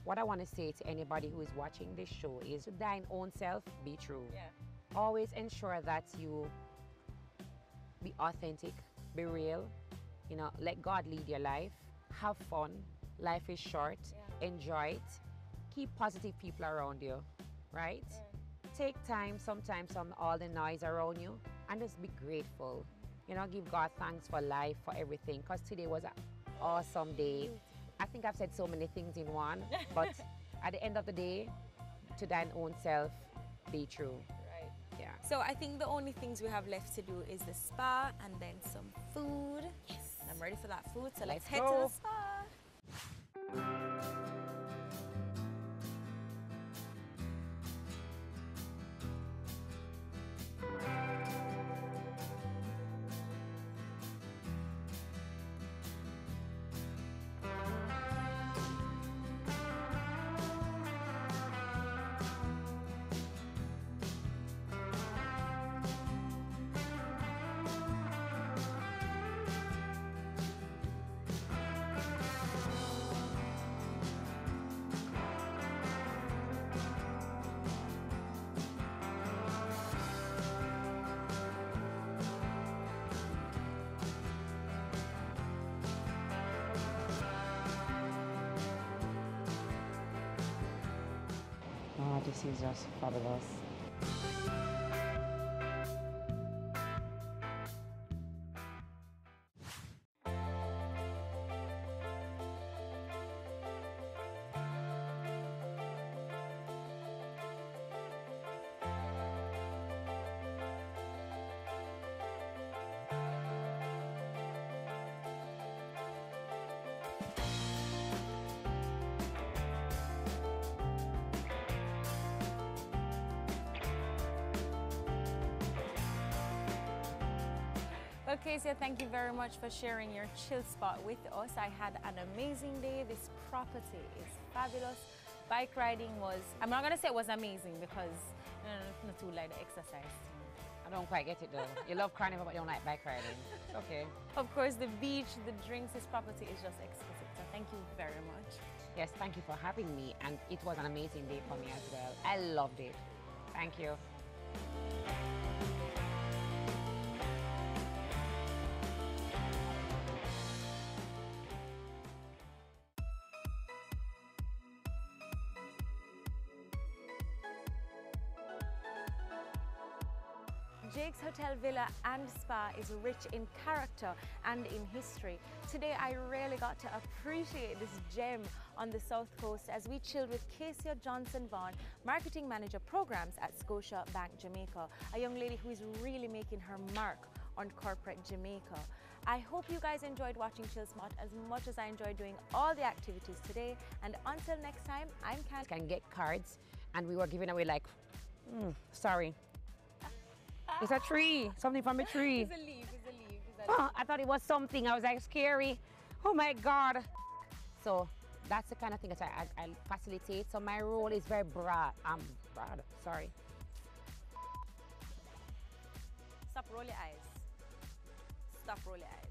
What I want to say to anybody who is watching this show is to thine own self, be true. Yeah. Always ensure that you be authentic, be real, you know, let God lead your life, have fun, life is short, enjoy it, keep positive people around you, right? Take time sometimes from all the noise around you and just be grateful. You know, give God thanks for life, for everything, because today was an awesome day. I think I've said so many things in one, but at the end of the day, to thine own self, be true. Right. Yeah. So I think the only things we have left to do is the spa and then some food. Yes. I'm ready for that food, so let's head to the spa. Oh, this is just fabulous. Okay, so thank you very much for sharing your chill spot with us. I had an amazing day. This property is fabulous. Bike riding was, I'm not going to say it was amazing because it's not too like the exercise. I don't quite get it though. You love carnival but you don't like bike riding. It's okay. Of course, the beach, the drinks, this property is just exquisite. So thank you very much. Yes, thank you for having me, and it was an amazing day for me as well. I loved it. Thank you. Jake's Hotel Villa and Spa is rich in character and in history. Today I really got to appreciate this gem on the South Coast as we chilled with Casey Johnson Vaughan, Marketing Manager Programs at Scotia Bank Jamaica, a young lady who is really making her mark on corporate Jamaica. I hope you guys enjoyed watching Chill Spot as much as I enjoyed doing all the activities today. And until next time, I'm Can. Can get cards, and we were giving away like, sorry. It's a tree, something from a tree. It's a leaf, it's a leaf. Oh, I thought it was something. I was like scary. Oh my God. So that's the kind of thing that I facilitate. So my role is very broad. Broad, sorry. Stop, roll your eyes. Stop, roll your eyes.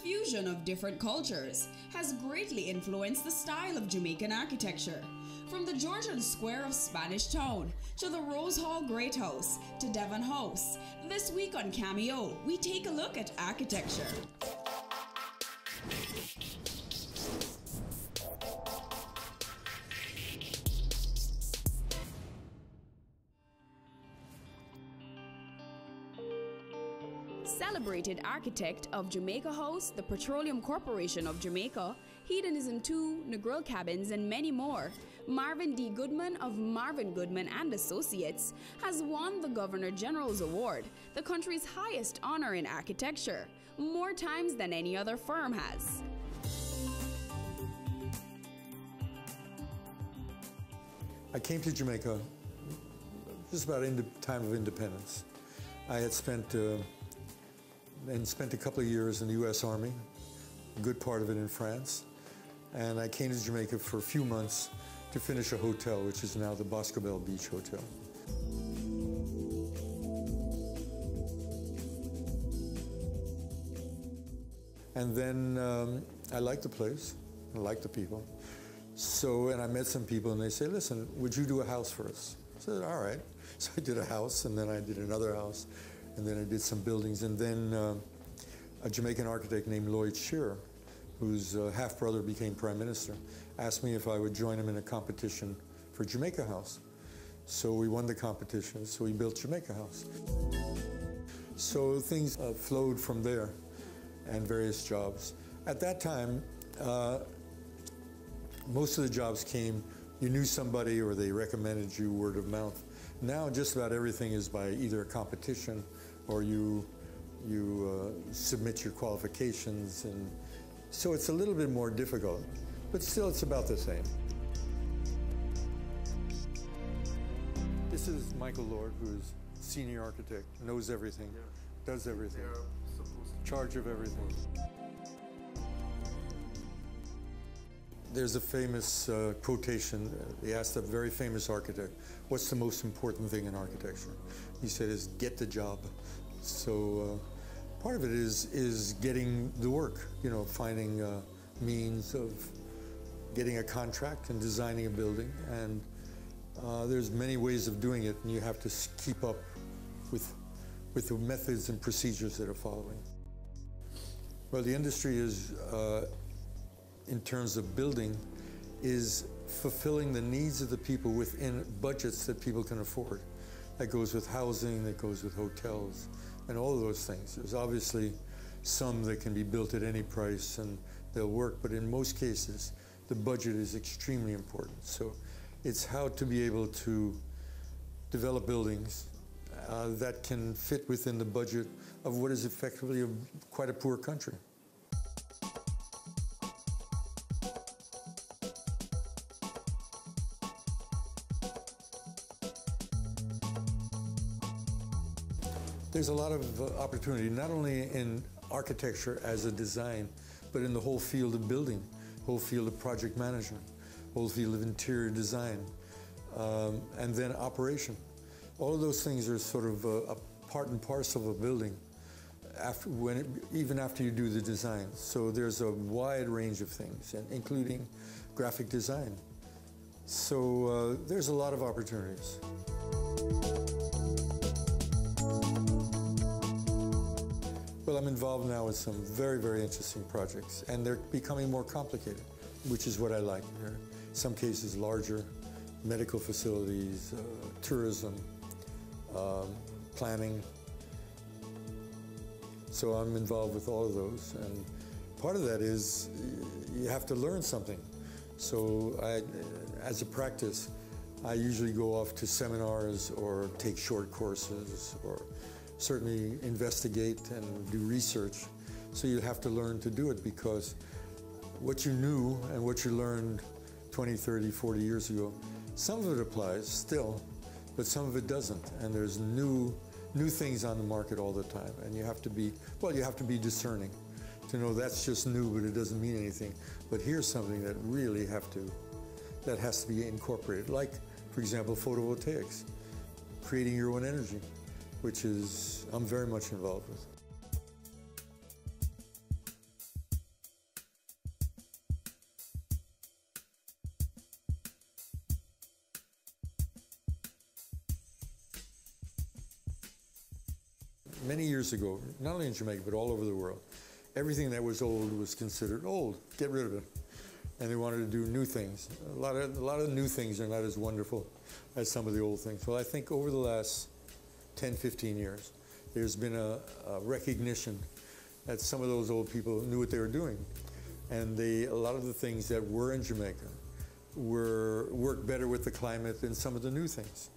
fusion of different cultures has greatly influenced the style of Jamaican architecture. From the Georgian Square of Spanish Town to the Rose Hall Great House to Devon House, this week on Cameo, we take a look at architecture. Celebrated architect of Jamaica House, the Petroleum Corporation of Jamaica, Hedonism 2, Negril Cabins, and many more, Marvin D. Goodman of Marvin Goodman and Associates has won the Governor General's Award, the country's highest honor in architecture, more times than any other firm has. I came to Jamaica just about in the time of independence. I had spent a couple of years in the U.S. Army, a good part of it in France, and I came to Jamaica for a few months to finish a hotel, which is now the Boscobel Beach Hotel. And then I liked the place, I liked the people. So, and I met some people and they said, listen, would you do a house for us? I said, all right. So I did a house, and then I did another house, and then I did some buildings, and then a Jamaican architect named Lloyd Shearer, whose half-brother became prime minister, asked me if I would join him in a competition for Jamaica House. So we won the competition, so we built Jamaica House. So things flowed from there, and various jobs. At that time, most of the jobs came, you knew somebody or they recommended you word of mouth. Now just about everything is by either a competition or you submit your qualifications, and so it's a little bit more difficult, but still it's about the same. This is Michael Lord, who's senior architect, knows everything, does everything, charge of everything. There's a famous quotation. They asked a very famous architect, what's the most important thing in architecture? He said, is get the job. So part of it is getting the work, you know, finding means of getting a contract and designing a building. And there's many ways of doing it, and you have to keep up with the methods and procedures that are following. Well, the industry is, in terms of building, is fulfilling the needs of the people within budgets that people can afford. That goes with housing, that goes with hotels, and all of those things. There's obviously some that can be built at any price and they'll work, but in most cases, the budget is extremely important. So it's how to be able to develop buildings that can fit within the budget of what is effectively quite a poor country. There's a lot of opportunity, not only in architecture as a design, but in the whole field of building, whole field of project management, whole field of interior design, and then operation. All of those things are sort of a part and parcel of a building, even after you do the design. So there's a wide range of things, including graphic design. So there's a lot of opportunities. Well, I'm involved now with some very, very interesting projects, and they're becoming more complicated, which is what I like. In some cases, larger medical facilities, tourism, planning. So I'm involved with all of those, and part of that is you have to learn something. So as a practice, I usually go off to seminars or take short courses or certainly investigate and do research. So you have to learn to do it, because what you knew and what you learned 20, 30, 40 years ago, some of it applies still, but some of it doesn't. And there's new things on the market all the time. And you have to be, well, you have to be discerning to know that's just new, but it doesn't mean anything. But here's something that really that has to be incorporated. Like, for example, photovoltaics, creating your own energy, which I'm very much involved with. many years ago, not only in Jamaica, but all over the world, everything that was old was considered old. Get rid of it. And they wanted to do new things. A lot of new things are not as wonderful as some of the old things. Well, I think over the last 10, 15 years, there's been a recognition that some of those old people knew what they were doing. And a lot of the things that were in Jamaica worked better with the climate than some of the new things.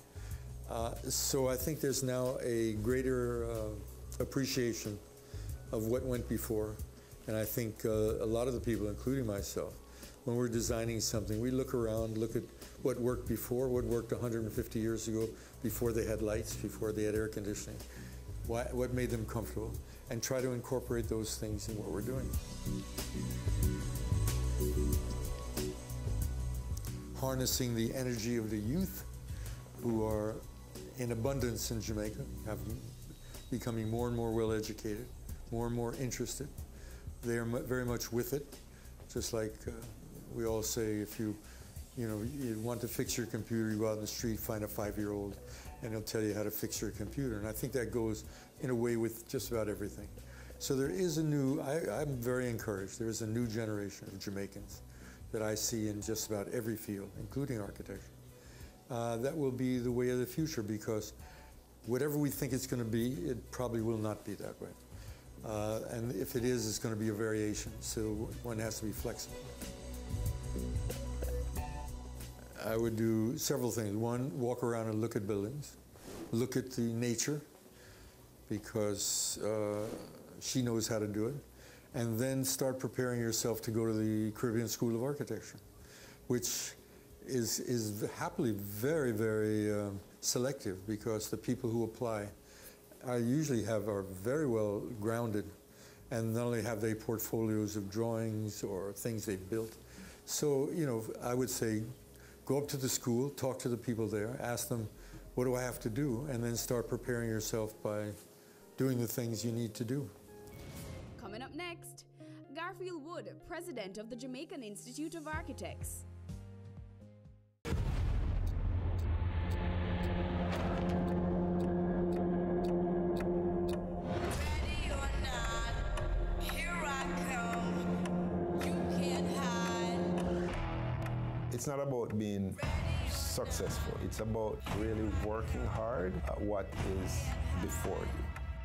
So I think there's now a greater appreciation of what went before. And I think a lot of the people, including myself, when we're designing something, we look around, look at what worked before, what worked 150 years ago, before they had lights, before they had air conditioning, what made them comfortable, and try to incorporate those things in what we're doing. Harnessing the energy of the youth, who are in abundance in Jamaica, becoming more and more well-educated, more and more interested. They are very much with it, just like we all say, if you want to fix your computer, you go out in the street, find a 5-year-old, and he'll tell you how to fix your computer. And I think that goes in a way with just about everything. So there is I'm very encouraged. There is a new generation of Jamaicans that I see in just about every field, including architecture. That will be the way of the future, because whatever we think it's going to be, it probably will not be that way. And if it is, it's going to be a variation, so one has to be flexible. I would do several things. One, walk around and look at buildings, look at the nature, because she knows how to do it, and then start preparing yourself to go to the Caribbean School of Architecture, which is happily very, very selective, because the people who apply are very well grounded, and not only have they portfolios of drawings or things they've built. So, I would say, go up to the school, talk to the people there, ask them, what do I have to do? And then start preparing yourself by doing the things you need to do. Coming up next, Garfield Wood, president of the Jamaican Institute of Architects. It's not about being successful. It's about really working hard at what is before you.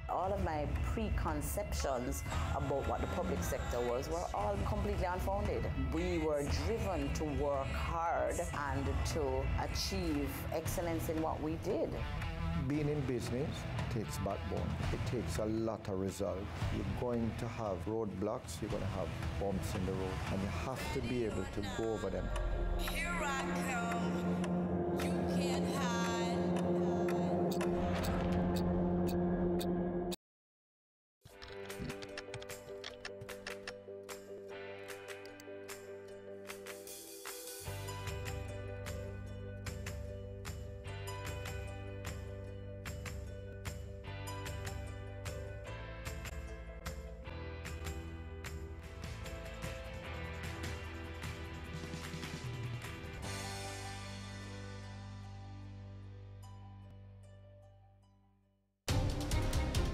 All of my preconceptions about what the public sector was were all completely unfounded. We were driven to work hard and to achieve excellence in what we did. Being in business takes backbone. It takes a lot of resolve. You're going to have roadblocks, you're going to have bumps in the road, and you have to be able to go over them. Here I come, you can't hide.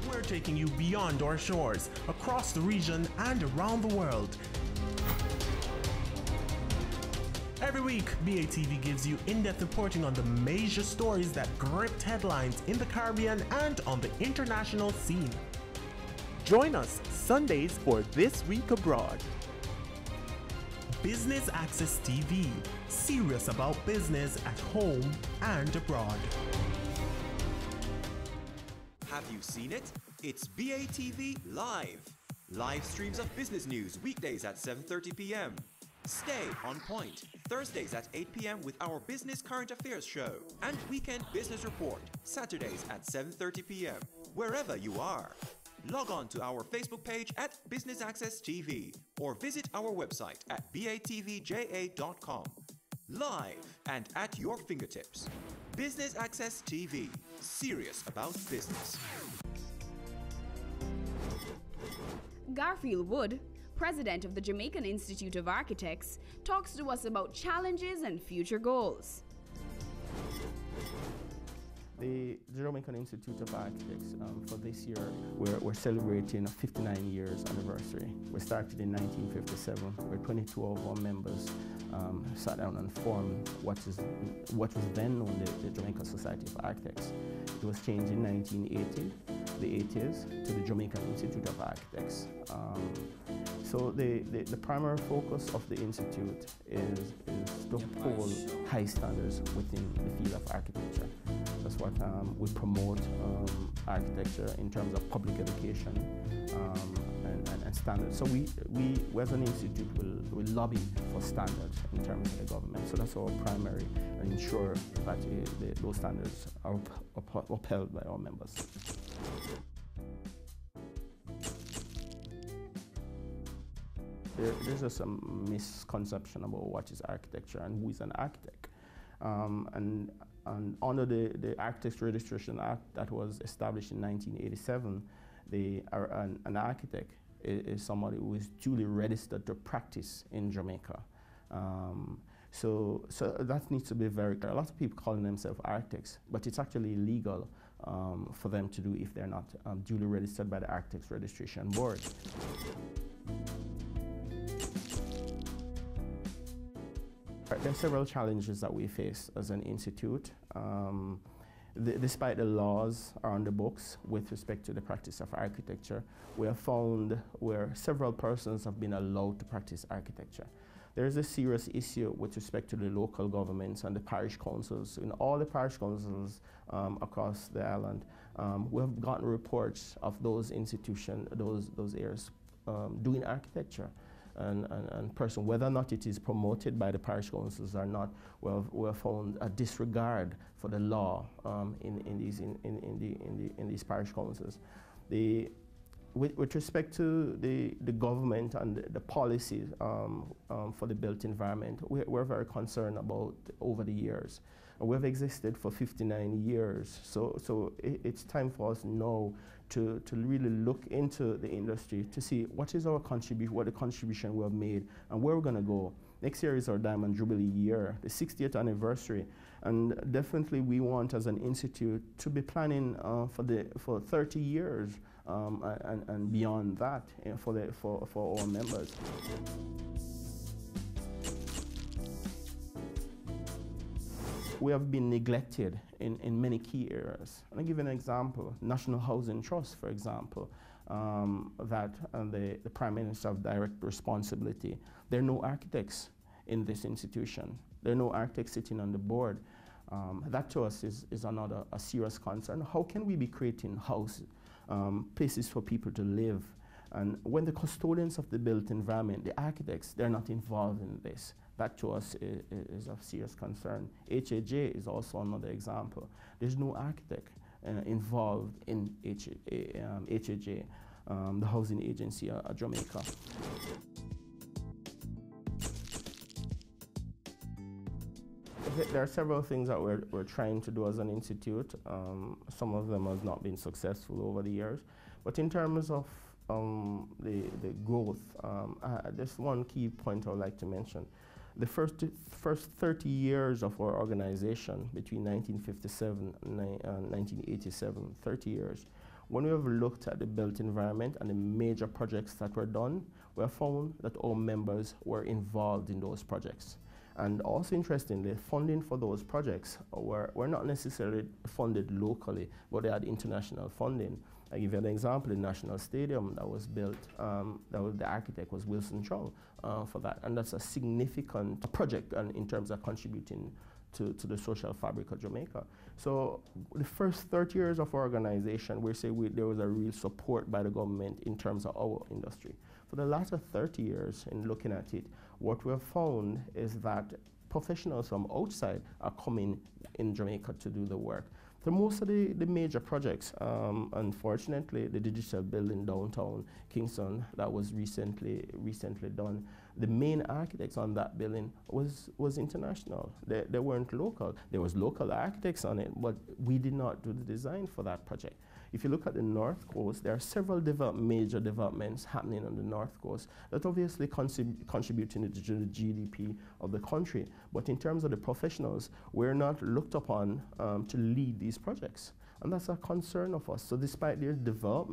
We're taking you beyond our shores, across the region and around the world. Every week, BATV gives you in-depth reporting on the major stories that gripped headlines in the Caribbean and on the international scene. Join us Sundays for This Week Abroad. Business Access TV, serious about business at home and abroad. Have you seen it? It's BATV Live. Live streams of business news weekdays at 7:30 p.m. Stay on point Thursdays at 8 p.m. with our Business Current Affairs show, and Weekend Business Report Saturdays at 7:30 p.m. wherever you are. Log on to our Facebook page at Business Access TV or visit our website at batvja.com. Live and at your fingertips. Business Access TV, serious about business. Garfield Wood, president of the Jamaican Institute of Architects, talks to us about challenges and future goals. The Jamaican Institute of Architects, for this year, we're celebrating a 59 years anniversary. We started in 1957, where 22 of our members sat down and formed what was then known as the Jamaican Society of Architects. It was changed in 1980, the 80s, to the Jamaican Institute of Architects. So the primary focus of the Institute is to uphold high standards within the field of architecture. That's what we promote architecture in terms of public education and standards. So we as an institute will lobby for standards in terms of the government. So that's our primary, and ensure that those standards are upheld by our members. There's just a misconception about what is architecture and who is an architect. And under the Architects Registration Act that was established in 1987, an architect is somebody who is duly registered to practice in Jamaica. So that needs to be very clear. A lot of people calling themselves architects, but it's actually illegal for them to do if they're not duly registered by the Architects Registration Board. There are several challenges that we face as an institute. Despite the laws are on the books with respect to the practice of architecture, we have found where several persons have been allowed to practice architecture. There is a serious issue with respect to the local governments and the parish councils. In all the parish councils across the island, we have gotten reports of those institutions, those areas doing architecture. And person, whether or not it is promoted by the parish councils or not, we have found a disregard for the law in these parish councils. With respect to the government and the policies for the built environment, we're very concerned about over the years. We've existed for 59 years, so it's time for us now to really look into the industry to see what is our contribution, what the contribution we have made, and where we're going to go. Next year is our Diamond Jubilee year, the 60th anniversary, and definitely we want as an institute to be planning for 30 years and beyond that for our members. We have been neglected in many key areas. I'll give you an example. National Housing Trust, for example, that the Prime Minister have direct responsibility. There are no architects in this institution. There are no architects sitting on the board. That to us is another serious concern. How can we be creating houses, places for people to live? And when the custodians of the built environment, the architects, they're not involved in this. That to us is of serious concern. HAJ is also another example. There's no architect involved in HAJ, the housing agency of Jamaica. There are several things that we're trying to do as an institute. Some of them have not been successful over the years. But in terms of the growth, there's one key point I would like to mention. The first 30 years of our organization, between 1957 and 1987, 30 years, when we have looked at the built environment and the major projects that were done, we have found that all members were involved in those projects. And also interestingly, funding for those projects were not necessarily funded locally, but they had international funding. I give you an example, the National Stadium that was built, the architect was Wilson Chung for that. And that's a significant project in terms of contributing to the social fabric of Jamaica. So the first 30 years of our organization, we say there was a real support by the government in terms of our industry. For the latter 30 years, in looking at it, what we have found is that professionals from outside are coming in Jamaica to do the work. So most of the major projects, unfortunately, the digital building downtown Kingston that was recently done, the main architects on that building was international. They weren't local. There was local architects on it, but we did not do the design for that project. If you look at the North Coast, there are several major developments happening on the North Coast that obviously contributing to the GDP of the country. But in terms of the professionals, we're not looked upon to lead these projects. And that's a concern of us. So despite their development,